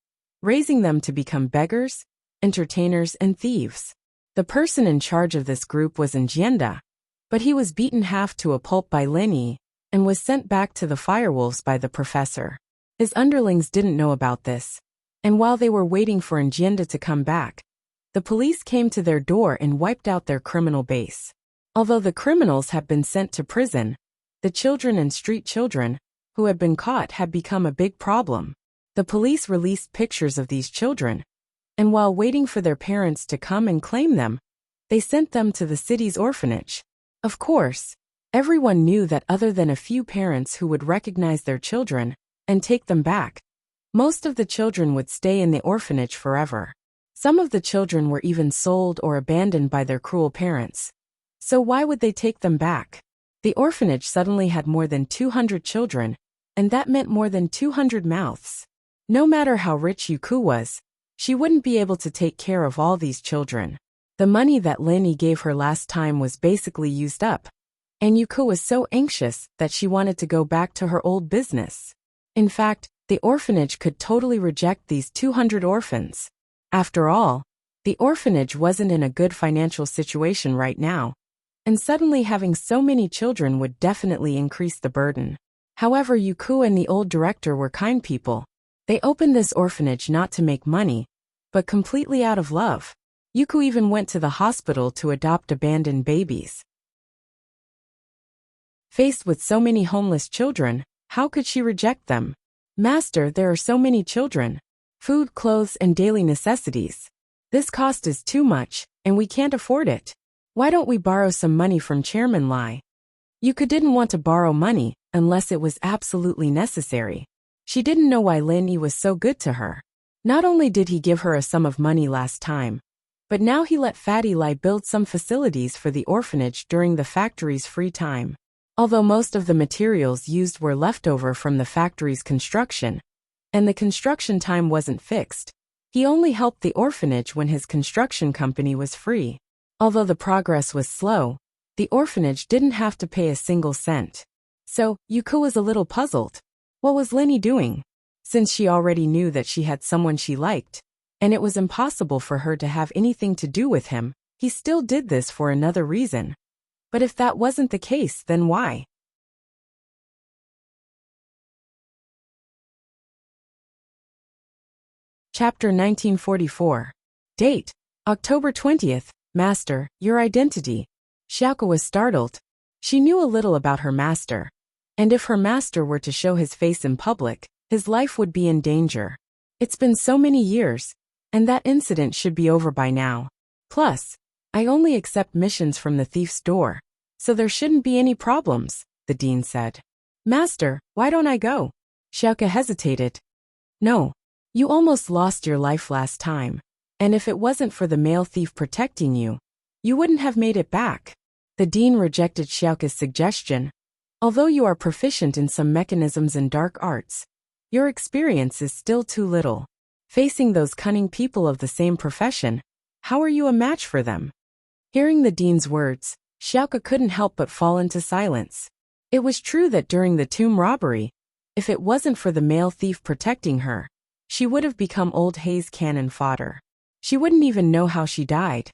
raising them to become beggars, entertainers, and thieves. The person in charge of this group was Njienda, but he was beaten half to a pulp by Lenny and was sent back to the firewolves by the professor. His underlings didn't know about this, and while they were waiting for Njienda to come back, the police came to their door and wiped out their criminal base. Although the criminals had been sent to prison, the children and street children who had been caught had become a big problem. The police released pictures of these children, and while waiting for their parents to come and claim them, they sent them to the city's orphanage. Of course, everyone knew that other than a few parents who would recognize their children and take them back, most of the children would stay in the orphanage forever. Some of the children were even sold or abandoned by their cruel parents. So why would they take them back? The orphanage suddenly had more than 200 children, and that meant more than 200 mouths. No matter how rich Yuku was, she wouldn't be able to take care of all these children. The money that Lenny gave her last time was basically used up, and Yuko was so anxious that she wanted to go back to her old business. In fact, the orphanage could totally reject these 200 orphans. After all, the orphanage wasn't in a good financial situation right now, and suddenly having so many children would definitely increase the burden. However, Yuko and the old director were kind people. They opened this orphanage not to make money, but completely out of love. Yuko even went to the hospital to adopt abandoned babies. Faced with so many homeless children, how could she reject them? Master, there are so many children. Food, clothes, and daily necessities. This cost is too much, and we can't afford it. Why don't we borrow some money from Chairman Lai? Yuka didn't want to borrow money unless it was absolutely necessary. She didn't know why Lin Yi was so good to her. Not only did he give her a sum of money last time, but now he let Fatty Lai build some facilities for the orphanage during the factory's free time. Although most of the materials used were leftover from the factory's construction, and the construction time wasn't fixed, he only helped the orphanage when his construction company was free. Although the progress was slow, the orphanage didn't have to pay a single cent. So, Yuko was a little puzzled. What was Lin Yi doing? Since she already knew that she had someone she liked, and it was impossible for her to have anything to do with him, he still did this for another reason. But if that wasn't the case, then why? Chapter 1944. Date: October 20th. Master, your identity. Xiaoke was startled. She knew a little about her master, and if her master were to show his face in public, his life would be in danger. It's been so many years, and that incident should be over by now. Plus, I only accept missions from the thief's door, so there shouldn't be any problems, the dean said. Master, why don't I go? Xiaoke hesitated. No. You almost lost your life last time, and if it wasn't for the male thief protecting you, you wouldn't have made it back. The dean rejected Xiaoke's suggestion. Although you are proficient in some mechanisms and dark arts, your experience is still too little. Facing those cunning people of the same profession, how are you a match for them? Hearing the dean's words, Xiaoke couldn't help but fall into silence. It was true that during the tomb robbery, if it wasn't for the male thief protecting her, she would have become old Hayes cannon fodder. She wouldn't even know how she died.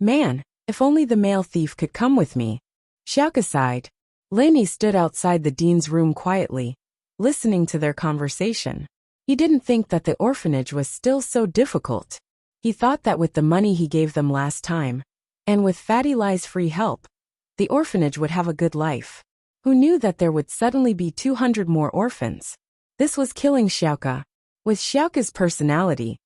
Man, if only the male thief could come with me. Xiaoke sighed. Lin Yi stood outside the dean's room quietly, listening to their conversation. He didn't think that the orphanage was still so difficult. He thought that with the money he gave them last time, and with Fatty Lai's free help, the orphanage would have a good life. Who knew that there would suddenly be 200 more orphans? This was killing Xiaoke. With Xiaoke's personality,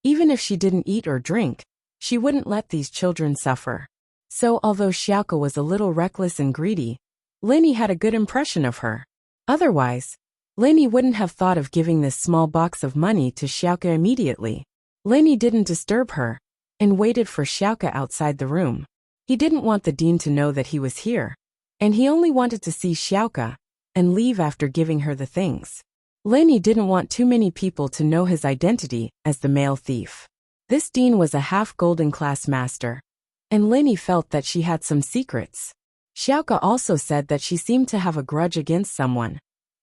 even if she didn't eat or drink, she wouldn't let these children suffer. So although Xiaoke was a little reckless and greedy, Lin Yi had a good impression of her. Otherwise, Lin Yi wouldn't have thought of giving this small box of money to Xiaoke immediately. Lin Yi didn't disturb her, and waited for Xiaoke outside the room. He didn't want the dean to know that he was here, and he only wanted to see Xiaoke and leave after giving her the things. Lin Yi didn't want too many people to know his identity as the male thief. This dean was a half-golden class master, and Lin Yi felt that she had some secrets. Xiaoke also said that she seemed to have a grudge against someone,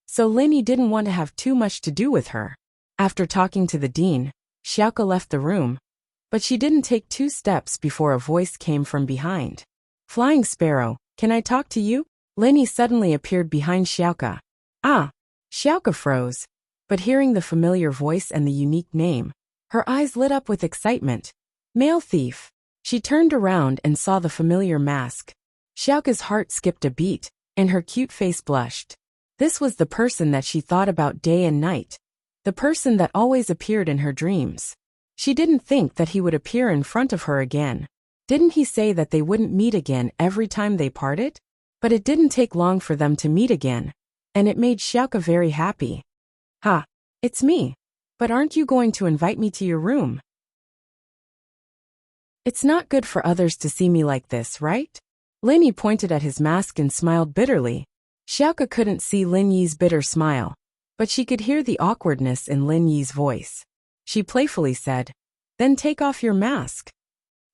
so Lin Yi didn't want to have too much to do with her. After talking to the dean, Xiaoke left the room, but she didn't take 2 steps before a voice came from behind. Flying Sparrow, can I talk to you? Lin Yi suddenly appeared behind Xiaoke. Ah! Xiaoke froze, but hearing the familiar voice and the unique name, her eyes lit up with excitement. Male thief. She turned around and saw the familiar mask. Xiaoke's heart skipped a beat, and her cute face blushed. This was the person that she thought about day and night, the person that always appeared in her dreams. She didn't think that he would appear in front of her again. Didn't he say that they wouldn't meet again every time they parted? But it didn't take long for them to meet again, and it made Xiaoke very happy. Ha! It's me. But aren't you going to invite me to your room? It's not good for others to see me like this, right? Lin Yi pointed at his mask and smiled bitterly. Xiaoke couldn't see Lin Yi's bitter smile, but she could hear the awkwardness in Lin Yi's voice. She playfully said, Then take off your mask.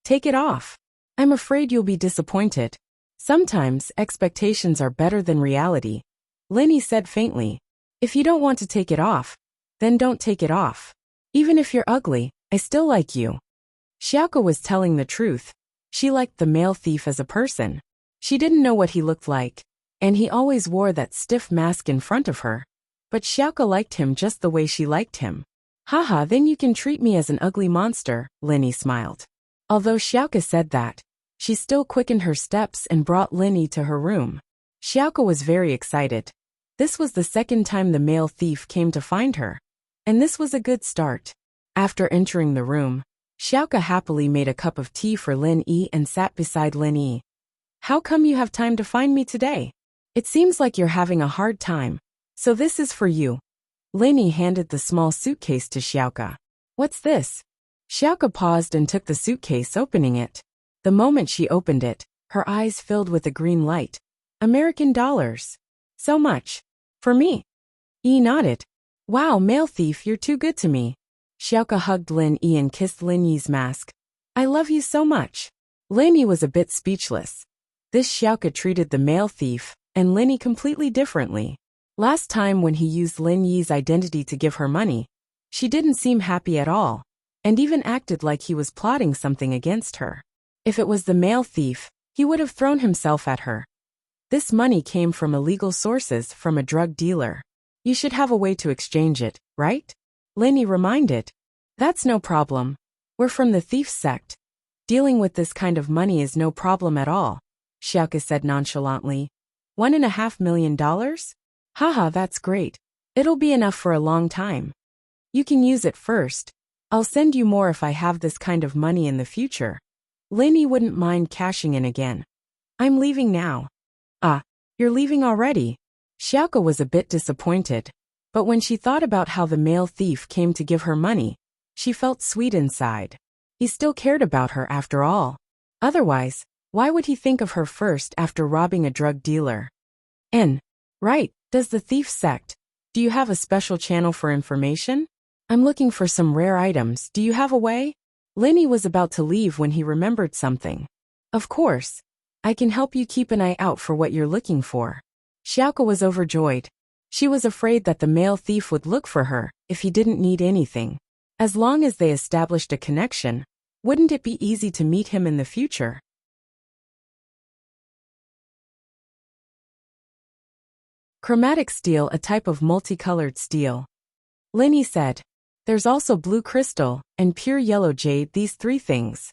Take it off. I'm afraid you'll be disappointed. Sometimes expectations are better than reality. Lin Yi said faintly, If you don't want to take it off, then don't take it off. Even if you're ugly, I still like you. Xiaoke was telling the truth. She liked the male thief as a person. She didn't know what he looked like, and he always wore that stiff mask in front of her. But Xiaoke liked him just the way she liked him. Haha, then you can treat me as an ugly monster, Lin Yi smiled. Although Xiaoka said that, she still quickened her steps and brought Linny to her room. Xiaoka was very excited. This was the second time the male thief came to find her, and this was a good start. After entering the room, Xiaoka happily made a cup of tea for Lin Yi and sat beside Lin Yi. How come you have time to find me today? It seems like you're having a hard time, so this is for you. Lin Yi handed the small suitcase to Xiaoka. What's this? Xiaoka paused and took the suitcase, opening it. The moment she opened it, her eyes filled with a green light. American dollars. So much. For me. Yi nodded. Wow, male thief, you're too good to me. Xiaoka hugged Lin Yi and kissed Lin Yi's mask. I love you so much. Lin Yi was a bit speechless. This Xiaoka treated the male thief and Lin Yi completely differently. Last time when he used Lin Yi's identity to give her money, she didn't seem happy at all, and even acted like he was plotting something against her. If it was the male thief, he would have thrown himself at her. This money came from illegal sources, from a drug dealer. You should have a way to exchange it, right? Lin Yi reminded. That's no problem. We're from the thief sect. Dealing with this kind of money is no problem at all, Xiaoka said nonchalantly. $1.5 million? Haha, that's great. It'll be enough for a long time. You can use it first. I'll send you more if I have this kind of money in the future. Lin Yi wouldn't mind cashing in again. I'm leaving now. Ah, you're leaving already? Xiaoka was a bit disappointed, but when she thought about how the male thief came to give her money, she felt sweet inside. He still cared about her after all. Otherwise, why would he think of her first after robbing a drug dealer? Right, does the thief sect? Do you have a special channel for information? I'm looking for some rare items. Do you have a way? Lin Yi was about to leave when he remembered something. Of course. I can help you keep an eye out for what you're looking for. Xiaoka was overjoyed. She was afraid that the male thief would look for her if he didn't need anything. As long as they established a connection, wouldn't it be easy to meet him in the future? Chromatic steel, a type of multicolored steel. Lin Yi said. There's also blue crystal and pure yellow jade, these three things.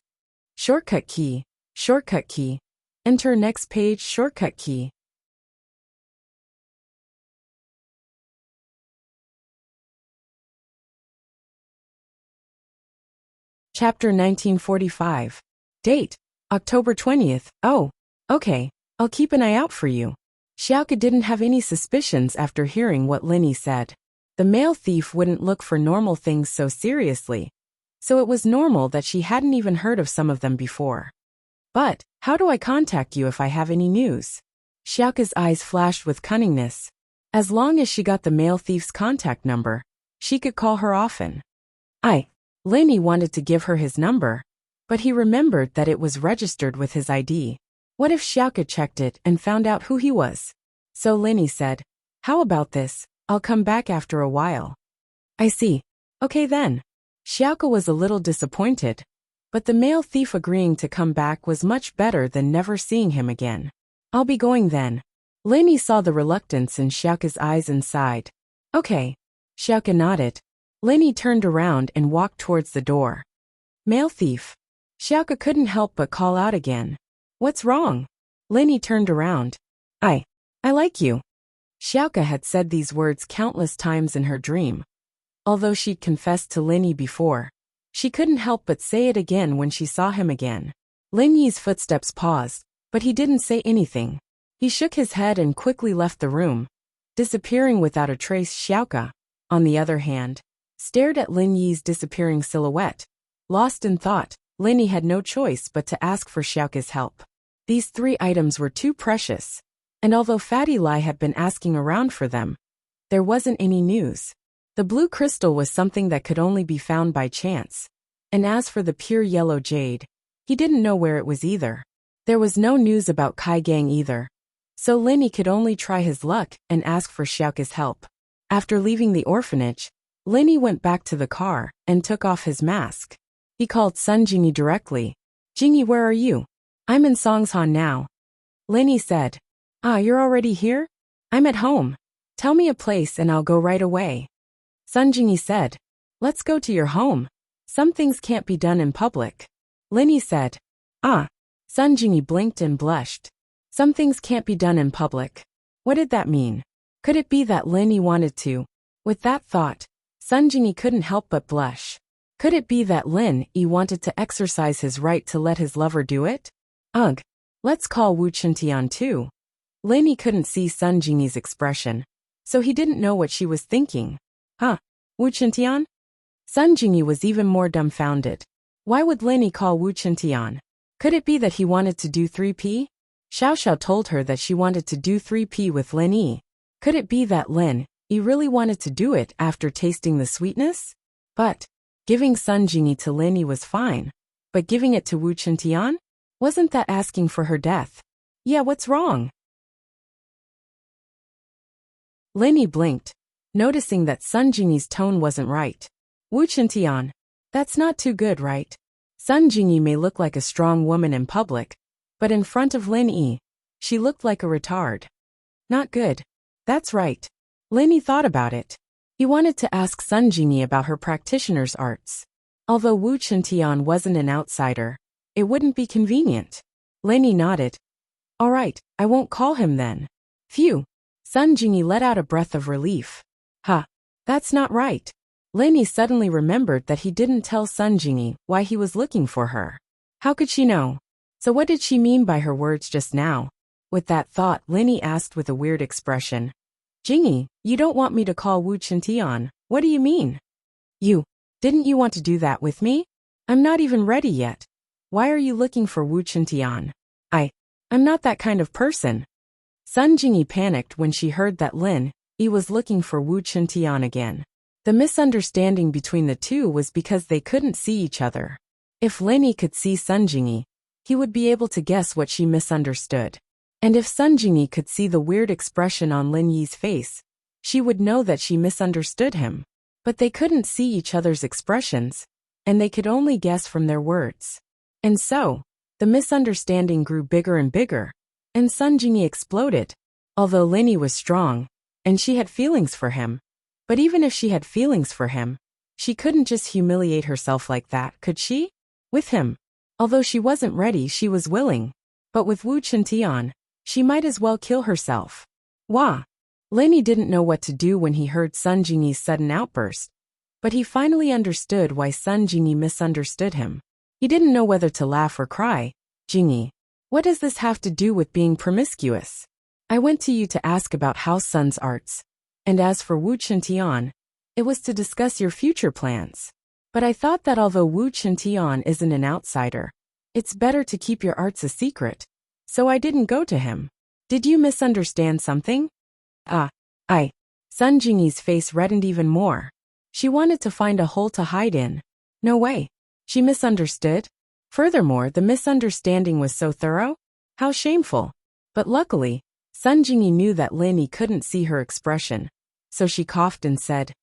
Shortcut key. Shortcut key. Enter next page, shortcut key. Chapter 1945. Date, October 20th. Oh, okay, I'll keep an eye out for you. Xiaoka didn't have any suspicions after hearing what Lin Yi said. The male thief wouldn't look for normal things so seriously, so it was normal that she hadn't even heard of some of them before. But, how do I contact you if I have any news? Xiaoka's eyes flashed with cunningness. As long as she got the male thief's contact number, she could call her often. Lin Yi wanted to give her his number, but he remembered that it was registered with his ID. What if Xiaoka checked it and found out who he was? So Lin Yi said, how about this? I'll come back after a while. I see. Okay then. Xiaoka was a little disappointed, but the male thief agreeing to come back was much better than never seeing him again. I'll be going then. Lin Yi saw the reluctance in Xiaoka's eyes and sighed. Okay. Xiaoka nodded. Lin Yi turned around and walked towards the door. Male thief. Xiaoka couldn't help but call out again. What's wrong? Lin Yi turned around. I like you. Xiaoka had said these words countless times in her dream. Although she'd confessed to Lin Yi before, she couldn't help but say it again when she saw him again. Lin Yi's footsteps paused, but he didn't say anything. He shook his head and quickly left the room, disappearing without a trace. Xiaoka, on the other hand, stared at Lin Yi's disappearing silhouette. Lost in thought, Lin Yi had no choice but to ask for Xiaoka's help. These three items were too precious, and although Fatty Lai had been asking around for them, there wasn't any news. The blue crystal was something that could only be found by chance, and as for the pure yellow jade, he didn't know where it was either. There was no news about Kai Gang either, so Lin Yi could only try his luck and ask for Xiaoka's help. After leaving the orphanage, Lin Yi went back to the car and took off his mask. He called Sun Jingyi directly. Jingyi, where are you? I'm in Songshan now. Lin Yi said. You're already here? I'm at home. Tell me a place and I'll go right away. Sun Jingyi said. Let's go to your home. Some things can't be done in public. Linny said. Ah. Sun Jingyi blinked and blushed. Some things can't be done in public. What did that mean? Could it be that Linny wanted to? With that thought, Sun Jingyi couldn't help but blush. Could it be that Lin Yi wanted to exercise his right to let his lover do it? Ugh. Let's call Wu Chintian too. Lin Yi couldn't see Sun Jingyi's expression, so he didn't know what she was thinking. Huh? Wu Chintian? Sun Jingyi was even more dumbfounded. Why would Lin Yi call Wu Chintian? Could it be that he wanted to do 3P? Xiao Xiao told her that she wanted to do 3P with Lin Yi. Could it be that Lin Yi really wanted to do it after tasting the sweetness? But giving Sun Jingyi to Lin Yi was fine. But giving it to Wu Chintian? Wasn't that asking for her death? Yeah, what's wrong? Lin Yi blinked, noticing that Sun Jingyi's tone wasn't right. Wu Chintian, that's not too good, right? Sun Jingyi may look like a strong woman in public, but in front of Lin Yi, she looked like a retard. Not good. That's right. Lin Yi thought about it. He wanted to ask Sun Jingyi about her practitioner's arts. Although Wu Chintian wasn't an outsider, it wouldn't be convenient. Lin Yi nodded. All right, I won't call him then. Phew. Sun Jingyi let out a breath of relief. Huh. That's not right. Lin Yi suddenly remembered that he didn't tell Sun Jingyi why he was looking for her. How could she know? So what did she mean by her words just now? With that thought, Lin Yi asked with a weird expression. Jingyi, you don't want me to call Wu Chintian. What do you mean? Didn't you want to do that with me? I'm not even ready yet. Why are you looking for Wu Chintian? I'm not that kind of person. Sun Jingyi panicked when she heard that Lin Yi was looking for Wu Chintian again. The misunderstanding between the two was because they couldn't see each other. If Lin Yi could see Sun Jingyi, he would be able to guess what she misunderstood. And if Sun Jingyi could see the weird expression on Lin Yi's face, she would know that she misunderstood him. But they couldn't see each other's expressions, and they could only guess from their words. And so, the misunderstanding grew bigger and bigger, and Sun Jingyi exploded. Although Lin Yi was strong, and she had feelings for him. But even if she had feelings for him, she couldn't just humiliate herself like that, could she? With him. Although she wasn't ready, she was willing. But with Wu Chintian, she might as well kill herself. Wah! Lin Yi didn't know what to do when he heard Sun Jingyi's sudden outburst. But he finally understood why Sun Jingyi misunderstood him. He didn't know whether to laugh or cry. Jingyi, what does this have to do with being promiscuous? I went to you to ask about House Sun's arts. And as for Wu Chintian, it was to discuss your future plans. But I thought that although Wu Chintian isn't an outsider, it's better to keep your arts a secret. So I didn't go to him. Did you misunderstand something? Sun Jingyi's face reddened even more. She wanted to find a hole to hide in. No way. She misunderstood? Furthermore, the misunderstanding was so thorough? How shameful. But luckily, Sun Jingyi knew that Lin Yi couldn't see her expression. So she coughed and said,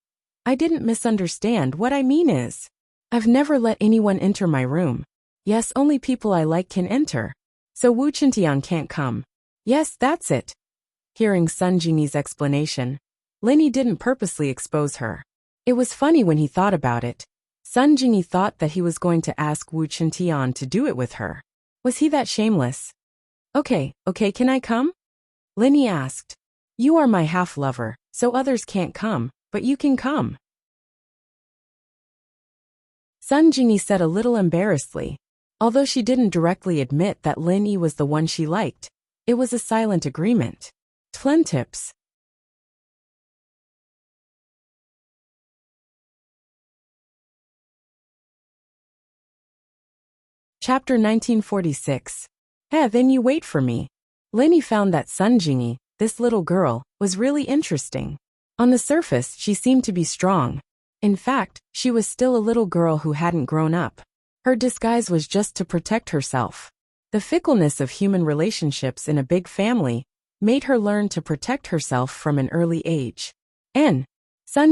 I didn't misunderstand. What I mean is, I've never let anyone enter my room. Yes, only people I like can enter. So Wu Chintian can't come. Yes, that's it. Hearing Sun Jingyi's explanation, Lin Yi didn't purposely expose her. It was funny when he thought about it. Sun Jingyi thought that he was going to ask Wu Chintian to do it with her. Was he that shameless? Okay, can I come? Lin Yi asked. You are my half-lover, so others can't come, but you can come. Sun Jingyi said a little embarrassedly. Although she didn't directly admit that Lin Yi was the one she liked, it was a silent agreement. Tlen tips. Chapter 1946. Then you wait for me. Lin Yi found that Sun Jingyi, this little girl, was really interesting. On the surface, she seemed to be strong. In fact, she was still a little girl who hadn't grown up. Her disguise was just to protect herself. The fickleness of human relationships in a big family made her learn to protect herself from an early age. Sun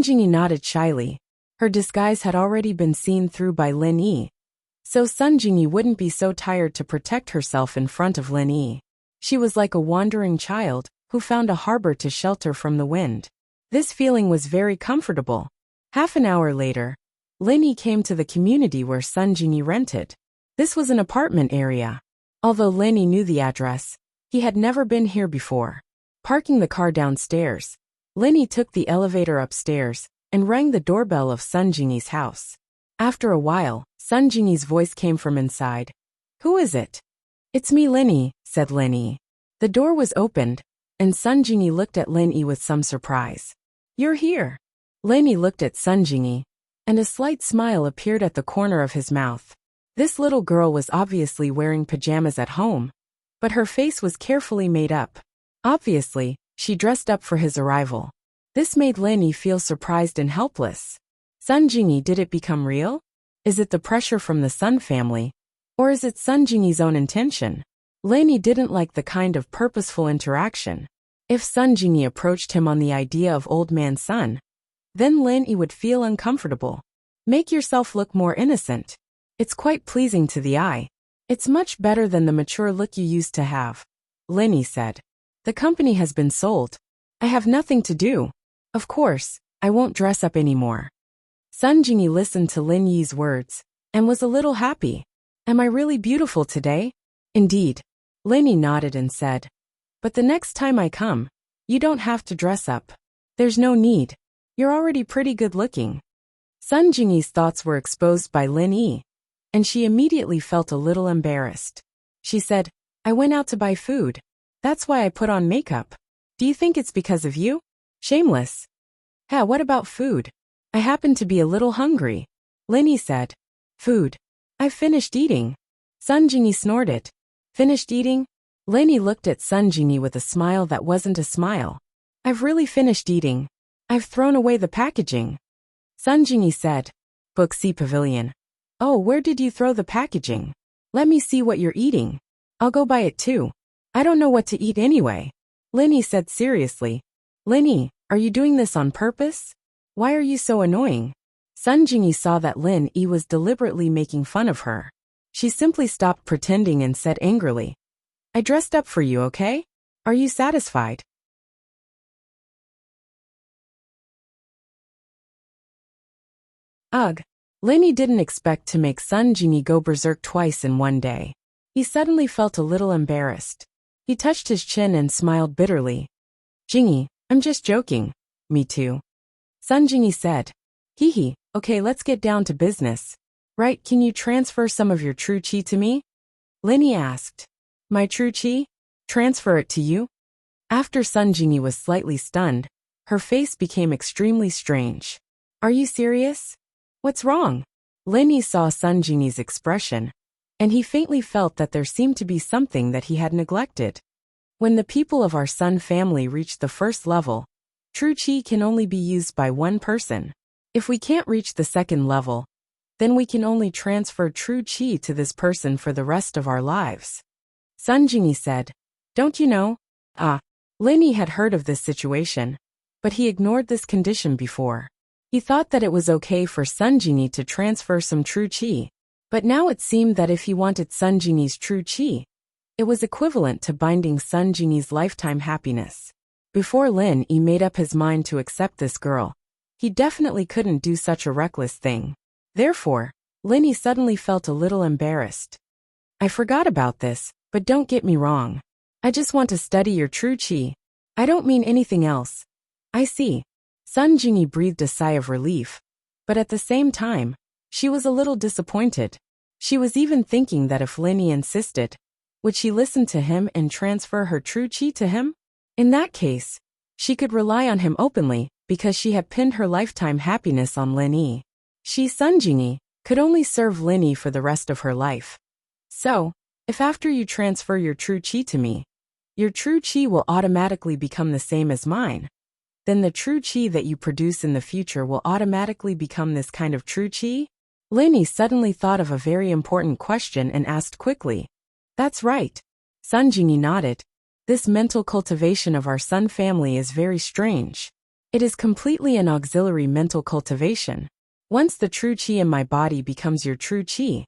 Jingyi nodded shyly. Her disguise had already been seen through by Lin Yi. So Sun Jingyi wouldn't be so tired to protect herself in front of Lin Yi. She was like a wandering child who found a harbor to shelter from the wind. This feeling was very comfortable. Half an hour later, Lin Yi came to the community where Sun Jingyi rented. This was an apartment area. Although Lenny knew the address, he had never been here before. Parking the car downstairs, Lenny took the elevator upstairs and rang the doorbell of Sunjingi's house. After a while, Sunjingi's voice came from inside. "Who is it?" "It's me, Lenny," said Lenny. The door was opened, and Sunjingi looked at Lenny with some surprise. "You're here." Lenny looked at Sunjingi, and a slight smile appeared at the corner of his mouth. This little girl was obviously wearing pajamas at home, but her face was carefully made up. Obviously, she dressed up for his arrival. This made Lenny feel surprised and helpless. Sunjingi, did it become real? Is it the pressure from the Sun family? Or is it Sunjingi's own intention? Lenny didn't like the kind of purposeful interaction. If Sunjingi approached him on the idea of old man Sun, then Lenny would feel uncomfortable. Make yourself look more innocent. It's quite pleasing to the eye. It's much better than the mature look you used to have, Lenny said. The company has been sold. I have nothing to do. Of course, I won't dress up anymore. Sunjingi listened to Lin Yi's words and was a little happy. Am I really beautiful today? Indeed. Lenny nodded and said, but the next time I come, you don't have to dress up. There's no need. You're already pretty good looking. Sunjingi's thoughts were exposed by Lin Yi, and she immediately felt a little embarrassed. She said, I went out to buy food. That's why I put on makeup. Do you think it's because of you? Shameless. What about food? I happen to be a little hungry. Lenny said. Food. I've finished eating. Sunjingi snorted. Finished eating? Lenny looked at Sunjingi with a smile that wasn't a smile. I've really finished eating. I've thrown away the packaging. Sunjingi said. Book C Pavilion. Oh, where did you throw the packaging? Let me see what you're eating. I'll go buy it too. I don't know what to eat anyway. Lenny said seriously. Lenny, are you doing this on purpose? Why are you so annoying? Sunjingi saw that Lin Yi was deliberately making fun of her. She simply stopped pretending and said angrily, I dressed up for you, okay? Are you satisfied? Ugh. Lenny didn't expect to make Sunjingi go berserk twice in one day. He suddenly felt a little embarrassed. He touched his chin and smiled bitterly. Jingy, I'm just joking. Me too. Sunjingi said. Hee, okay, let's get down to business. Right, can you transfer some of your true chi to me? Lenny asked. My true chi? Transfer it to you? After Sunjingi was slightly stunned, her face became extremely strange. Are you serious? What's wrong? Lenny saw Sunjingi's expression, and he faintly felt that there seemed to be something that he had neglected. When the people of our Sun family reach the first level, true chi can only be used by one person. If we can't reach the second level, then we can only transfer true chi to this person for the rest of our lives. Sunjingi said, Don't you know? Lenny had heard of this situation, but he ignored this condition before. He thought that it was okay for Sunjingi to transfer some true chi, but now it seemed that if he wanted Sunjingi's true chi, it was equivalent to binding Sunjingi's lifetime happiness. Before Lin Yi made up his mind to accept this girl, he definitely couldn't do such a reckless thing. Therefore, Lin Yi suddenly felt a little embarrassed. I forgot about this, but don't get me wrong. I just want to study your true chi. I don't mean anything else. I see. Sunjingi breathed a sigh of relief, but at the same time, she was a little disappointed. She was even thinking that if Lin Yi insisted, would she listen to him and transfer her true chi to him? In that case, she could rely on him openly because she had pinned her lifetime happiness on Lin Yi. She, Sunjingi, could only serve Lin Yi for the rest of her life. So, if after you transfer your true chi to me, your true chi will automatically become the same as mine, then the true chi that you produce in the future will automatically become this kind of true chi? Lin Yi suddenly thought of a very important question and asked quickly. That's right. Sunjingi nodded. This mental cultivation of our Sun family is very strange. It is completely an auxiliary mental cultivation. Once the true chi in my body becomes your true chi,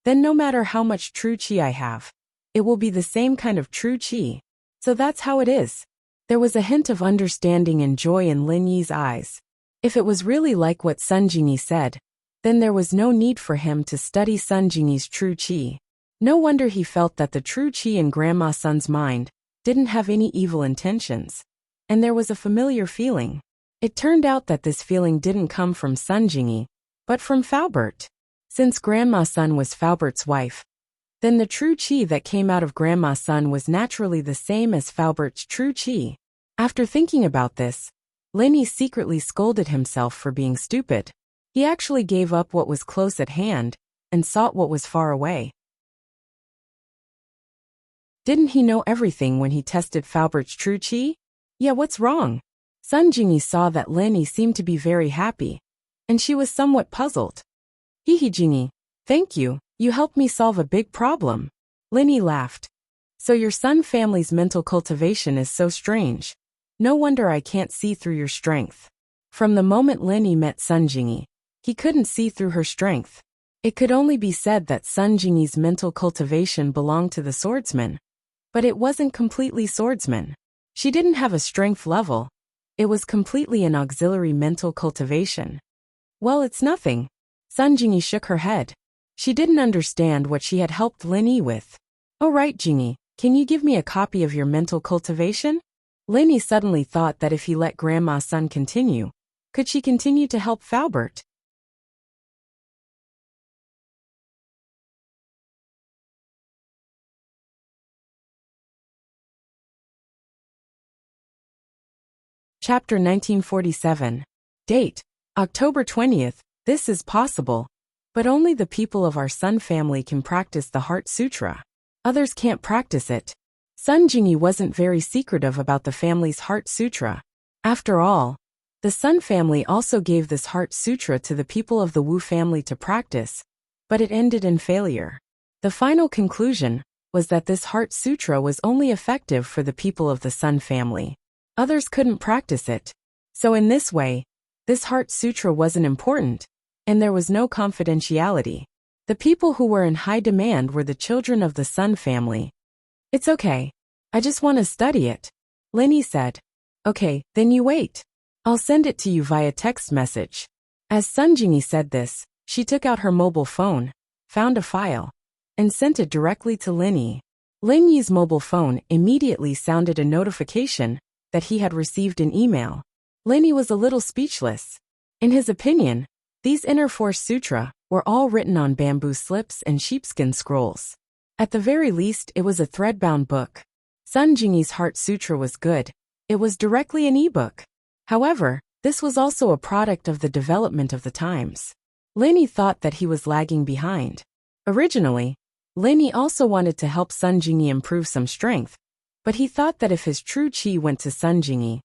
then no matter how much true chi I have, it will be the same kind of true chi. So that's how it is. There was a hint of understanding and joy in Lin Yi's eyes. If it was really like what Sunjingi said, then there was no need for him to study Sun Jingyi's true qi. No wonder he felt that the true qi in Grandma Sun's mind didn't have any evil intentions. And there was a familiar feeling. It turned out that this feeling didn't come from Sun Jingyi, but from Faubert. Since Grandma Sun was Faubert's wife, then the true qi that came out of Grandma Sun was naturally the same as Faubert's true qi. After thinking about this, Lenny secretly scolded himself for being stupid. He actually gave up what was close at hand and sought what was far away. Didn't he know everything when he tested Faubert's true qi? Yeah, what's wrong? Sun Jingyi saw that Lenny seemed to be very happy, and she was somewhat puzzled. Hehe Jingyi, thank you, you helped me solve a big problem. Lenny laughed. So your Sun family's mental cultivation is so strange. No wonder I can't see through your strength. From the moment Lenny met Sun Jingyi, he couldn't see through her strength. It could only be said that Sun Jingyi's mental cultivation belonged to the swordsman. But it wasn't completely swordsman. She didn't have a strength level. It was completely an auxiliary mental cultivation. Well, it's nothing. Sun Jingyi shook her head. She didn't understand what she had helped Lenny with. Oh right, Jingyi, can you give me a copy of your mental cultivation? Lenny suddenly thought that if he let Grandma Sun continue, could she continue to help Faubert? Chapter 1947. Date: October 20th. This is possible. But only the people of our Sun family can practice the Heart Sutra. Others can't practice it. Sun Jingyi wasn't very secretive about the family's Heart Sutra. After all, the Sun family also gave this Heart Sutra to the people of the Wu family to practice, but it ended in failure. The final conclusion was that this Heart Sutra was only effective for the people of the Sun family. Others couldn't practice it. So in this way, this Heart Sutra wasn't important, and there was no confidentiality. The people who were in high demand were the children of the Sun family. It's okay. I just want to study it, Lenny said. Okay, then you wait. I'll send it to you via text message. As Sun Jingyi said this, she took out her mobile phone, found a file, and sent it directly to Lenny. Lenny's mobile phone immediately sounded a notification that he had received an email. Lenny was a little speechless. In his opinion, these Inner Force Sutra were all written on bamboo slips and sheepskin scrolls. At the very least, it was a thread-bound book. Sun Jingyi's Heart Sutra was good. It was directly an e-book. However, this was also a product of the development of the times. Lenny thought that he was lagging behind. Originally, Lenny also wanted to help Sun Jingyi improve some strength, but he thought that if his true qi went to Sun Jingyi,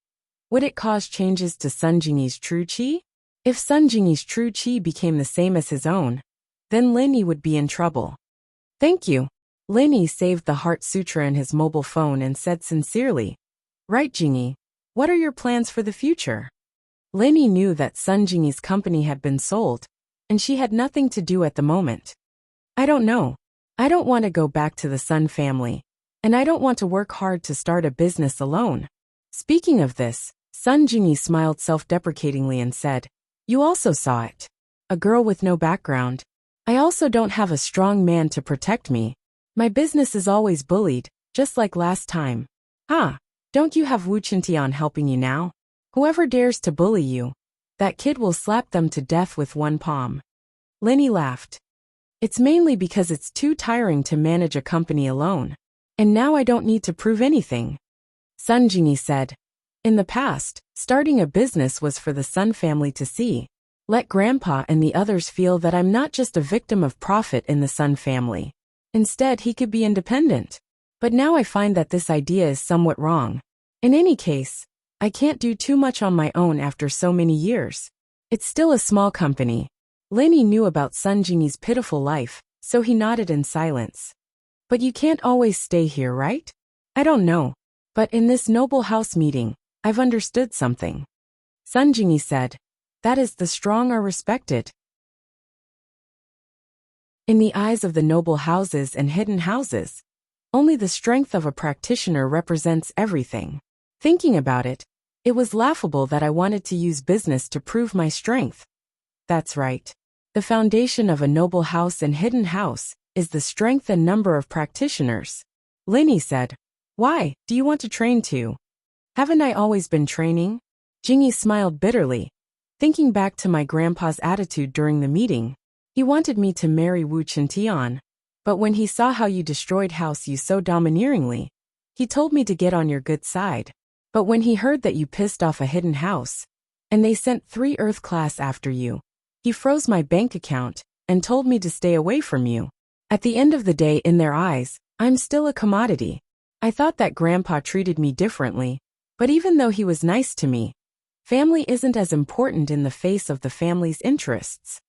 would it cause changes to Sun Jingyi's true qi? If Sun Jingyi's true qi became the same as his own, then Lenny would be in trouble. Thank you. Lenny saved the Heart Sutra in his mobile phone and said sincerely, Right, Jingyi, what are your plans for the future? Lenny knew that Sun Jingyi's company had been sold, and she had nothing to do at the moment. I don't know. I don't want to go back to the Sun family, and I don't want to work hard to start a business alone. Speaking of this, Sun Jingyi smiled self-deprecatingly and said, You also saw it. A girl with no background. I also don't have a strong man to protect me. My business is always bullied, just like last time. Don't you have Wu Qintian helping you now? Whoever dares to bully you, that kid will slap them to death with one palm. Lenny laughed. It's mainly because it's too tiring to manage a company alone. And now I don't need to prove anything. Sun Jingyi said, In the past, starting a business was for the Sun family to see. Let Grandpa and the others feel that I'm not just a victim of profit in the Sun family. Instead, he could be independent. But now I find that this idea is somewhat wrong. In any case, I can't do too much on my own after so many years. It's still a small company. Lenny knew about Sun Jingyi's pitiful life, so he nodded in silence. But you can't always stay here, right? I don't know. But in this noble house meeting, I've understood something. Sun Jingyi said, That is, the strong are respected. In the eyes of the noble houses and hidden houses, only the strength of a practitioner represents everything. Thinking about it, it was laughable that I wanted to use business to prove my strength. That's right. The foundation of a noble house and hidden house is the strength and number of practitioners. Linny said, "Why, do you want to train too? Haven't I always been training?" Jingy smiled bitterly, thinking back to my grandpa's attitude during the meeting. He wanted me to marry Wu Chintian, but when he saw how you destroyed House Yu so domineeringly, he told me to get on your good side. But when he heard that you pissed off a hidden house, and they sent 3 Earth class after you, he froze my bank account and told me to stay away from you. At the end of the day, in their eyes, I'm still a commodity. I thought that Grandpa treated me differently, but even though he was nice to me, family isn't as important in the face of the family's interests.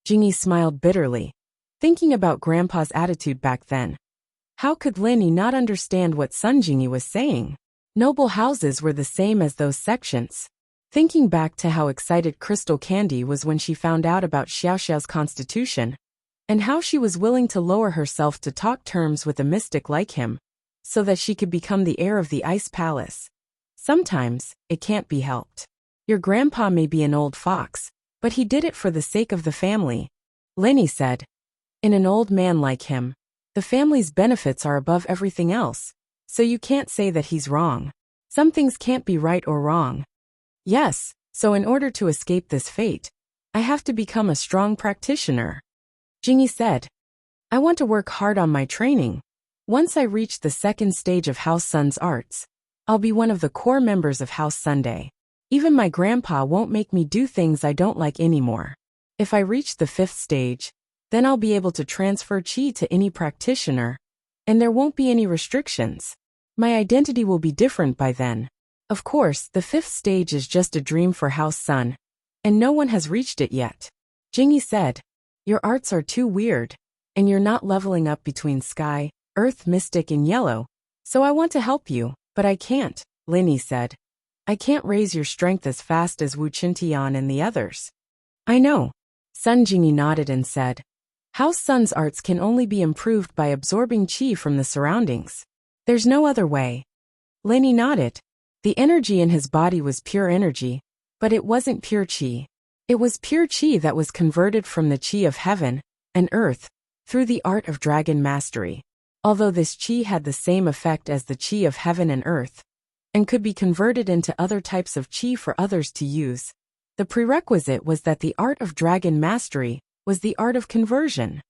Jingy smiled bitterly, thinking about Grandpa's attitude back then. How could Linny not understand what Sun Jingy was saying? Noble houses were the same as those sections. Thinking back to how excited Crystal Candy was when she found out about Xiaoxiao's constitution, and how she was willing to lower herself to talk terms with a mystic like him, so that she could become the heir of the Ice Palace. Sometimes, it can't be helped. Your grandpa may be an old fox, but he did it for the sake of the family, Linny said. In an old man like him, the family's benefits are above everything else, so you can't say that he's wrong. Some things can't be right or wrong. Yes, so in order to escape this fate, I have to become a strong practitioner. Jingy said, I want to work hard on my training. Once I reach the second stage of House Sun's arts, I'll be one of the core members of House Sunday. Even my grandpa won't make me do things I don't like anymore. If I reach the 5th stage, then I'll be able to transfer chi to any practitioner, and there won't be any restrictions. My identity will be different by then. Of course, the 5th stage is just a dream for House Sun, and no one has reached it yet. Jingy said, your arts are too weird, and you're not leveling up between Sky, Earth, Mystic, and Yellow, so I want to help you, but I can't, Linny said. I can't raise your strength as fast as Wu Chintian and the others. I know. Sun Jingy nodded and said, House Sun's arts can only be improved by absorbing chi from the surroundings. There's no other way. Linny nodded. The energy in his body was pure energy, but it wasn't pure chi. It was pure chi that was converted from the chi of heaven and earth through the art of dragon mastery. Although this chi had the same effect as the chi of heaven and earth, and could be converted into other types of chi for others to use, the prerequisite was that the art of dragon mastery was the art of conversion.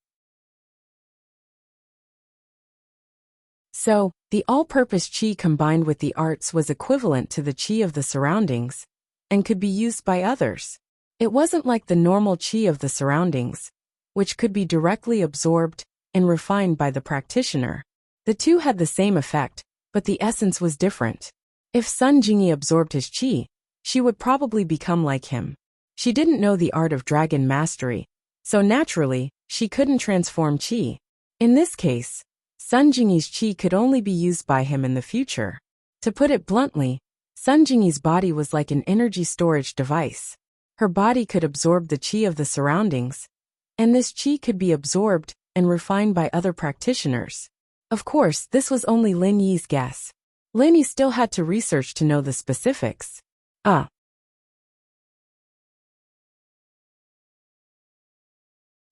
So, the all-purpose chi combined with the arts was equivalent to the chi of the surroundings, and could be used by others. It wasn't like the normal chi of the surroundings, which could be directly absorbed and refined by the practitioner. The two had the same effect, but the essence was different. If Sun Jingy absorbed his chi, she would probably become like him. She didn't know the art of dragon mastery, so naturally, she couldn't transform chi. In this case, Sun Jingy's chi could only be used by him in the future. To put it bluntly, Sun Jingy's body was like an energy storage device. Her body could absorb the chi of the surroundings, and this chi could be absorbed and refined by other practitioners. Of course, this was only Lin Yi's guess. Linny still had to research to know the specifics.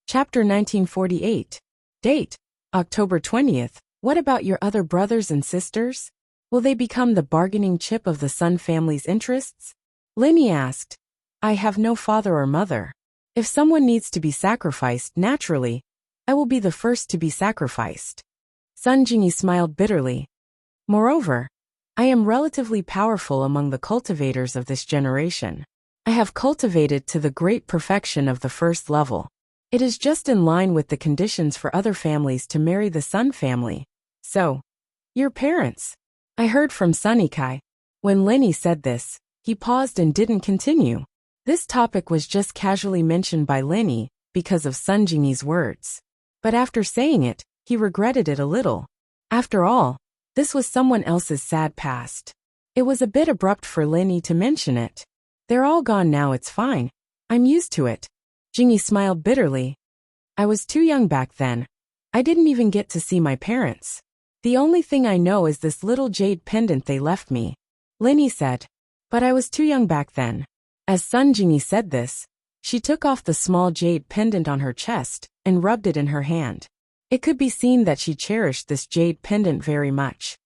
Chapter 1948. Date: October 20th. What about your other brothers and sisters? Will they become the bargaining chip of the Sun family's interests? Linny asked. I have no father or mother. If someone needs to be sacrificed, naturally, I will be the first to be sacrificed. Sun Jingy smiled bitterly. Moreover, I am relatively powerful among the cultivators of this generation. I have cultivated to the great perfection of the first level. It is just in line with the conditions for other families to marry the Sun family. So, your parents. I heard from Sunny Kai. When Linny said this, he paused and didn't continue. This topic was just casually mentioned by Linny because of Sun Jingy's words. But after saying it, he regretted it a little. After all, this was someone else's sad past. It was a bit abrupt for Linny to mention it. They're all gone now, it's fine. I'm used to it. Jingy smiled bitterly. I was too young back then. I didn't even get to see my parents. The only thing I know is this little jade pendant they left me. Linny said. But I was too young back then. As Sun Jingy said this, She took off the small jade pendant on her chest and rubbed it in her hand. It could be seen that she cherished this jade pendant very much.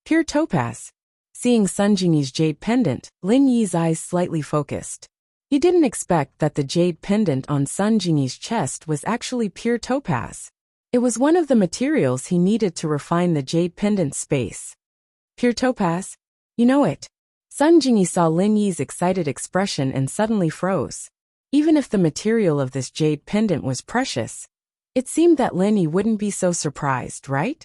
Pure topaz. Seeing Sun Jingyi's jade pendant, Lin Yi's eyes slightly focused. He didn't expect that the jade pendant on Sun Jingyi's chest was actually pure topaz. It was one of the materials he needed to refine the jade pendant's space. Pure topaz? You know it. Sun Jingyi saw Lin Yi's excited expression and suddenly froze. Even if the material of this jade pendant was precious, it seemed that Lin Yi wouldn't be so surprised, right?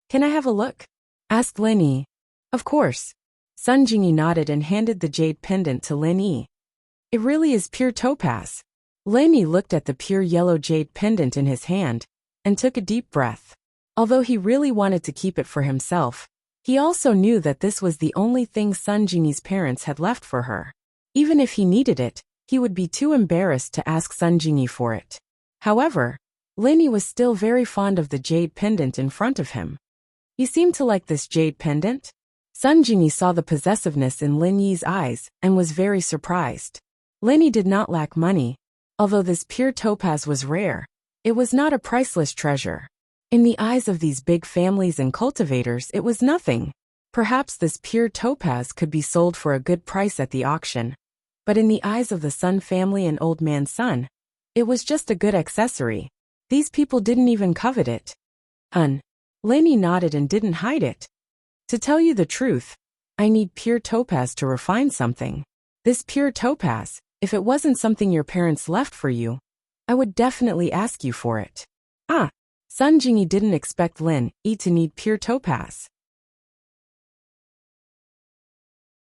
Can I have a look? Asked Lin Yi. Of course. Sun Jingyi nodded and handed the jade pendant to Lin Yi. It really is pure topaz. Lin Yi looked at the pure yellow jade pendant in his hand and took a deep breath. Although he really wanted to keep it for himself, he also knew that this was the only thing Sun Jingyi's parents had left for her. Even if he needed it, he would be too embarrassed to ask Sun Jingyi for it. However, Lin Yi was still very fond of the jade pendant in front of him. You seem to like this jade pendant? Sun Jingyi saw the possessiveness in Lin Yi's eyes and was very surprised. Lin Yi did not lack money. Although this pure topaz was rare, it was not a priceless treasure. In the eyes of these big families and cultivators, it was nothing. Perhaps this pure topaz could be sold for a good price at the auction. But in the eyes of the Sun family and Old Man Sun, it was just a good accessory. These people didn't even covet it. Lin Yi nodded and didn't hide it. To tell you the truth, I need pure topaz to refine something. This pure topaz, if it wasn't something your parents left for you, I would definitely ask you for it. Sun Jingyi didn't expect Lin Yi to need pure topaz.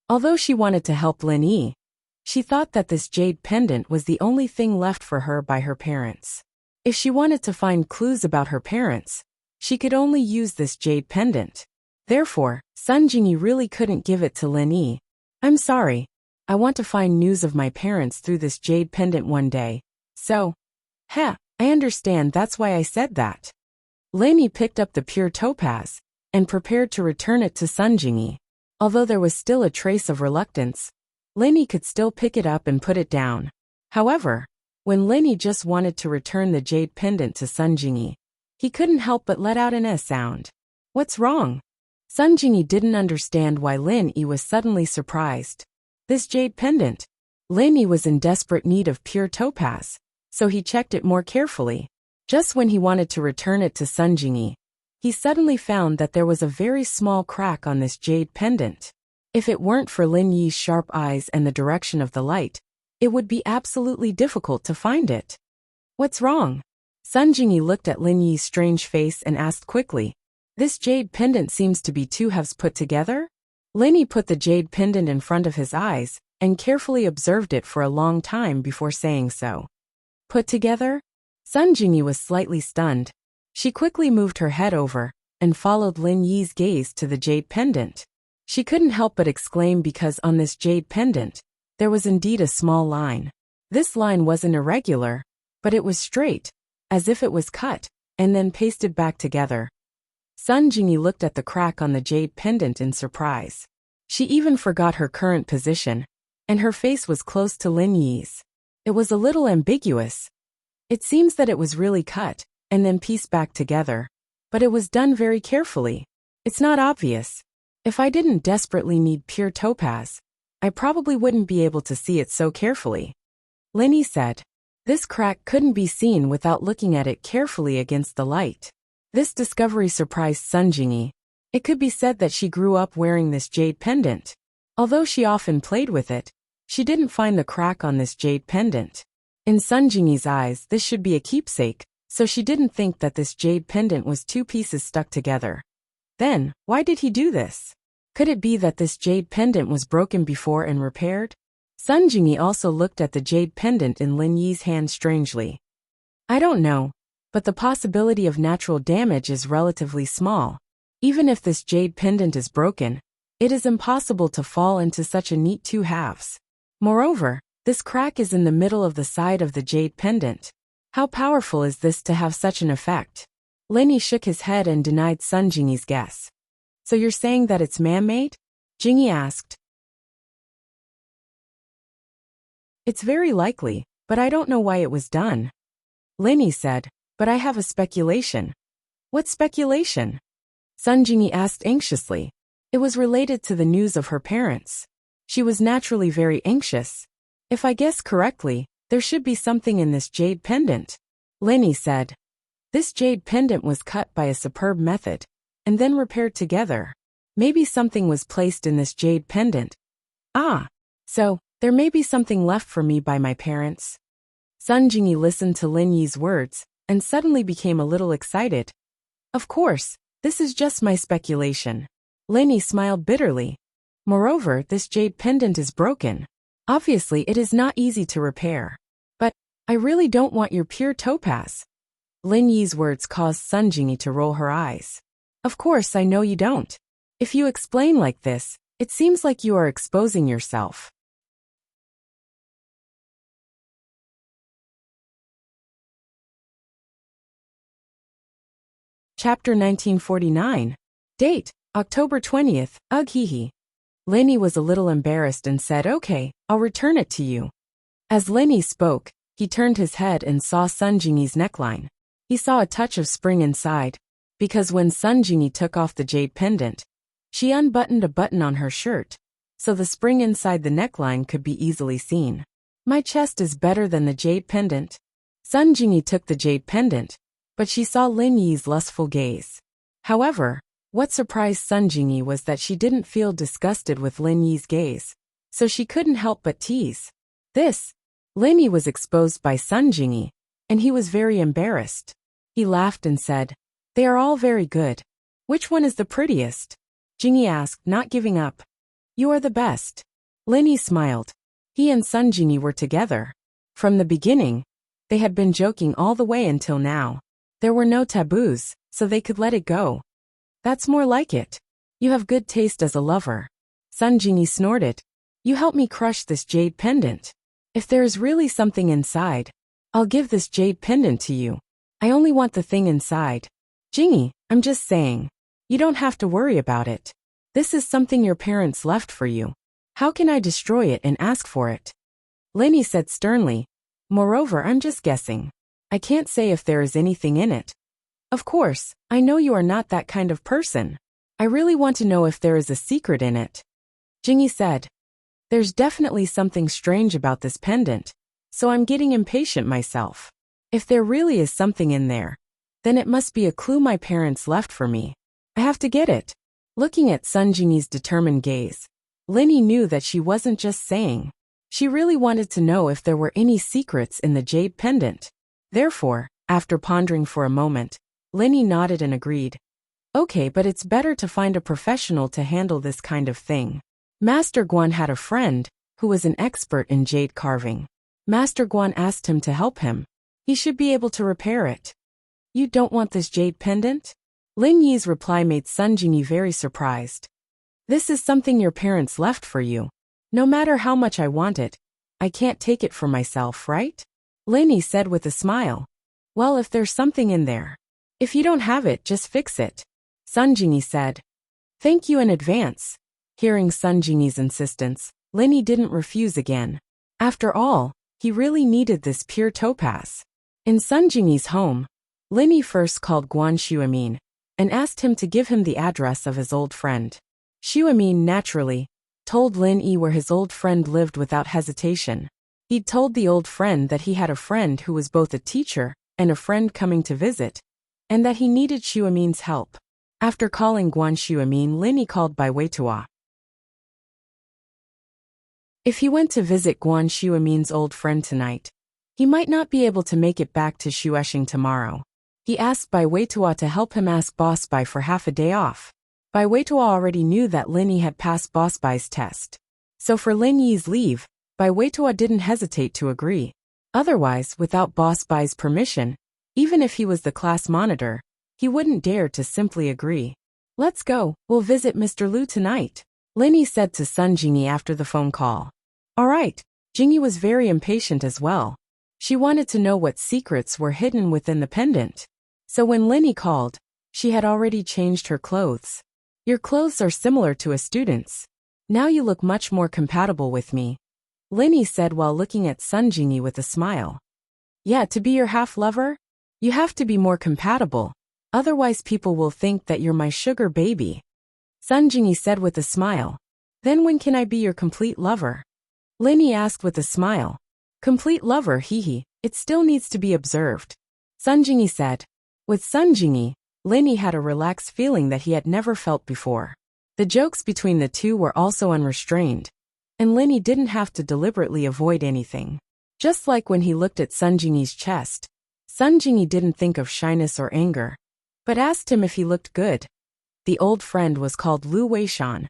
Although she wanted to help Lin Yi, she thought that this jade pendant was the only thing left for her by her parents. If she wanted to find clues about her parents, she could only use this jade pendant. Therefore, Sun Jingyi really couldn't give it to Lin Yi. I'm sorry. I want to find news of my parents through this jade pendant one day. So, I understand, that's why I said that. Lin Yi picked up the pure topaz and prepared to return it to Sun Jingyi. Although there was still a trace of reluctance, Lin Yi could still pick it up and put it down. However, when Lin Yi just wanted to return the jade pendant to Sun Jingyi, he couldn't help but let out an sound. What's wrong? Sun Jingyi didn't understand why Lin Yi was suddenly surprised. This jade pendant. Lin Yi was in desperate need of pure topaz, so he checked it more carefully. Just when he wanted to return it to Sun Jingyi, he suddenly found that there was a very small crack on this jade pendant. If it weren't for Lin Yi's sharp eyes and the direction of the light, it would be absolutely difficult to find it. What's wrong? Sun Jingyi looked at Lin Yi's strange face and asked quickly. This jade pendant seems to be two halves put together? Lin Yi put the jade pendant in front of his eyes and carefully observed it for a long time before saying so. Put together? Sun Jingyi was slightly stunned. She quickly moved her head over and followed Lin Yi's gaze to the jade pendant. She couldn't help but exclaim because on this jade pendant, there was indeed a small line. This line wasn't irregular, but it was straight, as if it was cut and then pasted back together. Sun Jingyi looked at the crack on the jade pendant in surprise. She even forgot her current position, and her face was close to Lin Yi's. It was a little ambiguous. It seems that it was really cut and then pieced back together, but it was done very carefully. It's not obvious. If I didn't desperately need pure topaz, I probably wouldn't be able to see it so carefully. Lin Yi said. This crack couldn't be seen without looking at it carefully against the light. This discovery surprised Sun Jingyi. It could be said that she grew up wearing this jade pendant. Although she often played with it, she didn't find the crack on this jade pendant. In Sun Jingyi's eyes, this should be a keepsake, so she didn't think that this jade pendant was two pieces stuck together. Then, why did he do this? Could it be that this jade pendant was broken before and repaired? Sun Jingyi also looked at the jade pendant in Lin Yi's hand strangely. I don't know, but the possibility of natural damage is relatively small. Even if this jade pendant is broken, it is impossible to fall into such a neat two halves. Moreover, this crack is in the middle of the side of the jade pendant. How powerful is this to have such an effect? Lin Yi shook his head and denied Sun Jingyi's guess. So you're saying that it's man-made? Jingyi asked. It's very likely, but I don't know why it was done. Linny said, but I have a speculation. What speculation? Sun Jingyi asked anxiously. It was related to the news of her parents. She was naturally very anxious. If I guess correctly, there should be something in this jade pendant. Linny said. This jade pendant was cut by a superb method, and then repaired together. Maybe something was placed in this jade pendant. Ah, so, there may be something left for me by my parents. Sun Jingyi listened to Lin Yi's words, and suddenly became a little excited. Of course, this is just my speculation. Lin Yi smiled bitterly. Moreover, this jade pendant is broken. Obviously, it is not easy to repair. But, I really don't want your pure topaz. Lin Yi's words caused Sun Jingyi to roll her eyes. Of course, I know you don't. If you explain like this, it seems like you are exposing yourself. Chapter 1949. Date, October 20th, ugh hee hee. Lin Yi was a little embarrassed and said, okay, I'll return it to you. As Lin Yi spoke, he turned his head and saw Sun Jingyi's neckline. He saw a touch of spring inside, because when Sun Jingyi took off the jade pendant, she unbuttoned a button on her shirt, so the spring inside the neckline could be easily seen. My chest is better than the jade pendant. Sun Jingyi took the jade pendant, but she saw Lin Yi's lustful gaze. However, what surprised Sun Jingyi was that she didn't feel disgusted with Lin Yi's gaze, so she couldn't help but tease. This, Lin Yi was exposed by Sun Jingyi, and he was very embarrassed. He laughed and said, they are all very good. Which one is the prettiest? Jingyi asked, not giving up. You are the best. Lin Yi smiled. He and Sun Jingyi were together. From the beginning, they had been joking all the way until now. There were no taboos, so they could let it go. That's more like it. You have good taste as a lover. Sun Jingyi snorted. You help me crush this jade pendant. If there is really something inside, I'll give this jade pendant to you. I only want the thing inside. Jingyi, I'm just saying. You don't have to worry about it. This is something your parents left for you. How can I destroy it and ask for it? Lin Yi said sternly. Moreover, I'm just guessing. I can't say if there is anything in it. Of course, I know you are not that kind of person. I really want to know if there is a secret in it. Jingyi said. There's definitely something strange about this pendant, so I'm getting impatient myself. If there really is something in there, then it must be a clue my parents left for me. I have to get it. Looking at Sun Jingyi's determined gaze, Lin Yi knew that she wasn't just saying. She really wanted to know if there were any secrets in the jade pendant. Therefore, after pondering for a moment, Lin Yi nodded and agreed. Okay, but it's better to find a professional to handle this kind of thing. Master Guan had a friend who was an expert in jade carving. Master Guan asked him to help him. He should be able to repair it. You don't want this jade pendant? Lin Yi's reply made Sun Jingyi very surprised. This is something your parents left for you. No matter how much I want it, I can't take it for myself, right? Lin Yi said with a smile. Well, if there's something in there. If you don't have it, just fix it. Sun Jingyi said. Thank you in advance. Hearing Sun Jingyi's insistence, Lin Yi didn't refuse again. After all, he really needed this pure topaz. In Sun Jingyi's home, Lin Yi first called Guan Xuemin and asked him to give him the address of his old friend. Xuemin naturally told Lin Yi where his old friend lived without hesitation. He'd told the old friend that he had a friend who was both a teacher and a friend coming to visit, and that he needed Xuemin's help. After calling Guan Xuemin, Lin Yi called Bai Weitua. If he went to visit Guan Xuemin's old friend tonight, he might not be able to make it back to Shueshing tomorrow. He asked Bai Weitua to help him ask Boss Bai for half a day off. Bai Weitua already knew that Lin Yi had passed Boss Bai's test. So for Lin Yi's leave, Bai Weitua didn't hesitate to agree. Otherwise, without Boss Bai's permission, even if he was the class monitor, he wouldn't dare to simply agree. Let's go, we'll visit Mr. Liu tonight, Lin Yi said to Sun Jingyi after the phone call. Alright, Jingyi was very impatient as well. She wanted to know what secrets were hidden within the pendant. So when Lin Yi called, she had already changed her clothes. Your clothes are similar to a student's. Now you look much more compatible with me. Linny said while looking at Sun Jingyi with a smile. Yeah, to be your half-lover? You have to be more compatible. Otherwise people will think that you're my sugar baby. Sun Jingyi said with a smile. Then when can I be your complete lover? Linny asked with a smile. Complete lover, hee. It still needs to be observed. Sun Jingyi said. With Sun Jingyi, Linny had a relaxed feeling that he had never felt before. The jokes between the two were also unrestrained, and Linny didn't have to deliberately avoid anything. Just like when he looked at Sun Jingyi's chest, Sun Jingyi didn't think of shyness or anger, but asked him if he looked good. The old friend was called Lu Weishan,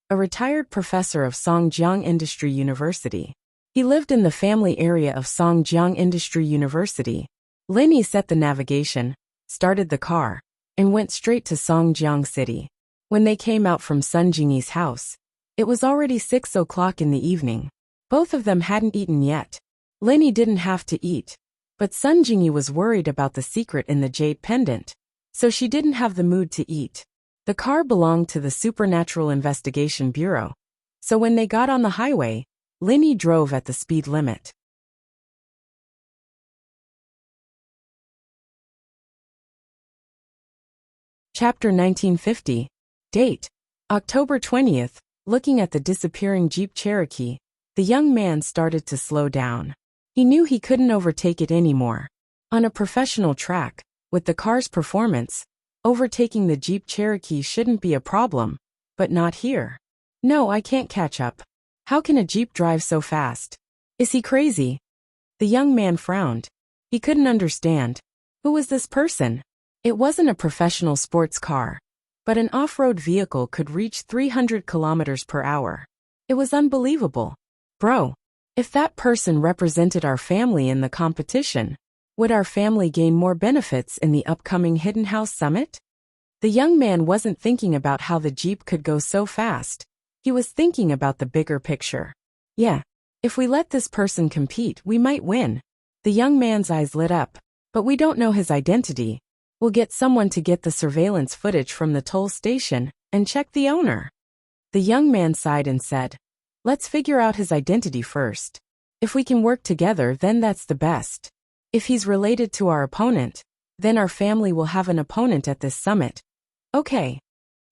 a retired professor of Songjiang Industry University. He lived in the family area of Songjiang Industry University. Linny set the navigation, started the car, and went straight to Songjiang City. When they came out from Sun Jingyi's house, it was already 6 o'clock in the evening. Both of them hadn't eaten yet. Linny didn't have to eat, but Sun Jingyi was worried about the secret in the jade pendant, so she didn't have the mood to eat. The car belonged to the Supernatural Investigation Bureau, so when they got on the highway, Linny drove at the speed limit. Chapter 1950. Date: October 20th. Looking at the disappearing Jeep Cherokee, the young man started to slow down. He knew he couldn't overtake it anymore. On a professional track, with the car's performance, overtaking the Jeep Cherokee shouldn't be a problem, but not here. No, I can't catch up. How can a Jeep drive so fast? Is he crazy? The young man frowned. He couldn't understand. Who was this person? It wasn't a professional sports car, but an off-road vehicle could reach 300 kilometers per hour. It was unbelievable. Bro, if that person represented our family in the competition, would our family gain more benefits in the upcoming Hidden House Summit? The young man wasn't thinking about how the Jeep could go so fast. He was thinking about the bigger picture. Yeah, if we let this person compete, we might win. The young man's eyes lit up. But we don't know his identity. We'll get someone to get the surveillance footage from the toll station and check the owner. The young man sighed and said, let's figure out his identity first. If we can work together, then that's the best. If he's related to our opponent, then our family will have an opponent at this summit. Okay.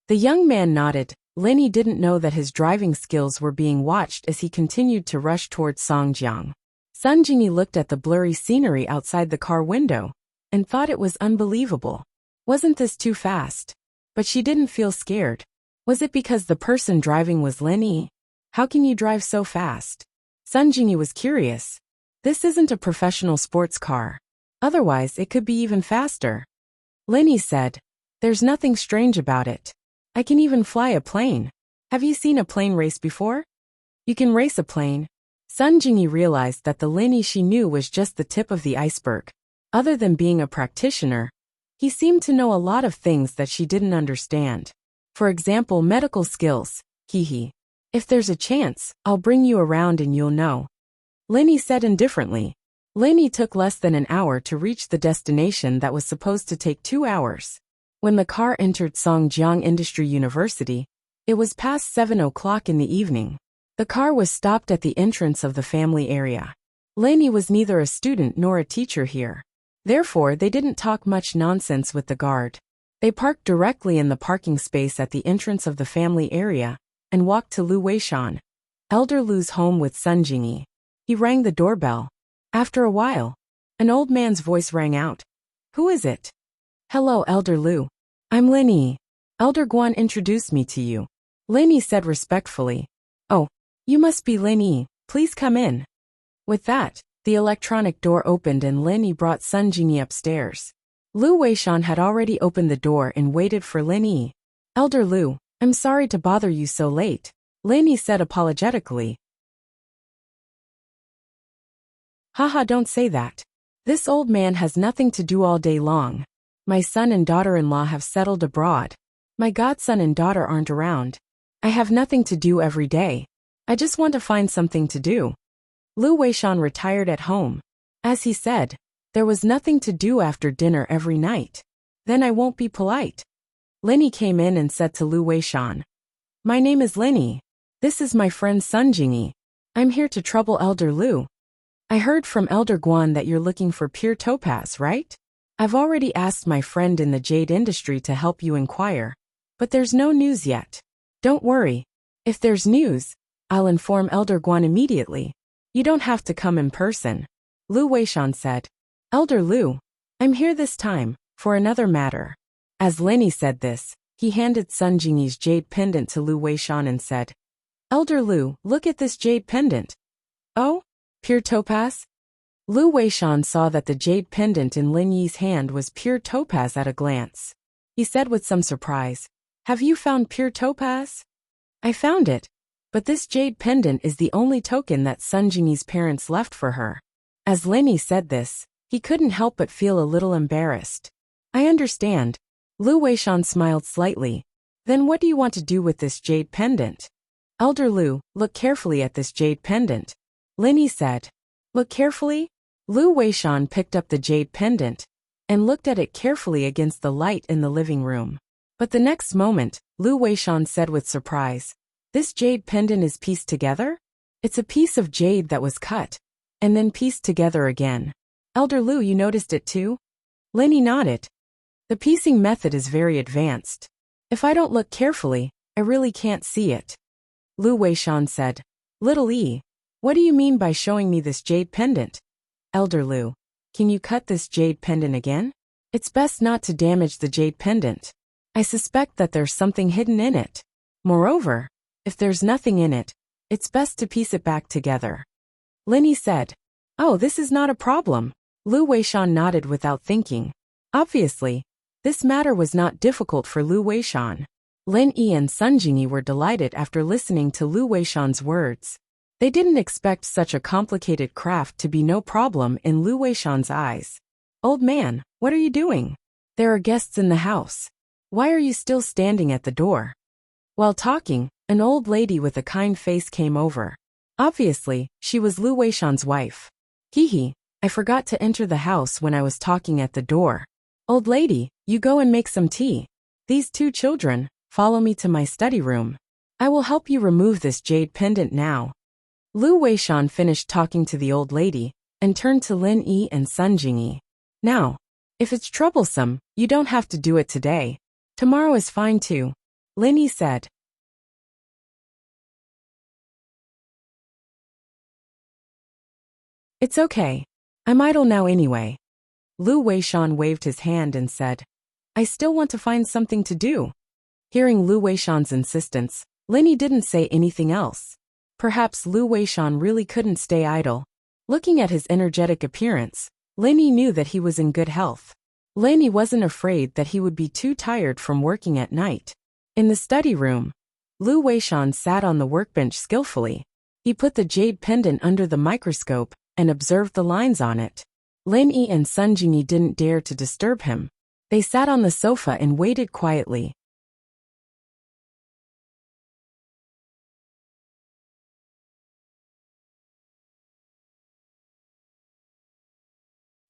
The young man nodded. Linny didn't know that his driving skills were being watched as he continued to rush towards Songjiang. Sun Jingyi looked at the blurry scenery outside the car window and thought it was unbelievable. Wasn't this too fast? But she didn't feel scared. Was it because the person driving was Linny? How can you drive so fast? Sun Jingyi was curious. This isn't a professional sports car. Otherwise, it could be even faster. Linny said, there's nothing strange about it. I can even fly a plane. Have you seen a plane race before? You can race a plane. Sun Jingyi realized that the Linny she knew was just the tip of the iceberg. Other than being a practitioner, he seemed to know a lot of things that she didn't understand. For example, medical skills. If there's a chance, I'll bring you around and you'll know. Linny said indifferently. Linny took less than an hour to reach the destination that was supposed to take 2 hours. When the car entered Songjiang Industry University, it was past 7 o'clock in the evening. The car was stopped at the entrance of the family area. Linny was neither a student nor a teacher here. Therefore, they didn't talk much nonsense with the guard. They parked directly in the parking space at the entrance of the family area and walked to Lu Weishan, Elder Lu's home with Sun Jingyi. He rang the doorbell. After a while, an old man's voice rang out. Who is it? Hello, Elder Lu. I'm Linny. Elder Guan introduced me to you. Linny said respectfully. Oh, you must be Linny. Please come in. With that, the electronic door opened and Linny brought Sun Jingyi upstairs. Lu Weishan had already opened the door and waited for Linny. Elder Lu, I'm sorry to bother you so late, Linny said apologetically. Haha, don't say that. This old man has nothing to do all day long. My son and daughter-in-law have settled abroad. My godson and daughter aren't around. I have nothing to do every day. I just want to find something to do. Lu Weishan retired at home. As he said, there was nothing to do after dinner every night. Then I won't be polite. Linny came in and said to Lu Weishan, my name is Linny. This is my friend Sun Jingyi. I'm here to trouble Elder Lu. I heard from Elder Guan that you're looking for pure topaz, right? I've already asked my friend in the jade industry to help you inquire, but there's no news yet. Don't worry. If there's news, I'll inform Elder Guan immediately. You don't have to come in person. Lu Weishan said. Elder Lu, I'm here this time, for another matter. As Lenny said this, he handed Sun Jingyi's jade pendant to Lu Weishan and said, Elder Lu, look at this jade pendant. Oh? Pure topaz? Lu Weishan saw that the jade pendant in Lin Yi's hand was pure topaz at a glance. He said with some surprise, Have you found pure topaz? I found it, but this jade pendant is the only token that Sun Jingyi's parents left for her. As Lin Yi said this, he couldn't help but feel a little embarrassed. I understand. Lu Weishan smiled slightly. Then what do you want to do with this jade pendant? Elder Lu, look carefully at this jade pendant. Lin Yi said. Look carefully? Lu Weishan picked up the jade pendant and looked at it carefully against the light in the living room. But the next moment, Lu Weishan said with surprise, This jade pendant is pieced together? It's a piece of jade that was cut and then pieced together again. Elder Lu, you noticed it too? Lin Yi nodded. The piecing method is very advanced. If I don't look carefully, I really can't see it. Lu Weishan said, Little E, what do you mean by showing me this jade pendant? Elder Lu, can you cut this jade pendant again? It's best not to damage the jade pendant. I suspect that there's something hidden in it. Moreover, if there's nothing in it, it's best to piece it back together. Lin Yi said, Oh, this is not a problem. Lu Weishan nodded without thinking. Obviously, this matter was not difficult for Lu Weishan. Lin Yi and Sun Jingyi were delighted after listening to Lu Weishan's words. They didn't expect such a complicated craft to be no problem in Lu Weishan's eyes. Old man, what are you doing? There are guests in the house. Why are you still standing at the door? While talking, an old lady with a kind face came over. Obviously, she was Lu Weishan's wife. Hee, I forgot to enter the house when I was talking at the door. Old lady, you go and make some tea. These two children, follow me to my study room. I will help you remove this jade pendant now. Lu Weishan finished talking to the old lady and turned to Lin Yi and Sun Jingyi. Now, if it's troublesome, you don't have to do it today. Tomorrow is fine too. Lin Yi said. It's okay. I'm idle now anyway. Lu Weishan waved his hand and said, I still want to find something to do. Hearing Lu Weishan's insistence, Lin Yi didn't say anything else. Perhaps Lu Weishan really couldn't stay idle. Looking at his energetic appearance, Lin Yi knew that he was in good health. Lin Yi wasn't afraid that he would be too tired from working at night. In the study room, Lu Weishan sat on the workbench skillfully. He put the jade pendant under the microscope and observed the lines on it. Lin Yi and Sun Jingyi didn't dare to disturb him. They sat on the sofa and waited quietly.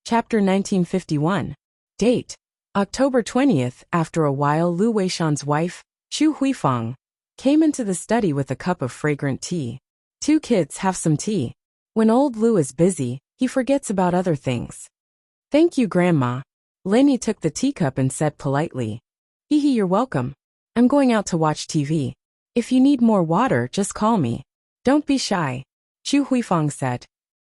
Chapter 1951. Date: October 20th. After a while, Lu Weishan's wife, Chu Huifang, came into the study with a cup of fragrant tea. Two kids, have some tea. When old Lu is busy, he forgets about other things. Thank you, Grandma. Lin Yi took the teacup and said politely. Hee, you're welcome. I'm going out to watch TV. If you need more water, just call me. Don't be shy. Chu Huifang said.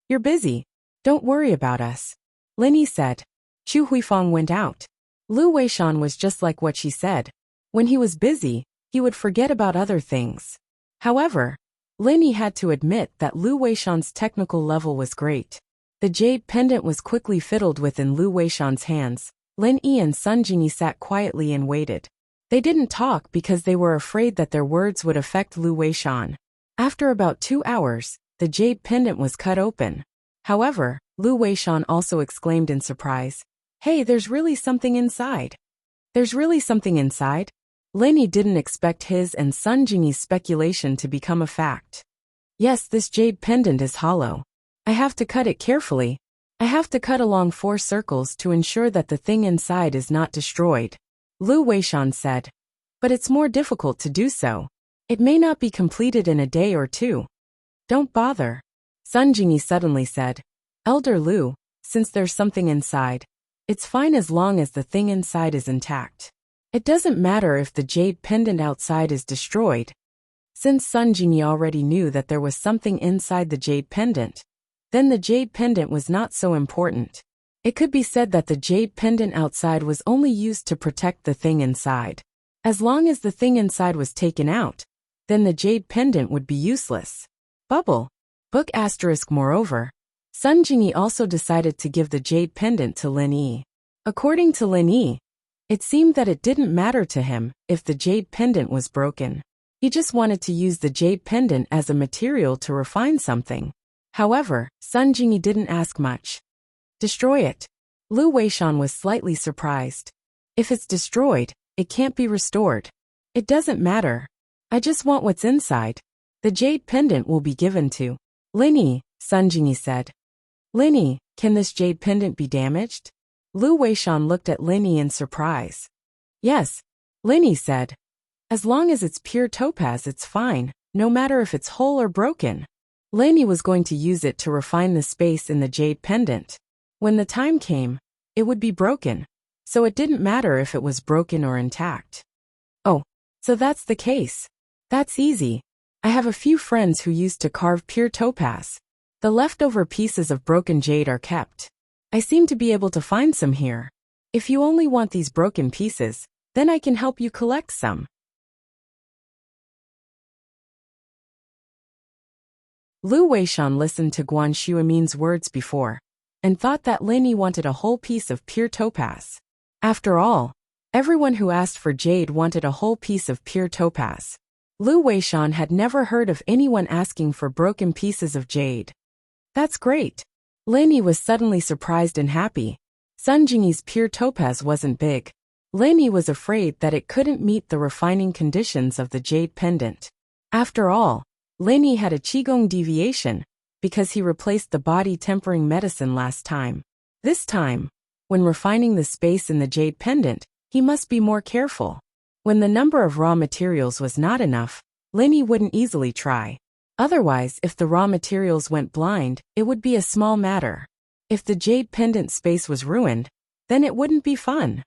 You're busy. Don't worry about us. Lin Yi said. Chu Huifang went out. Lu Weishan was just like what she said. When he was busy, he would forget about other things. However, Lin Yi had to admit that Lu Weishan's technical level was great. The jade pendant was quickly fiddled with in Lu Weishan's hands. Lin Yi and Sun Jingyi sat quietly and waited. They didn't talk because they were afraid that their words would affect Lu Weishan. After about 2 hours, the jade pendant was cut open. However, Lu Weishan also exclaimed in surprise, Hey, there's really something inside. There's really something inside? Lin Yi didn't expect his and Sun Jingyi's speculation to become a fact. Yes, this jade pendant is hollow. I have to cut it carefully. I have to cut along 4 circles to ensure that the thing inside is not destroyed. Lu Weishan said. But it's more difficult to do so. It may not be completed in a day or two. Don't bother. Sun Jingyi suddenly said. Elder Lu, since there's something inside, it's fine as long as the thing inside is intact. It doesn't matter if the jade pendant outside is destroyed. Since Sun Jingyi already knew that there was something inside the jade pendant, then the jade pendant was not so important. It could be said that the jade pendant outside was only used to protect the thing inside. As long as the thing inside was taken out, then the jade pendant would be useless. Bubble. Book asterisk. Moreover, Sun Jingyi also decided to give the jade pendant to Lin Yi. According to Lin Yi, it seemed that it didn't matter to him if the jade pendant was broken. He just wanted to use the jade pendant as a material to refine something. However, Sun Jingyi didn't ask much. Destroy it. Lu Weishan was slightly surprised. If it's destroyed, it can't be restored. It doesn't matter. I just want what's inside. The jade pendant will be given to Lin Yi, Sun Jingyi said. Lin Yi, can this jade pendant be damaged? Lu Weishan looked at Lin Yi in surprise. Yes, Lin Yi said. As long as it's pure topaz, it's fine, no matter if it's whole or broken. Lin Yi was going to use it to refine the space in the jade pendant. When the time came, it would be broken, so it didn't matter if it was broken or intact. Oh, so that's the case. That's easy. I have a few friends who used to carve pure topaz. The leftover pieces of broken jade are kept. I seem to be able to find some here. If you only want these broken pieces, then I can help you collect some. Lu Weishan listened to Guan Xuemin's words before, and thought that Lin Yi wanted a whole piece of pure topaz. After all, everyone who asked for jade wanted a whole piece of pure topaz. Lu Weishan had never heard of anyone asking for broken pieces of jade. That's great. Lin Yi was suddenly surprised and happy. Sun Jingyi's pure topaz wasn't big. Lin Yi was afraid that it couldn't meet the refining conditions of the jade pendant. After all, Lin Yi had a qigong deviation, because he replaced the body-tempering medicine last time. This time, when refining the space in the jade pendant, he must be more careful. When the number of raw materials was not enough, Lin Yi wouldn't easily try. Otherwise, if the raw materials went blind, it would be a small matter. If the jade pendant space was ruined, then it wouldn't be fun.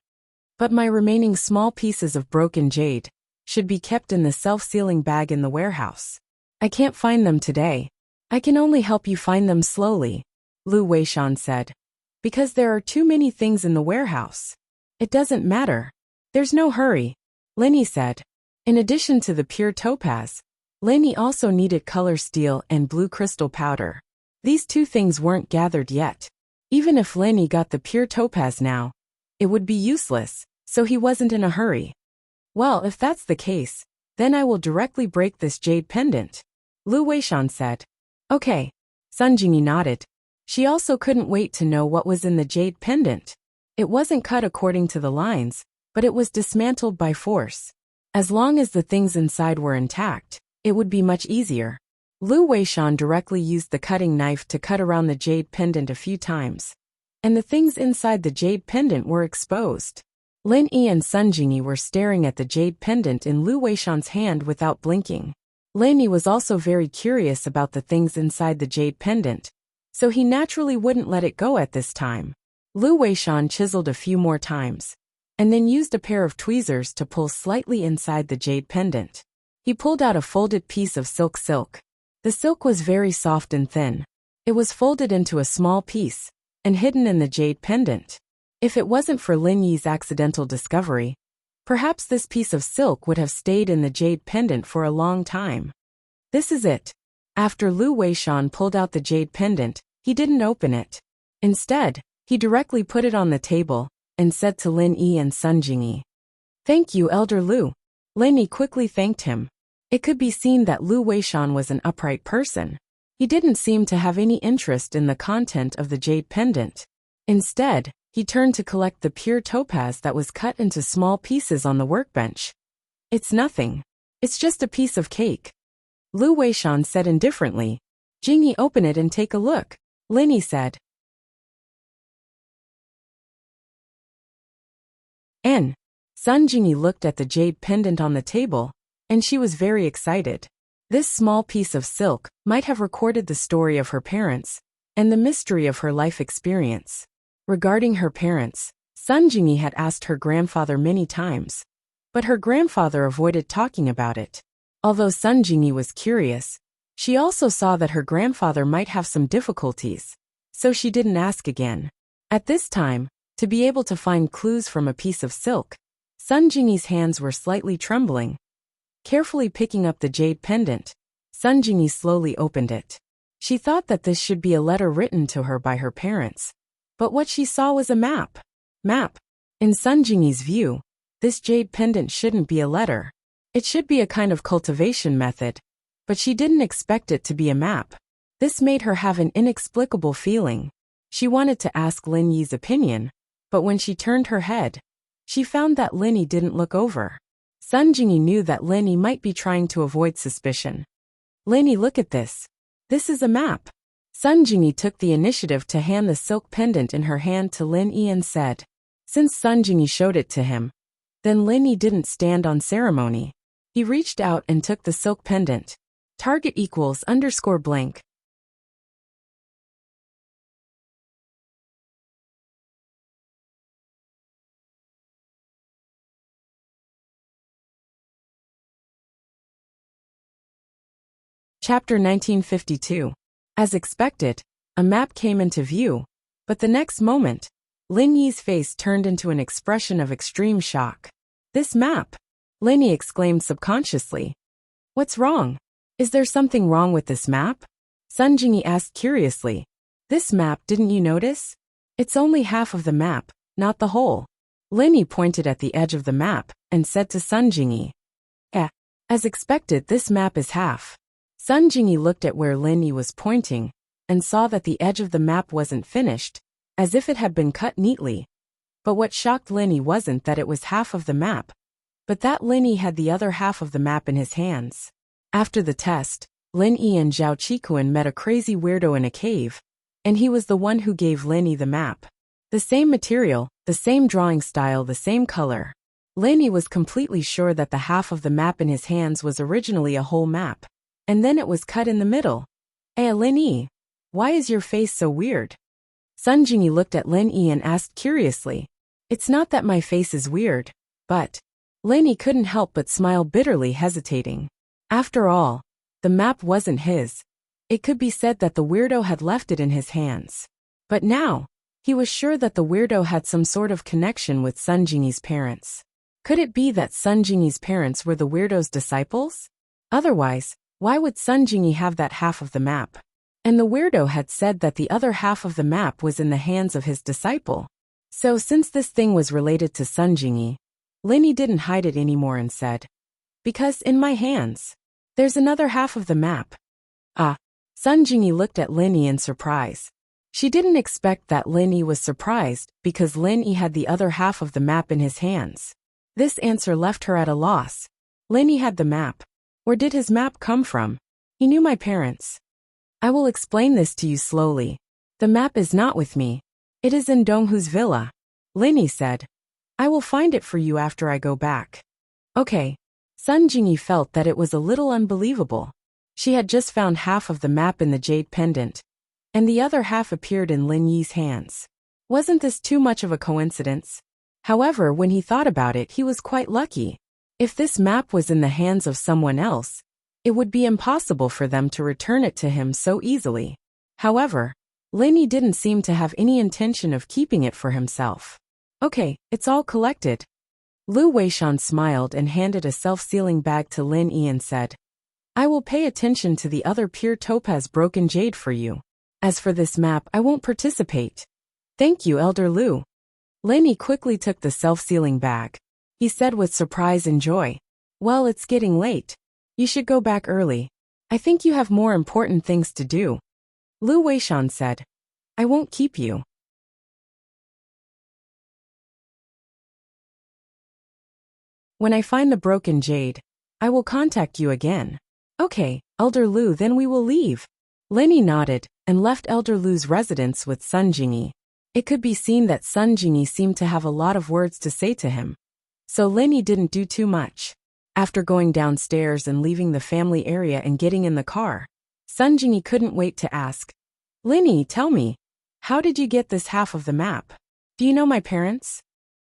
But my remaining small pieces of broken jade should be kept in the self-sealing bag in the warehouse. I can't find them today. I can only help you find them slowly, Lu Weishan said. Because there are too many things in the warehouse. It doesn't matter. There's no hurry, Lin Yi said. In addition to the pure topaz, Lin Yi also needed color steel and blue crystal powder. These two things weren't gathered yet. Even if Lin Yi got the pure topaz now, it would be useless, so he wasn't in a hurry. Well, if that's the case, then I will directly break this jade pendant, Lu Weishan said. Okay. Sun Jingyi nodded. She also couldn't wait to know what was in the jade pendant. It wasn't cut according to the lines, but it was dismantled by force. As long as the things inside were intact, it would be much easier. Lu Weishan directly used the cutting knife to cut around the jade pendant a few times, and the things inside the jade pendant were exposed. Lin Yi and Sun Jingyi were staring at the jade pendant in Lu Weishan's hand without blinking. Lin Yi was also very curious about the things inside the jade pendant, so he naturally wouldn't let it go at this time. Lu Weishan chiseled a few more times, and then used a pair of tweezers to pull slightly inside the jade pendant. He pulled out a folded piece of silk. The silk was very soft and thin. It was folded into a small piece and hidden in the jade pendant. If it wasn't for Lin Yi's accidental discovery, perhaps this piece of silk would have stayed in the jade pendant for a long time. This is it. After Lu Weishan pulled out the jade pendant, he didn't open it. Instead, he directly put it on the table and said to Lin Yi and Sun Jingyi, "Thank you, Elder Lu." Lin Yi quickly thanked him. It could be seen that Lu Weishan was an upright person. He didn't seem to have any interest in the content of the jade pendant. Instead, he turned to collect the pure topaz that was cut into small pieces on the workbench. "It's nothing. It's just a piece of cake," Lu Weishan said indifferently. "Jingyi, open it and take a look," Lin Yi said. Sun Jingyi looked at the jade pendant on the table, and she was very excited. This small piece of silk might have recorded the story of her parents and the mystery of her life experience. Regarding her parents, Sun Jingyi had asked her grandfather many times, but her grandfather avoided talking about it. Although Sun Jingyi was curious, she also saw that her grandfather might have some difficulties, so she didn't ask again. At this time, to be able to find clues from a piece of silk, Sun Jingyi's hands were slightly trembling. Carefully picking up the jade pendant, Sun Jingyi slowly opened it. She thought that this should be a letter written to her by her parents, but what she saw was a map. In Sun Jingyi's view, this jade pendant shouldn't be a letter. It should be a kind of cultivation method, but she didn't expect it to be a map. This made her have an inexplicable feeling. She wanted to ask Lin Yi's opinion, but when she turned her head, she found that Lin Yi didn't look over. Sun Jingyi knew that Lin Yi might be trying to avoid suspicion. "Lin Yi, look at this. This is a map." Sun Jingyi took the initiative to hand the silk pendant in her hand to Lin Yi and said, since Sun Jingyi showed it to him, then Lin Yi didn't stand on ceremony. He reached out and took the silk pendant. Target equals _blank. Chapter 1952. As expected, a map came into view, but the next moment, Lin Yi's face turned into an expression of extreme shock. "This map!" Lin Yi exclaimed subconsciously. "What's wrong? Is there something wrong with this map?" Sun Jingyi asked curiously. "This map, didn't you notice? It's only half of the map, not the whole." Lin Yi pointed at the edge of the map and said to Sun Jingyi, "As expected, this map is half." Sun Jingyi looked at where Lin Yi was pointing and saw that the edge of the map wasn't finished, as if it had been cut neatly. But what shocked Lin Yi wasn't that it was half of the map, but that Lin Yi had the other half of the map in his hands. After the test, Lin Yi and Zhao Qikuan met a crazy weirdo in a cave, and he was the one who gave Lin Yi the map. The same material, the same drawing style, the same color. Lin Yi was completely sure that the half of the map in his hands was originally a whole map, and then it was cut in the middle. Lin Yi, why is your face so weird?" Sun Jingyi looked at Lin Yi and asked curiously. "It's not that my face is weird, but..." Lin Yi couldn't help but smile bitterly, hesitating. After all, the map wasn't his. It could be said that the weirdo had left it in his hands. But now, he was sure that the weirdo had some sort of connection with Sun Jingyi's parents. Could it be that Sun Jingyi's parents were the weirdo's disciples? Otherwise, why would Sun Jingyi have that half of the map? And the weirdo had said that the other half of the map was in the hands of his disciple. So since this thing was related to Sun Jingyi, Lin Yi didn't hide it anymore and said, "Because in my hands, there's another half of the map." Sun Jingyi looked at Lin Yi in surprise. She didn't expect that Lin Yi was surprised because Lin Yi had the other half of the map in his hands. This answer left her at a loss. Lin Yi had the map. Where did his map come from? "He knew my parents." "I will explain this to you slowly. The map is not with me. It is in Donghu's villa," Lin Yi said. "I will find it for you after I go back." Okay. Sun Jingyi felt that it was a little unbelievable. She had just found half of the map in the jade pendant, and the other half appeared in Lin Yi's hands. Wasn't this too much of a coincidence? However, when he thought about it, he was quite lucky. If this map was in the hands of someone else, it would be impossible for them to return it to him so easily. However, Lin Yi didn't seem to have any intention of keeping it for himself. "Okay, it's all collected." Lu Weishan smiled and handed a self-sealing bag to Lin Yi and said, "I will pay attention to the other pure topaz broken jade for you. As for this map, I won't participate." "Thank you, Elder Lu." Lin Yi quickly took the self-sealing bag. He said with surprise and joy, "Well, it's getting late. You should go back early. I think you have more important things to do." Lu Weishan said, "I won't keep you." "When I find the broken jade, I will contact you again." "Okay, Elder Lu, then we will leave." Lin Yi nodded and left Elder Lu's residence with Sun Jingyi. It could be seen that Sun Jingyi seemed to have a lot of words to say to him. So Lin Yi didn't do too much. After going downstairs and leaving the family area and getting in the car, Sun Jingyi couldn't wait to ask, "Linny, tell me, how did you get this half of the map? Do you know my parents?"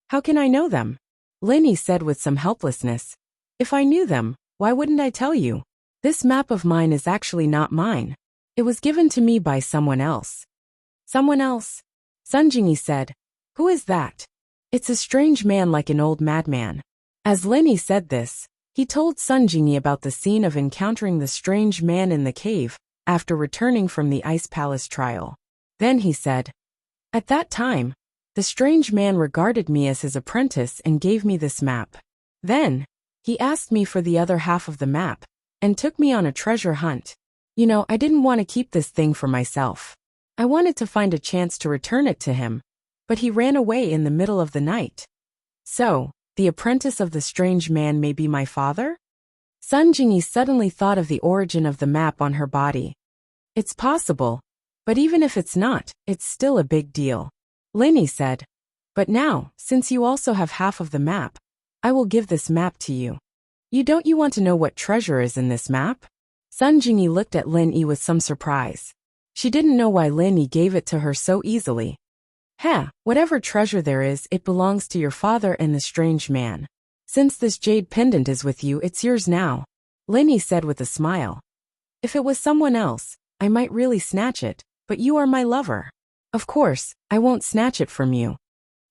"How can I know them?" Linny said with some helplessness. "If I knew them, why wouldn't I tell you? This map of mine is actually not mine. It was given to me by someone else." "Someone else?" Sun Jingyi said. "Who is that?" "It's a strange man like an old madman." As Linny said this, he told Sun Jingyi about the scene of encountering the strange man in the cave after returning from the Ice Palace trial. Then he said, "At that time, the strange man regarded me as his apprentice and gave me this map. Then, he asked me for the other half of the map and took me on a treasure hunt. You know, I didn't want to keep this thing for myself. I wanted to find a chance to return it to him, but he ran away in the middle of the night. So, the apprentice of the strange man may be my father?" Sun Jingyi suddenly thought of the origin of the map on her body. "It's possible, but even if it's not, it's still a big deal." Linny said, "But now, since you also have half of the map, I will give this map to you. Don't you want to know what treasure is in this map?" Sun Jingyi looked at Lin Yi with some surprise. She didn't know why Lin Yi gave it to her so easily. Whatever treasure there is, it belongs to your father and the strange man. Since this jade pendant is with you, it's yours now," Lin Yi said with a smile. "If it was someone else, I might really snatch it, but you are my lover. Of course, I won't snatch it from you."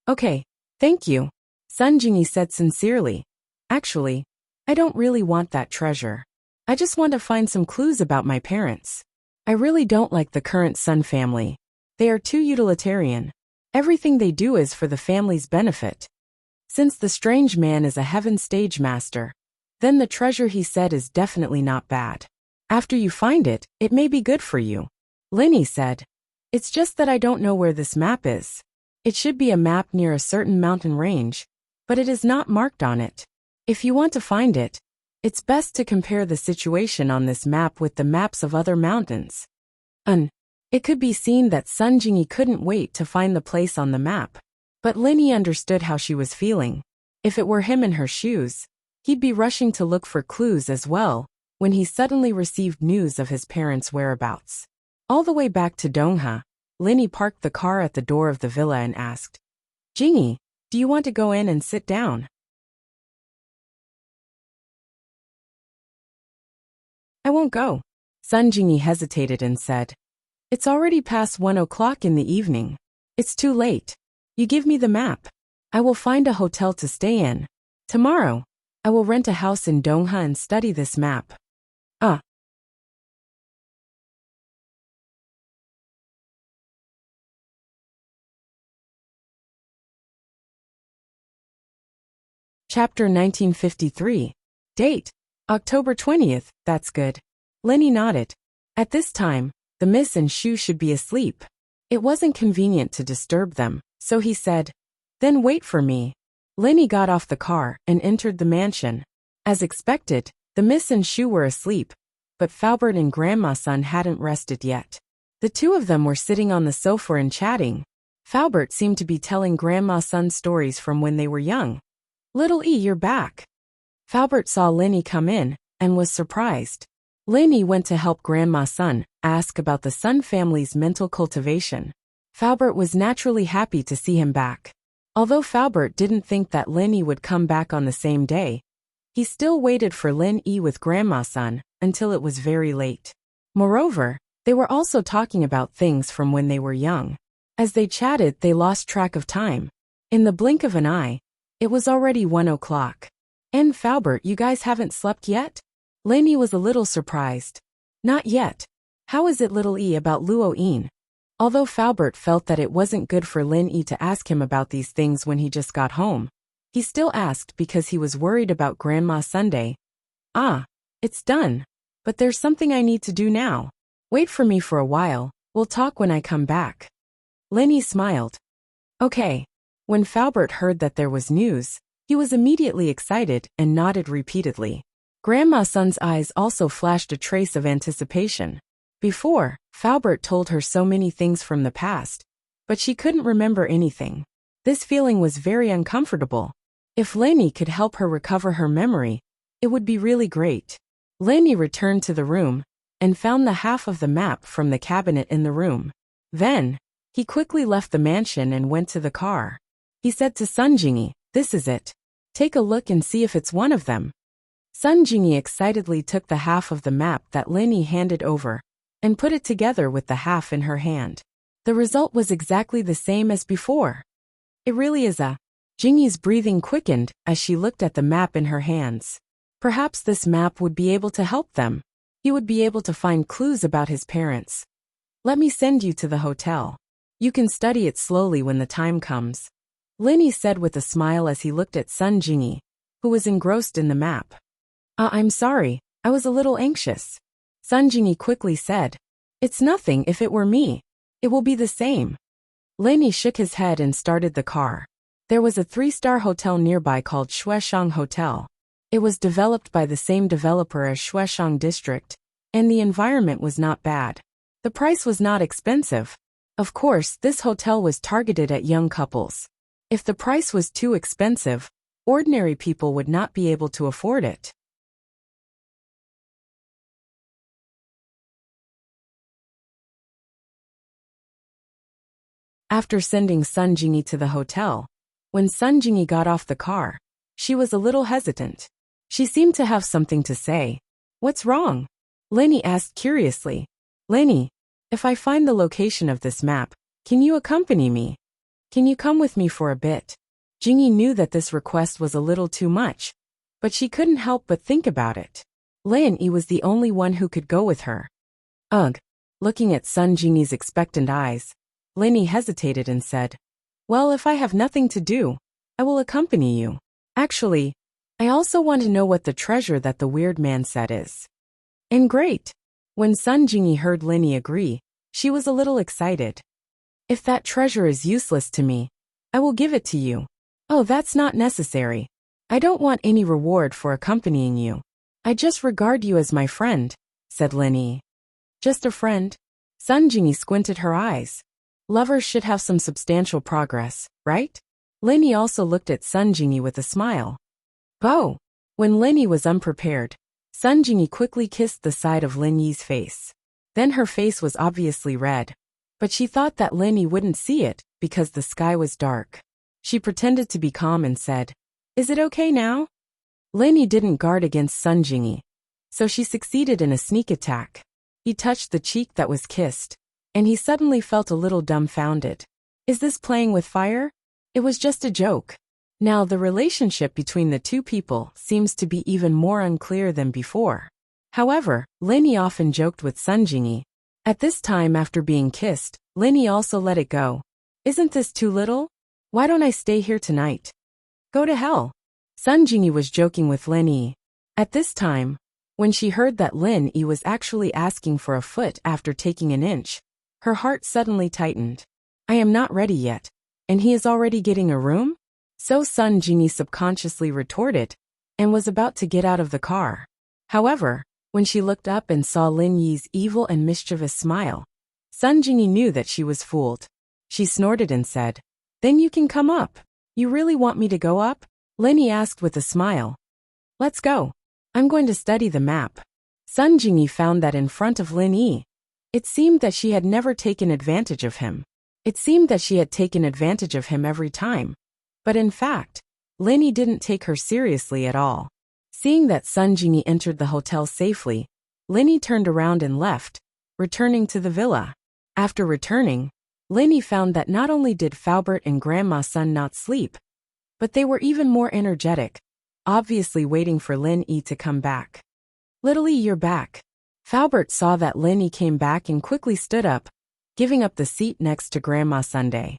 "Okay, thank you," Sun Jingyi said sincerely. "Actually, I don't really want that treasure. I just want to find some clues about my parents. I really don't like the current Sun family. They are too utilitarian. Everything they do is for the family's benefit. Since the strange man is a heaven stage master, then the treasure he said is definitely not bad. After you find it, it may be good for you." Linny said, "It's just that I don't know where this map is. It should be a map near a certain mountain range, but it is not marked on it. If you want to find it, it's best to compare the situation on this map with the maps of other mountains." It could be seen that Sun Jingyi couldn't wait to find the place on the map. But Linny understood how she was feeling. If it were him in her shoes, he'd be rushing to look for clues as well, when he suddenly received news of his parents' whereabouts. All the way back to Dongha, Linny parked the car at the door of the villa and asked, "Jingyi, do you want to go in and sit down?" "I won't go." Sun Jingyi hesitated and said, "It's already past 1 o'clock in the evening. It's too late. You give me the map. I will find a hotel to stay in. Tomorrow, I will rent a house in Dongha and study this map." Chapter 1953. Date: October 20th, that's good. Linny nodded. At this time, the Miss and Shu should be asleep. It wasn't convenient to disturb them, so he said, "Then wait for me." Linny got off the car and entered the mansion. As expected, the Miss and Shu were asleep, but Faubert and Grandma Sun hadn't rested yet. The two of them were sitting on the sofa and chatting. Faubert seemed to be telling Grandma Sun stories from when they were young. "Little E, you're back." Faubert saw Linny come in and was surprised. Linny went to help Grandma Sun ask about the Sun family's mental cultivation. Faubert was naturally happy to see him back. Although Faubert didn't think that Linny would come back on the same day, he still waited for Lin E with Grandma Sun until it was very late. Moreover, they were also talking about things from when they were young. As they chatted, they lost track of time. In the blink of an eye, it was already 1 o'clock. "And Faubert, you guys haven't slept yet?" Linny was a little surprised. "Not yet. How is it, Little E, about Luo Yin?" Although Faubert felt that it wasn't good for Lin E to ask him about these things when he just got home, he still asked because he was worried about Grandma Sunday. It's done. But there's something I need to do now. Wait for me for a while, we'll talk when I come back." Linny smiled. "Okay." When Faubert heard that there was news, he was immediately excited and nodded repeatedly. Grandma Sun's eyes also flashed a trace of anticipation. Before, Faubert told her so many things from the past, but she couldn't remember anything. This feeling was very uncomfortable. If Linny could help her recover her memory, It would be really great. Lenny returned to the room and found the half of the map from the cabinet in the room. Then, he quickly left the mansion and went to the car. He said to Sun Jingyi, "This is it. Take a look and see if it's one of them." Sun Jingyi excitedly took the half of the map that Lenny handed over and put it together with the half in her hand. The result was exactly the same as before. It really is a. Jingyi's breathing quickened as she looked at the map in her hands. Perhaps this map would be able to help them. He would be able to find clues about his parents. "Let me send you to the hotel. You can study it slowly when the time comes," Lenny said with a smile as he looked at Sun Jingyi, who was engrossed in the map. I'm sorry, I was a little anxious," Sun Jingyi quickly said. "It's nothing if it were me. It will be the same." Lenny shook his head and started the car. There was a 3-star hotel nearby called Shueshang Hotel. It was developed by the same developer as Shueshang District, and the environment was not bad. The price was not expensive. Of course, this hotel was targeted at young couples. If the price was too expensive, ordinary people would not be able to afford it. After sending Sun Jingyi to the hotel, when Sun Jingyi got off the car, she was a little hesitant. She seemed to have something to say. "What's wrong?" Lenny asked curiously. "Lenny, if I find the location of this map, can you accompany me? Can you come with me for a bit?" Jingyi knew that this request was a little too much, but she couldn't help but think about it. Lenny was the only one who could go with her. Ugh. Looking at Sun Jingyi's expectant eyes, Lenny hesitated and said, "Well, if I have nothing to do, I will accompany you. Actually, I also want to know what the treasure that the weird man said is." And great. When Sun Jingyi heard Lenny agree, she was a little excited. "If that treasure is useless to me, I will give it to you." "Oh, that's not necessary. I don't want any reward for accompanying you. I just regard you as my friend," said Lenny. "Just a friend?" Sun Jingyi squinted her eyes. Lovers should have some substantial progress, right? Lenny also looked at Sun Jingyi with a smile. "Oh!" When Lenny was unprepared, Sun Jingyi quickly kissed the side of Lin Yi's face. Then her face was obviously red, but she thought that Lenny wouldn't see it because the sky was dark. She pretended to be calm and said, "Is it okay now?" Lenny didn't guard against Sun Jingyi, so she succeeded in a sneak attack. He touched the cheek that was kissed, and he suddenly felt a little dumbfounded. Is this playing with fire? It was just a joke. Now the relationship between the two people seems to be even more unclear than before. However, Lenny often joked with Sun Jingyi. At this time after being kissed, Lenny also let it go. "Isn't this too little? Why don't I stay here tonight?" "Go to hell." Sun Jingyi was joking with Lin Yi. At this time, when she heard that Lin Yi was actually asking for a foot after taking an inch, her heart suddenly tightened. "I am not ready yet, and he is already getting a room?" So Sun Jingyi subconsciously retorted, and was about to get out of the car. However, when she looked up and saw Lin Yi's evil and mischievous smile, Sun Jingyi knew that she was fooled. She snorted and said, "Then you can come up. You really want me to go up?" Lin Yi asked with a smile. "Let's go. I'm going to study the map." Sun Jingyi found that in front of Lin Yi, it seemed that she had never taken advantage of him. It seemed that she had taken advantage of him every time. But in fact, Lin Yi didn't take her seriously at all. Seeing that Sun Jingyi entered the hotel safely, Lin Yi turned around and left, returning to the villa. After returning, Lin Yi found that not only did Faubert and Grandma Sun not sleep, but they were even more energetic, obviously waiting for Lin Yi to come back. "Little Yi, you're back." Faubert saw that Lin Yi came back and quickly stood up, giving up the seat next to Grandma Sunday.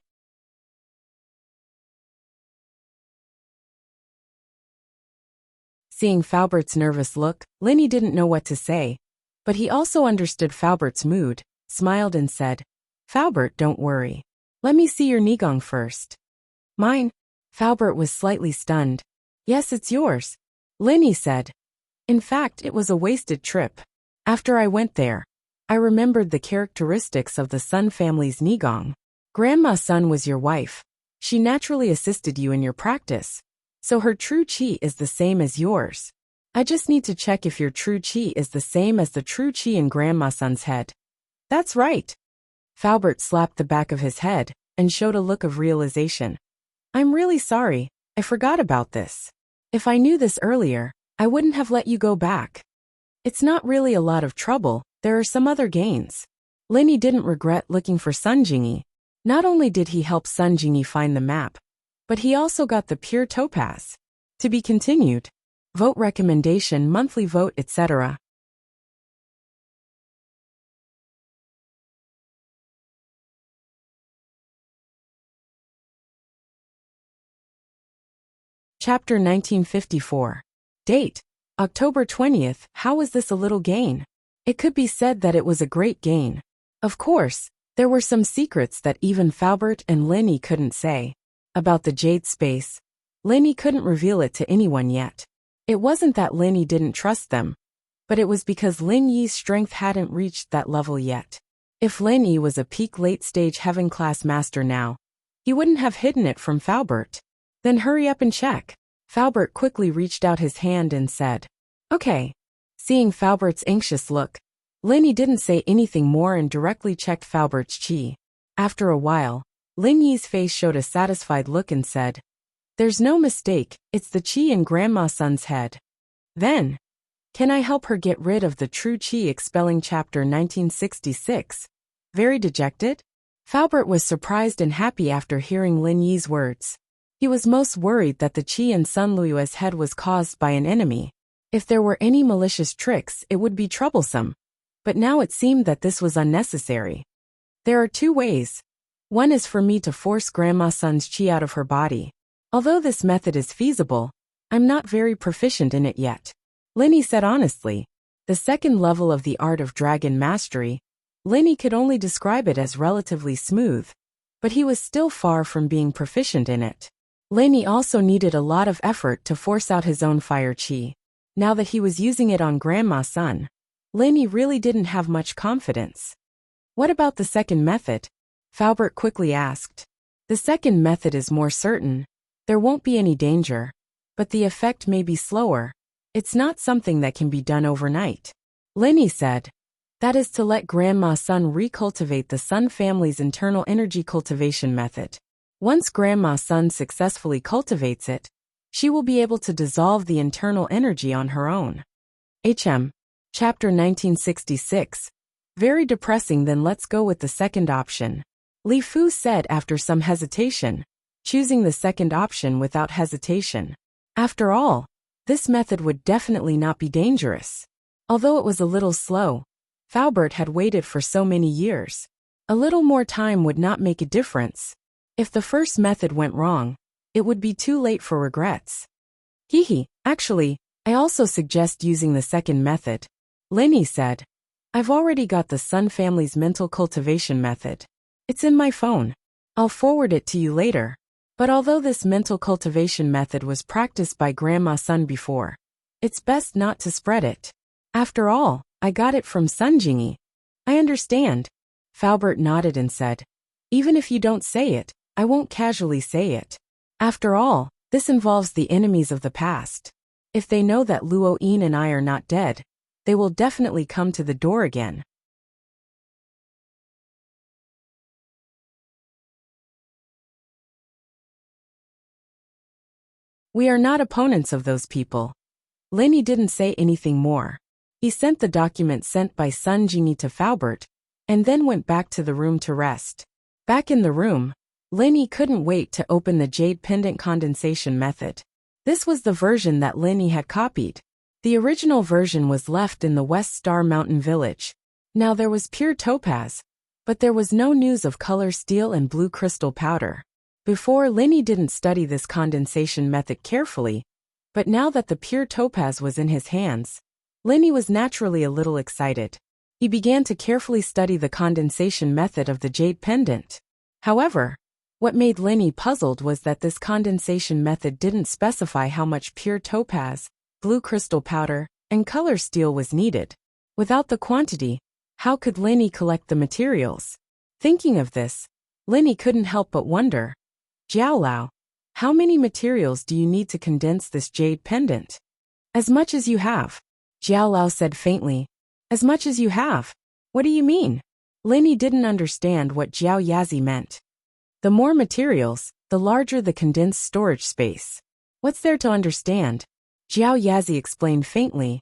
Seeing Faubert's nervous look, Lin Yi didn't know what to say, but he also understood Faubert's mood, smiled and said, "Faubert, don't worry. Let me see your Nigong first." "Mine?" Faubert was slightly stunned. "Yes, it's yours," Lin Yi said. "In fact, it was a wasted trip. After I went there, I remembered the characteristics of the Sun family's Nigong. Grandma Sun was your wife. She naturally assisted you in your practice, so her true qi is the same as yours. I just need to check if your true chi is the same as the true chi in Grandma Sun's head. That's right. Falbert slapped the back of his head and showed a look of realization. I'm really sorry, I forgot about this. If I knew this earlier, I wouldn't have let you go back. It's not really a lot of trouble, there are some other gains. Linny didn't regret looking for Sun Jingyi. Not only did he help Sun Jingyi find the map, but he also got the pure topaz. To be continued. Vote recommendation, monthly vote, etc. Chapter 1954. Date: October 20th. How was this a little gain? It could be said that it was a great gain. Of course, there were some secrets that even Falbert and Linny couldn't say. About the jade space, Linny couldn't reveal it to anyone yet. It wasn't that Linny didn't trust them, but it was because Lin Yi's strength hadn't reached that level yet. If Lin Yi was a peak late-stage heaven-class master now, he wouldn't have hidden it from Falbert. Then hurry up and check. Falbert quickly reached out his hand and said, Okay. Seeing Falbert's anxious look, Linny didn't say anything more and directly checked Falbert's chi. After a while, Lin Yi's face showed a satisfied look and said, There's no mistake, it's the chi in Grandma Sun's head. Then, can I help her get rid of the true chi? Expelling Chapter 1966. Very dejected? Falbert was surprised and happy after hearing Lin Yi's words. He was most worried that the chi in Sun Luo's head was caused by an enemy. If there were any malicious tricks, it would be troublesome. But now it seemed that this was unnecessary. There are two ways. One is for me to force Grandma Sun's chi out of her body. Although this method is feasible, I'm not very proficient in it yet. Linny said honestly. The second level of the art of dragon mastery, Linny could only describe it as relatively smooth, but he was still far from being proficient in it. Linny also needed a lot of effort to force out his own fire chi. Now that he was using it on Grandma Sun, Linny really didn't have much confidence. What about the second method? Falbert quickly asked. The second method is more certain. There won't be any danger, but the effect may be slower. It's not something that can be done overnight. Linny said. That is to let Grandma Sun recultivate the Sun family's internal energy cultivation method. Once Grandma Sun successfully cultivates it, she will be able to dissolve the internal energy on her own. Chapter 1966. Very depressing. Then let's go with the second option. Li Fu said after some hesitation, choosing the second option without hesitation. After all, this method would definitely not be dangerous. Although it was a little slow, Falbert had waited for so many years. A little more time would not make a difference. If the first method went wrong, it would be too late for regrets. Actually, I also suggest using the second method. Linny said. I've already got the Sun family's mental cultivation method. It's in my phone. I'll forward it to you later. But although this mental cultivation method was practiced by Grandma Sun before, it's best not to spread it. After all, I got it from Sun Jingyi. I understand. Falbert nodded and said, Even if you don't say it, I won't casually say it. After all, this involves the enemies of the past. If they know that Luo Yin and I are not dead, they will definitely come to the door again. We are not opponents of those people. Linny didn't say anything more. He sent the document sent by Sun Jingyi to Falbert, and then went back to the room to rest. Back in the room, Linny couldn't wait to open the jade pendant condensation method. This was the version that Linny had copied. The original version was left in the West Star Mountain village. Now there was pure topaz, but there was no news of color steel and blue crystal powder. Before, Linny didn't study this condensation method carefully, but now that the pure topaz was in his hands, Linny was naturally a little excited. He began to carefully study the condensation method of the jade pendant. However, what made Linny puzzled was that this condensation method didn't specify how much pure topaz, blue crystal powder, and color steel was needed. Without the quantity, how could Linny collect the materials? Thinking of this, Linny couldn't help but wonder, Jiao Lao, how many materials do you need to condense this jade pendant? As much as you have. Jiao Lao said faintly. As much as you have? What do you mean? Linny didn't understand what Jiao Yazi meant. The more materials, the larger the condensed storage space. What's there to understand? Jiao Yazi explained faintly.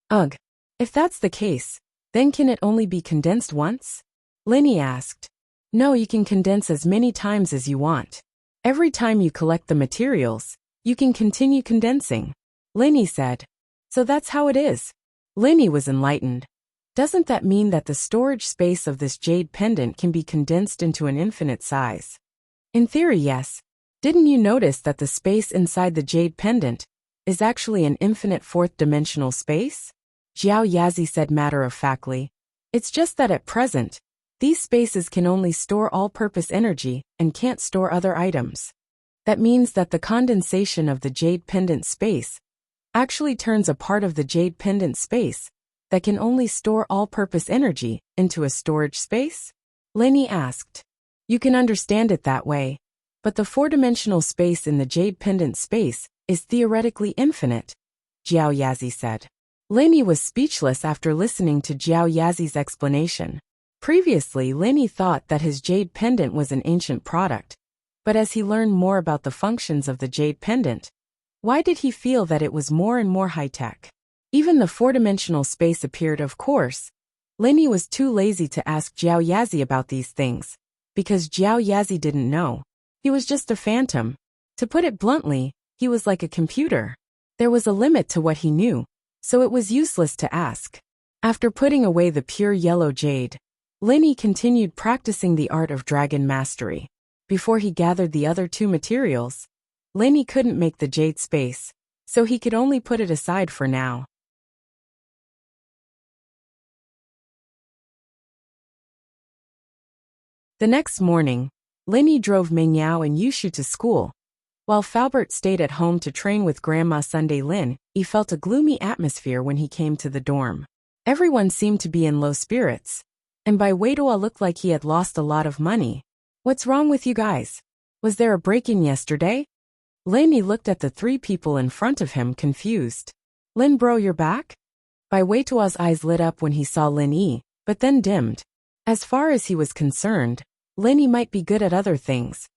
Ugh. If that's the case, then can it only be condensed once? Linny asked. No, you can condense as many times as you want. Every time you collect the materials, you can continue condensing. Linny said. So that's how it is. Linny was enlightened. Doesn't that mean that the storage space of this jade pendant can be condensed into an infinite size? In theory, yes. Didn't you notice that the space inside the jade pendant is actually an infinite fourth-dimensional space? Jiao Yazi said matter-of-factly. It's just that at present, these spaces can only store all-purpose energy and can't store other items. That means that the condensation of the jade pendant space actually turns a part of the jade pendant space that can only store all-purpose energy into a storage space? Linny asked. You can understand it that way, but the four-dimensional space in the jade pendant space is theoretically infinite, Jiao Yazi said. Linny was speechless after listening to Jiao Yazi's explanation. Previously, Linny thought that his jade pendant was an ancient product, but as he learned more about the functions of the jade pendant, why did he feel that it was more and more high-tech? Even the four-dimensional space appeared, of course. Linny was too lazy to ask Jiao Yazi about these things, because Jiao Yazi didn't know. He was just a phantom. To put it bluntly, he was like a computer. There was a limit to what he knew, so it was useless to ask. After putting away the pure yellow jade, Linny continued practicing the art of dragon mastery. Before he gathered the other two materials, Linny couldn't make the jade space, so he could only put it aside for now. The next morning, Linny drove Mengyao and Yushu to school. While Faubert stayed at home to train with Grandma Sunday Lin, he felt a gloomy atmosphere when he came to the dorm. Everyone seemed to be in low spirits, and Bai Weidua looked like he had lost a lot of money. What's wrong with you guys? Was there a break-in yesterday? Linny looked at the three people in front of him, confused. Lin bro, you're back? Bai Weitua's eyes lit up when he saw Lin Yi, but then dimmed. As far as he was concerned, Linny might be good at other things,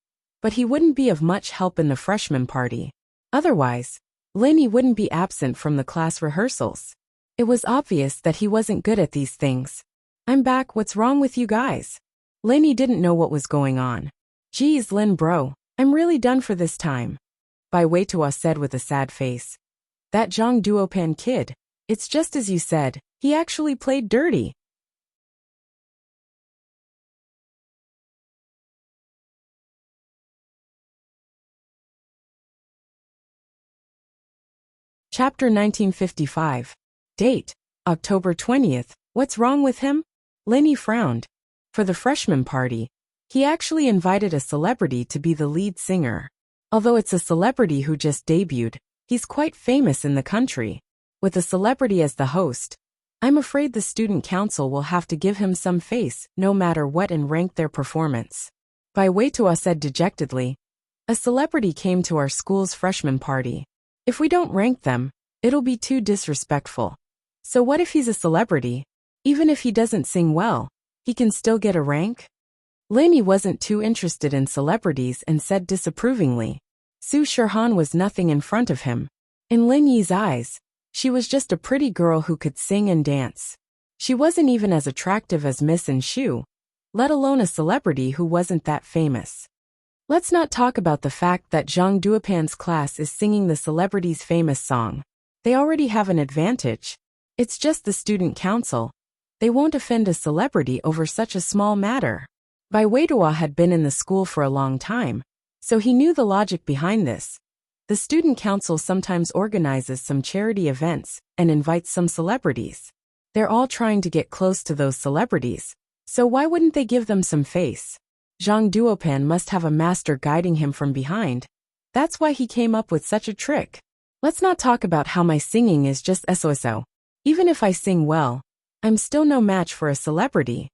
but he wouldn't be of much help in the freshman party. Otherwise, Linny wouldn't be absent from the class rehearsals. It was obvious that he wasn't good at these things. I'm back, what's wrong with you guys? Linny didn't know what was going on. Geez, Lin bro, I'm really done for this time. Bai Weitua said with a sad face. That Zhang Duopan kid, it's just as you said, he actually played dirty. Chapter 1955. Date, October 20th. What's wrong with him? Linny frowned. For the freshman party, he actually invited a celebrity to be the lead singer. Although it's a celebrity who just debuted, he's quite famous in the country. With a celebrity as the host, I'm afraid the student council will have to give him some face, no matter what, and rank their performance. Bai Weitua said dejectedly. A celebrity came to our school's freshman party. If we don't rank them, it'll be too disrespectful. So what if he's a celebrity? Even if he doesn't sing well, he can still get a rank? Linny wasn't too interested in celebrities and said disapprovingly. Su Shirhan was nothing in front of him. In Lin Yi's eyes, she was just a pretty girl who could sing and dance. She wasn't even as attractive as Miss and Shu, let alone a celebrity who wasn't that famous. Let's not talk about the fact that Zhang Duopan's class is singing the celebrity's famous song. They already have an advantage. It's just the student council. They won't offend a celebrity over such a small matter. Bai Weidua had been in the school for a long time, so he knew the logic behind this. The student council sometimes organizes some charity events and invites some celebrities. They're all trying to get close to those celebrities, so why wouldn't they give them some face? Zhang Duopan must have a master guiding him from behind. That's why he came up with such a trick. Let's not talk about how my singing is just SOSO. Even if I sing well, I'm still no match for a celebrity.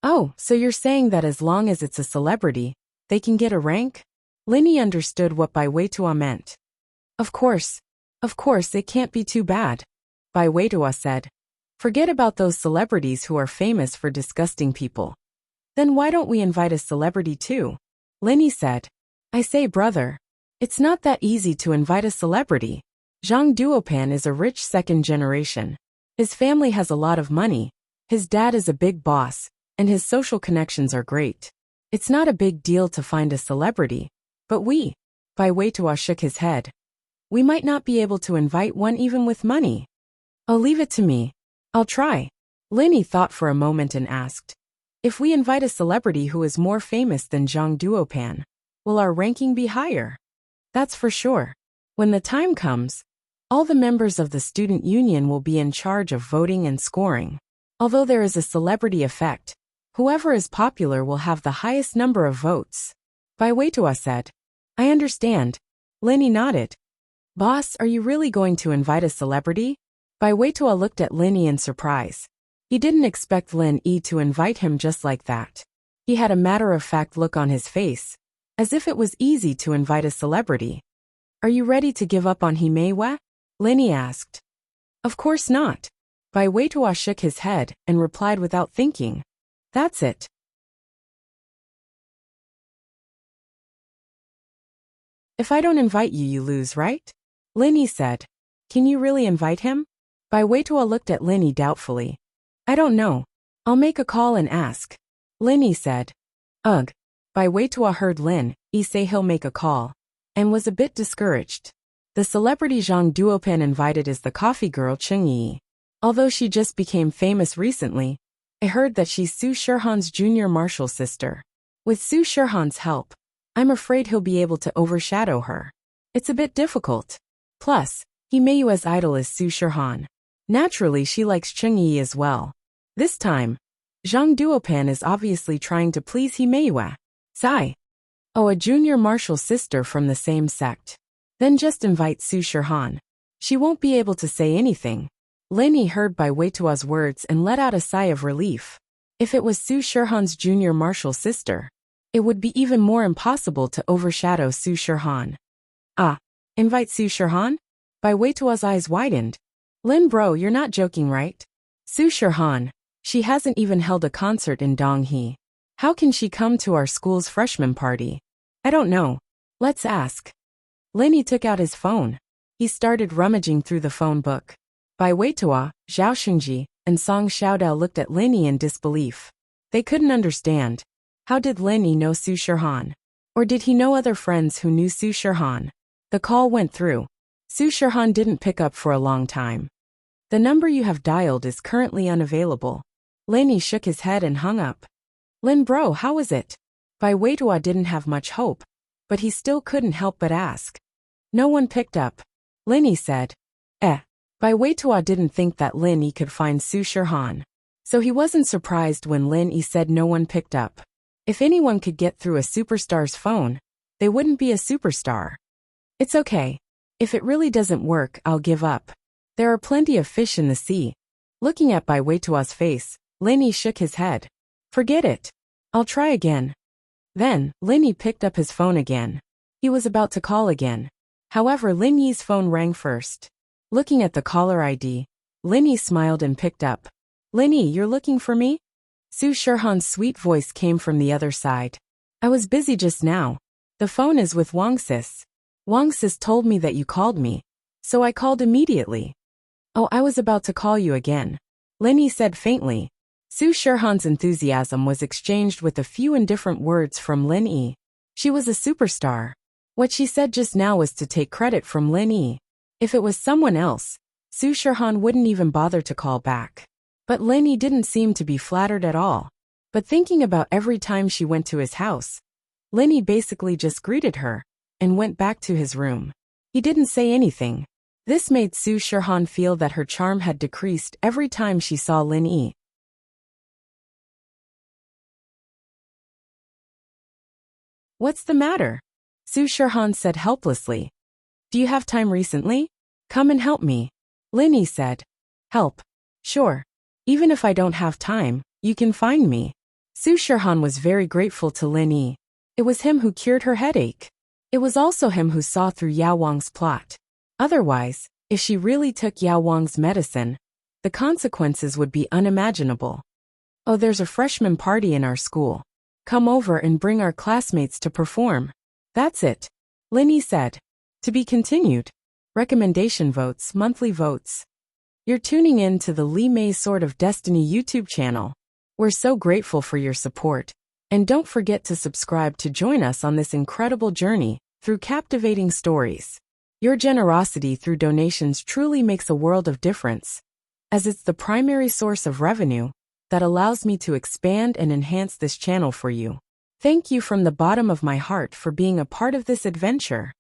Oh, so you're saying that as long as it's a celebrity, they can get a rank? Linny understood what Bai Weitua meant. Of course. Of course, it can't be too bad. Bai Weitua said. Forget about those celebrities who are famous for disgusting people. Then why don't we invite a celebrity too? Linny said. I say, brother. It's not that easy to invite a celebrity. Zhang Duopan is a rich second generation. His family has a lot of money. His dad is a big boss, and his social connections are great. It's not a big deal to find a celebrity. But Bai Weitua shook his head. We might not be able to invite one even with money. Oh, leave it to me. I'll try. Linny thought for a moment and asked. If we invite a celebrity who is more famous than Zhang Duopan, will our ranking be higher? That's for sure. When the time comes, all the members of the student union will be in charge of voting and scoring. Although there is a celebrity effect, whoever is popular will have the highest number of votes. Bai Weitua said. I understand. Linny nodded. Boss, are you really going to invite a celebrity? Bai Weitua looked at Linny in surprise. He didn't expect Lin Yi to invite him just like that. He had a matter-of-fact look on his face, as if it was easy to invite a celebrity. Are you ready to give up on Himeiwa? Linny asked. Of course not. Bai Weitua shook his head and replied without thinking. That's it. If I don't invite you, you lose, right? Linny said. Can you really invite him? Bai Weitua looked at Linny doubtfully. I don't know. I'll make a call and ask. Linny said. Ugh. Bai Weitua heard Lin Yi say he'll make a call, and was a bit discouraged. The celebrity Zhang Duopan invited is the coffee girl Cheng Yi. Although she just became famous recently, I heard that she's Su Shirhan's junior marshal sister. With Su Shirhan's help, I'm afraid he'll be able to overshadow her. It's a bit difficult. Plus, Himeyua's idol is Su Shirhan. Naturally, she likes Cheng Yi as well. This time, Zhang Duopan is obviously trying to please Himeiyua. Sigh. Oh, a junior marshal sister from the same sect. Then just invite Su Shirhan. She won't be able to say anything. Linny heard Bai Weitua's words and let out a sigh of relief. If it was Su Shirhan's junior marshal sister, it would be even more impossible to overshadow Su Shirhan. Ah, invite Su Shirhan? Bai Weitua's eyes widened. Lin bro, you're not joking, right? Su Shirhan. She hasn't even held a concert in Donghe. How can she come to our school's freshman party? I don't know. Let's ask. Linny took out his phone. He started rummaging through the phone book. Bai Weitua, Zhao Xingji, and Song Xiaodao looked at Linny in disbelief. They couldn't understand. How did Linny know Su Shirhan? Or did he know other friends who knew Su Shirhan? The call went through. Su Shirhan didn't pick up for a long time. The number you have dialed is currently unavailable. Linny shook his head and hung up. Lin bro, how is it? Bai Weitua didn't have much hope, but he still couldn't help but ask. No one picked up. Linny said. Bai Weitua didn't think that Lin Yi could find Su Shirhan, so he wasn't surprised when Lin Yi said no one picked up. If anyone could get through a superstar's phone, they wouldn't be a superstar. It's okay. If it really doesn't work, I'll give up. There are plenty of fish in the sea. Looking at Bai Weitua's face, Lin Yi shook his head. Forget it. I'll try again. Then, Lin Yi picked up his phone again. He was about to call again. However, Lin Yi's phone rang first. Looking at the caller ID, Lin Yi smiled and picked up. Lin Yi, you're looking for me? Su Shirhan's sweet voice came from the other side. I was busy just now. The phone is with Wang Sis. Wang Sis told me that you called me, so I called immediately. Oh, I was about to call you again. Lin Yi said faintly. Su Shirhan's enthusiasm was exchanged with a few indifferent words from Lin Yi. She was a superstar. What she said just now was to take credit from Lin Yi. If it was someone else, Su Shirhan wouldn't even bother to call back. But Lin Yi didn't seem to be flattered at all. But thinking about every time she went to his house, Lin Yi basically just greeted her and went back to his room. He didn't say anything. This made Su Shirhan feel that her charm had decreased every time she saw Lin Yi. What's the matter? Su Shirhan said helplessly. Do you have time recently? Come and help me. Lin Yi said. Help? Sure. Even if I don't have time, you can find me. Su Shirhan was very grateful to Lin Yi. It was him who cured her headache. It was also him who saw through Yao Wang's plot. Otherwise, if she really took Yao Wang's medicine, the consequences would be unimaginable. Oh, there's a freshman party in our school. Come over and bring our classmates to perform. That's it, Linny said. To be continued. Recommendation votes, monthly votes. You're tuning in to the Li Mei Sword of Destiny YouTube channel. We're so grateful for your support. And don't forget to subscribe to join us on this incredible journey through captivating stories. Your generosity through donations truly makes a world of difference, as it's the primary source of revenue that allows me to expand and enhance this channel for you. Thank you from the bottom of my heart for being a part of this adventure.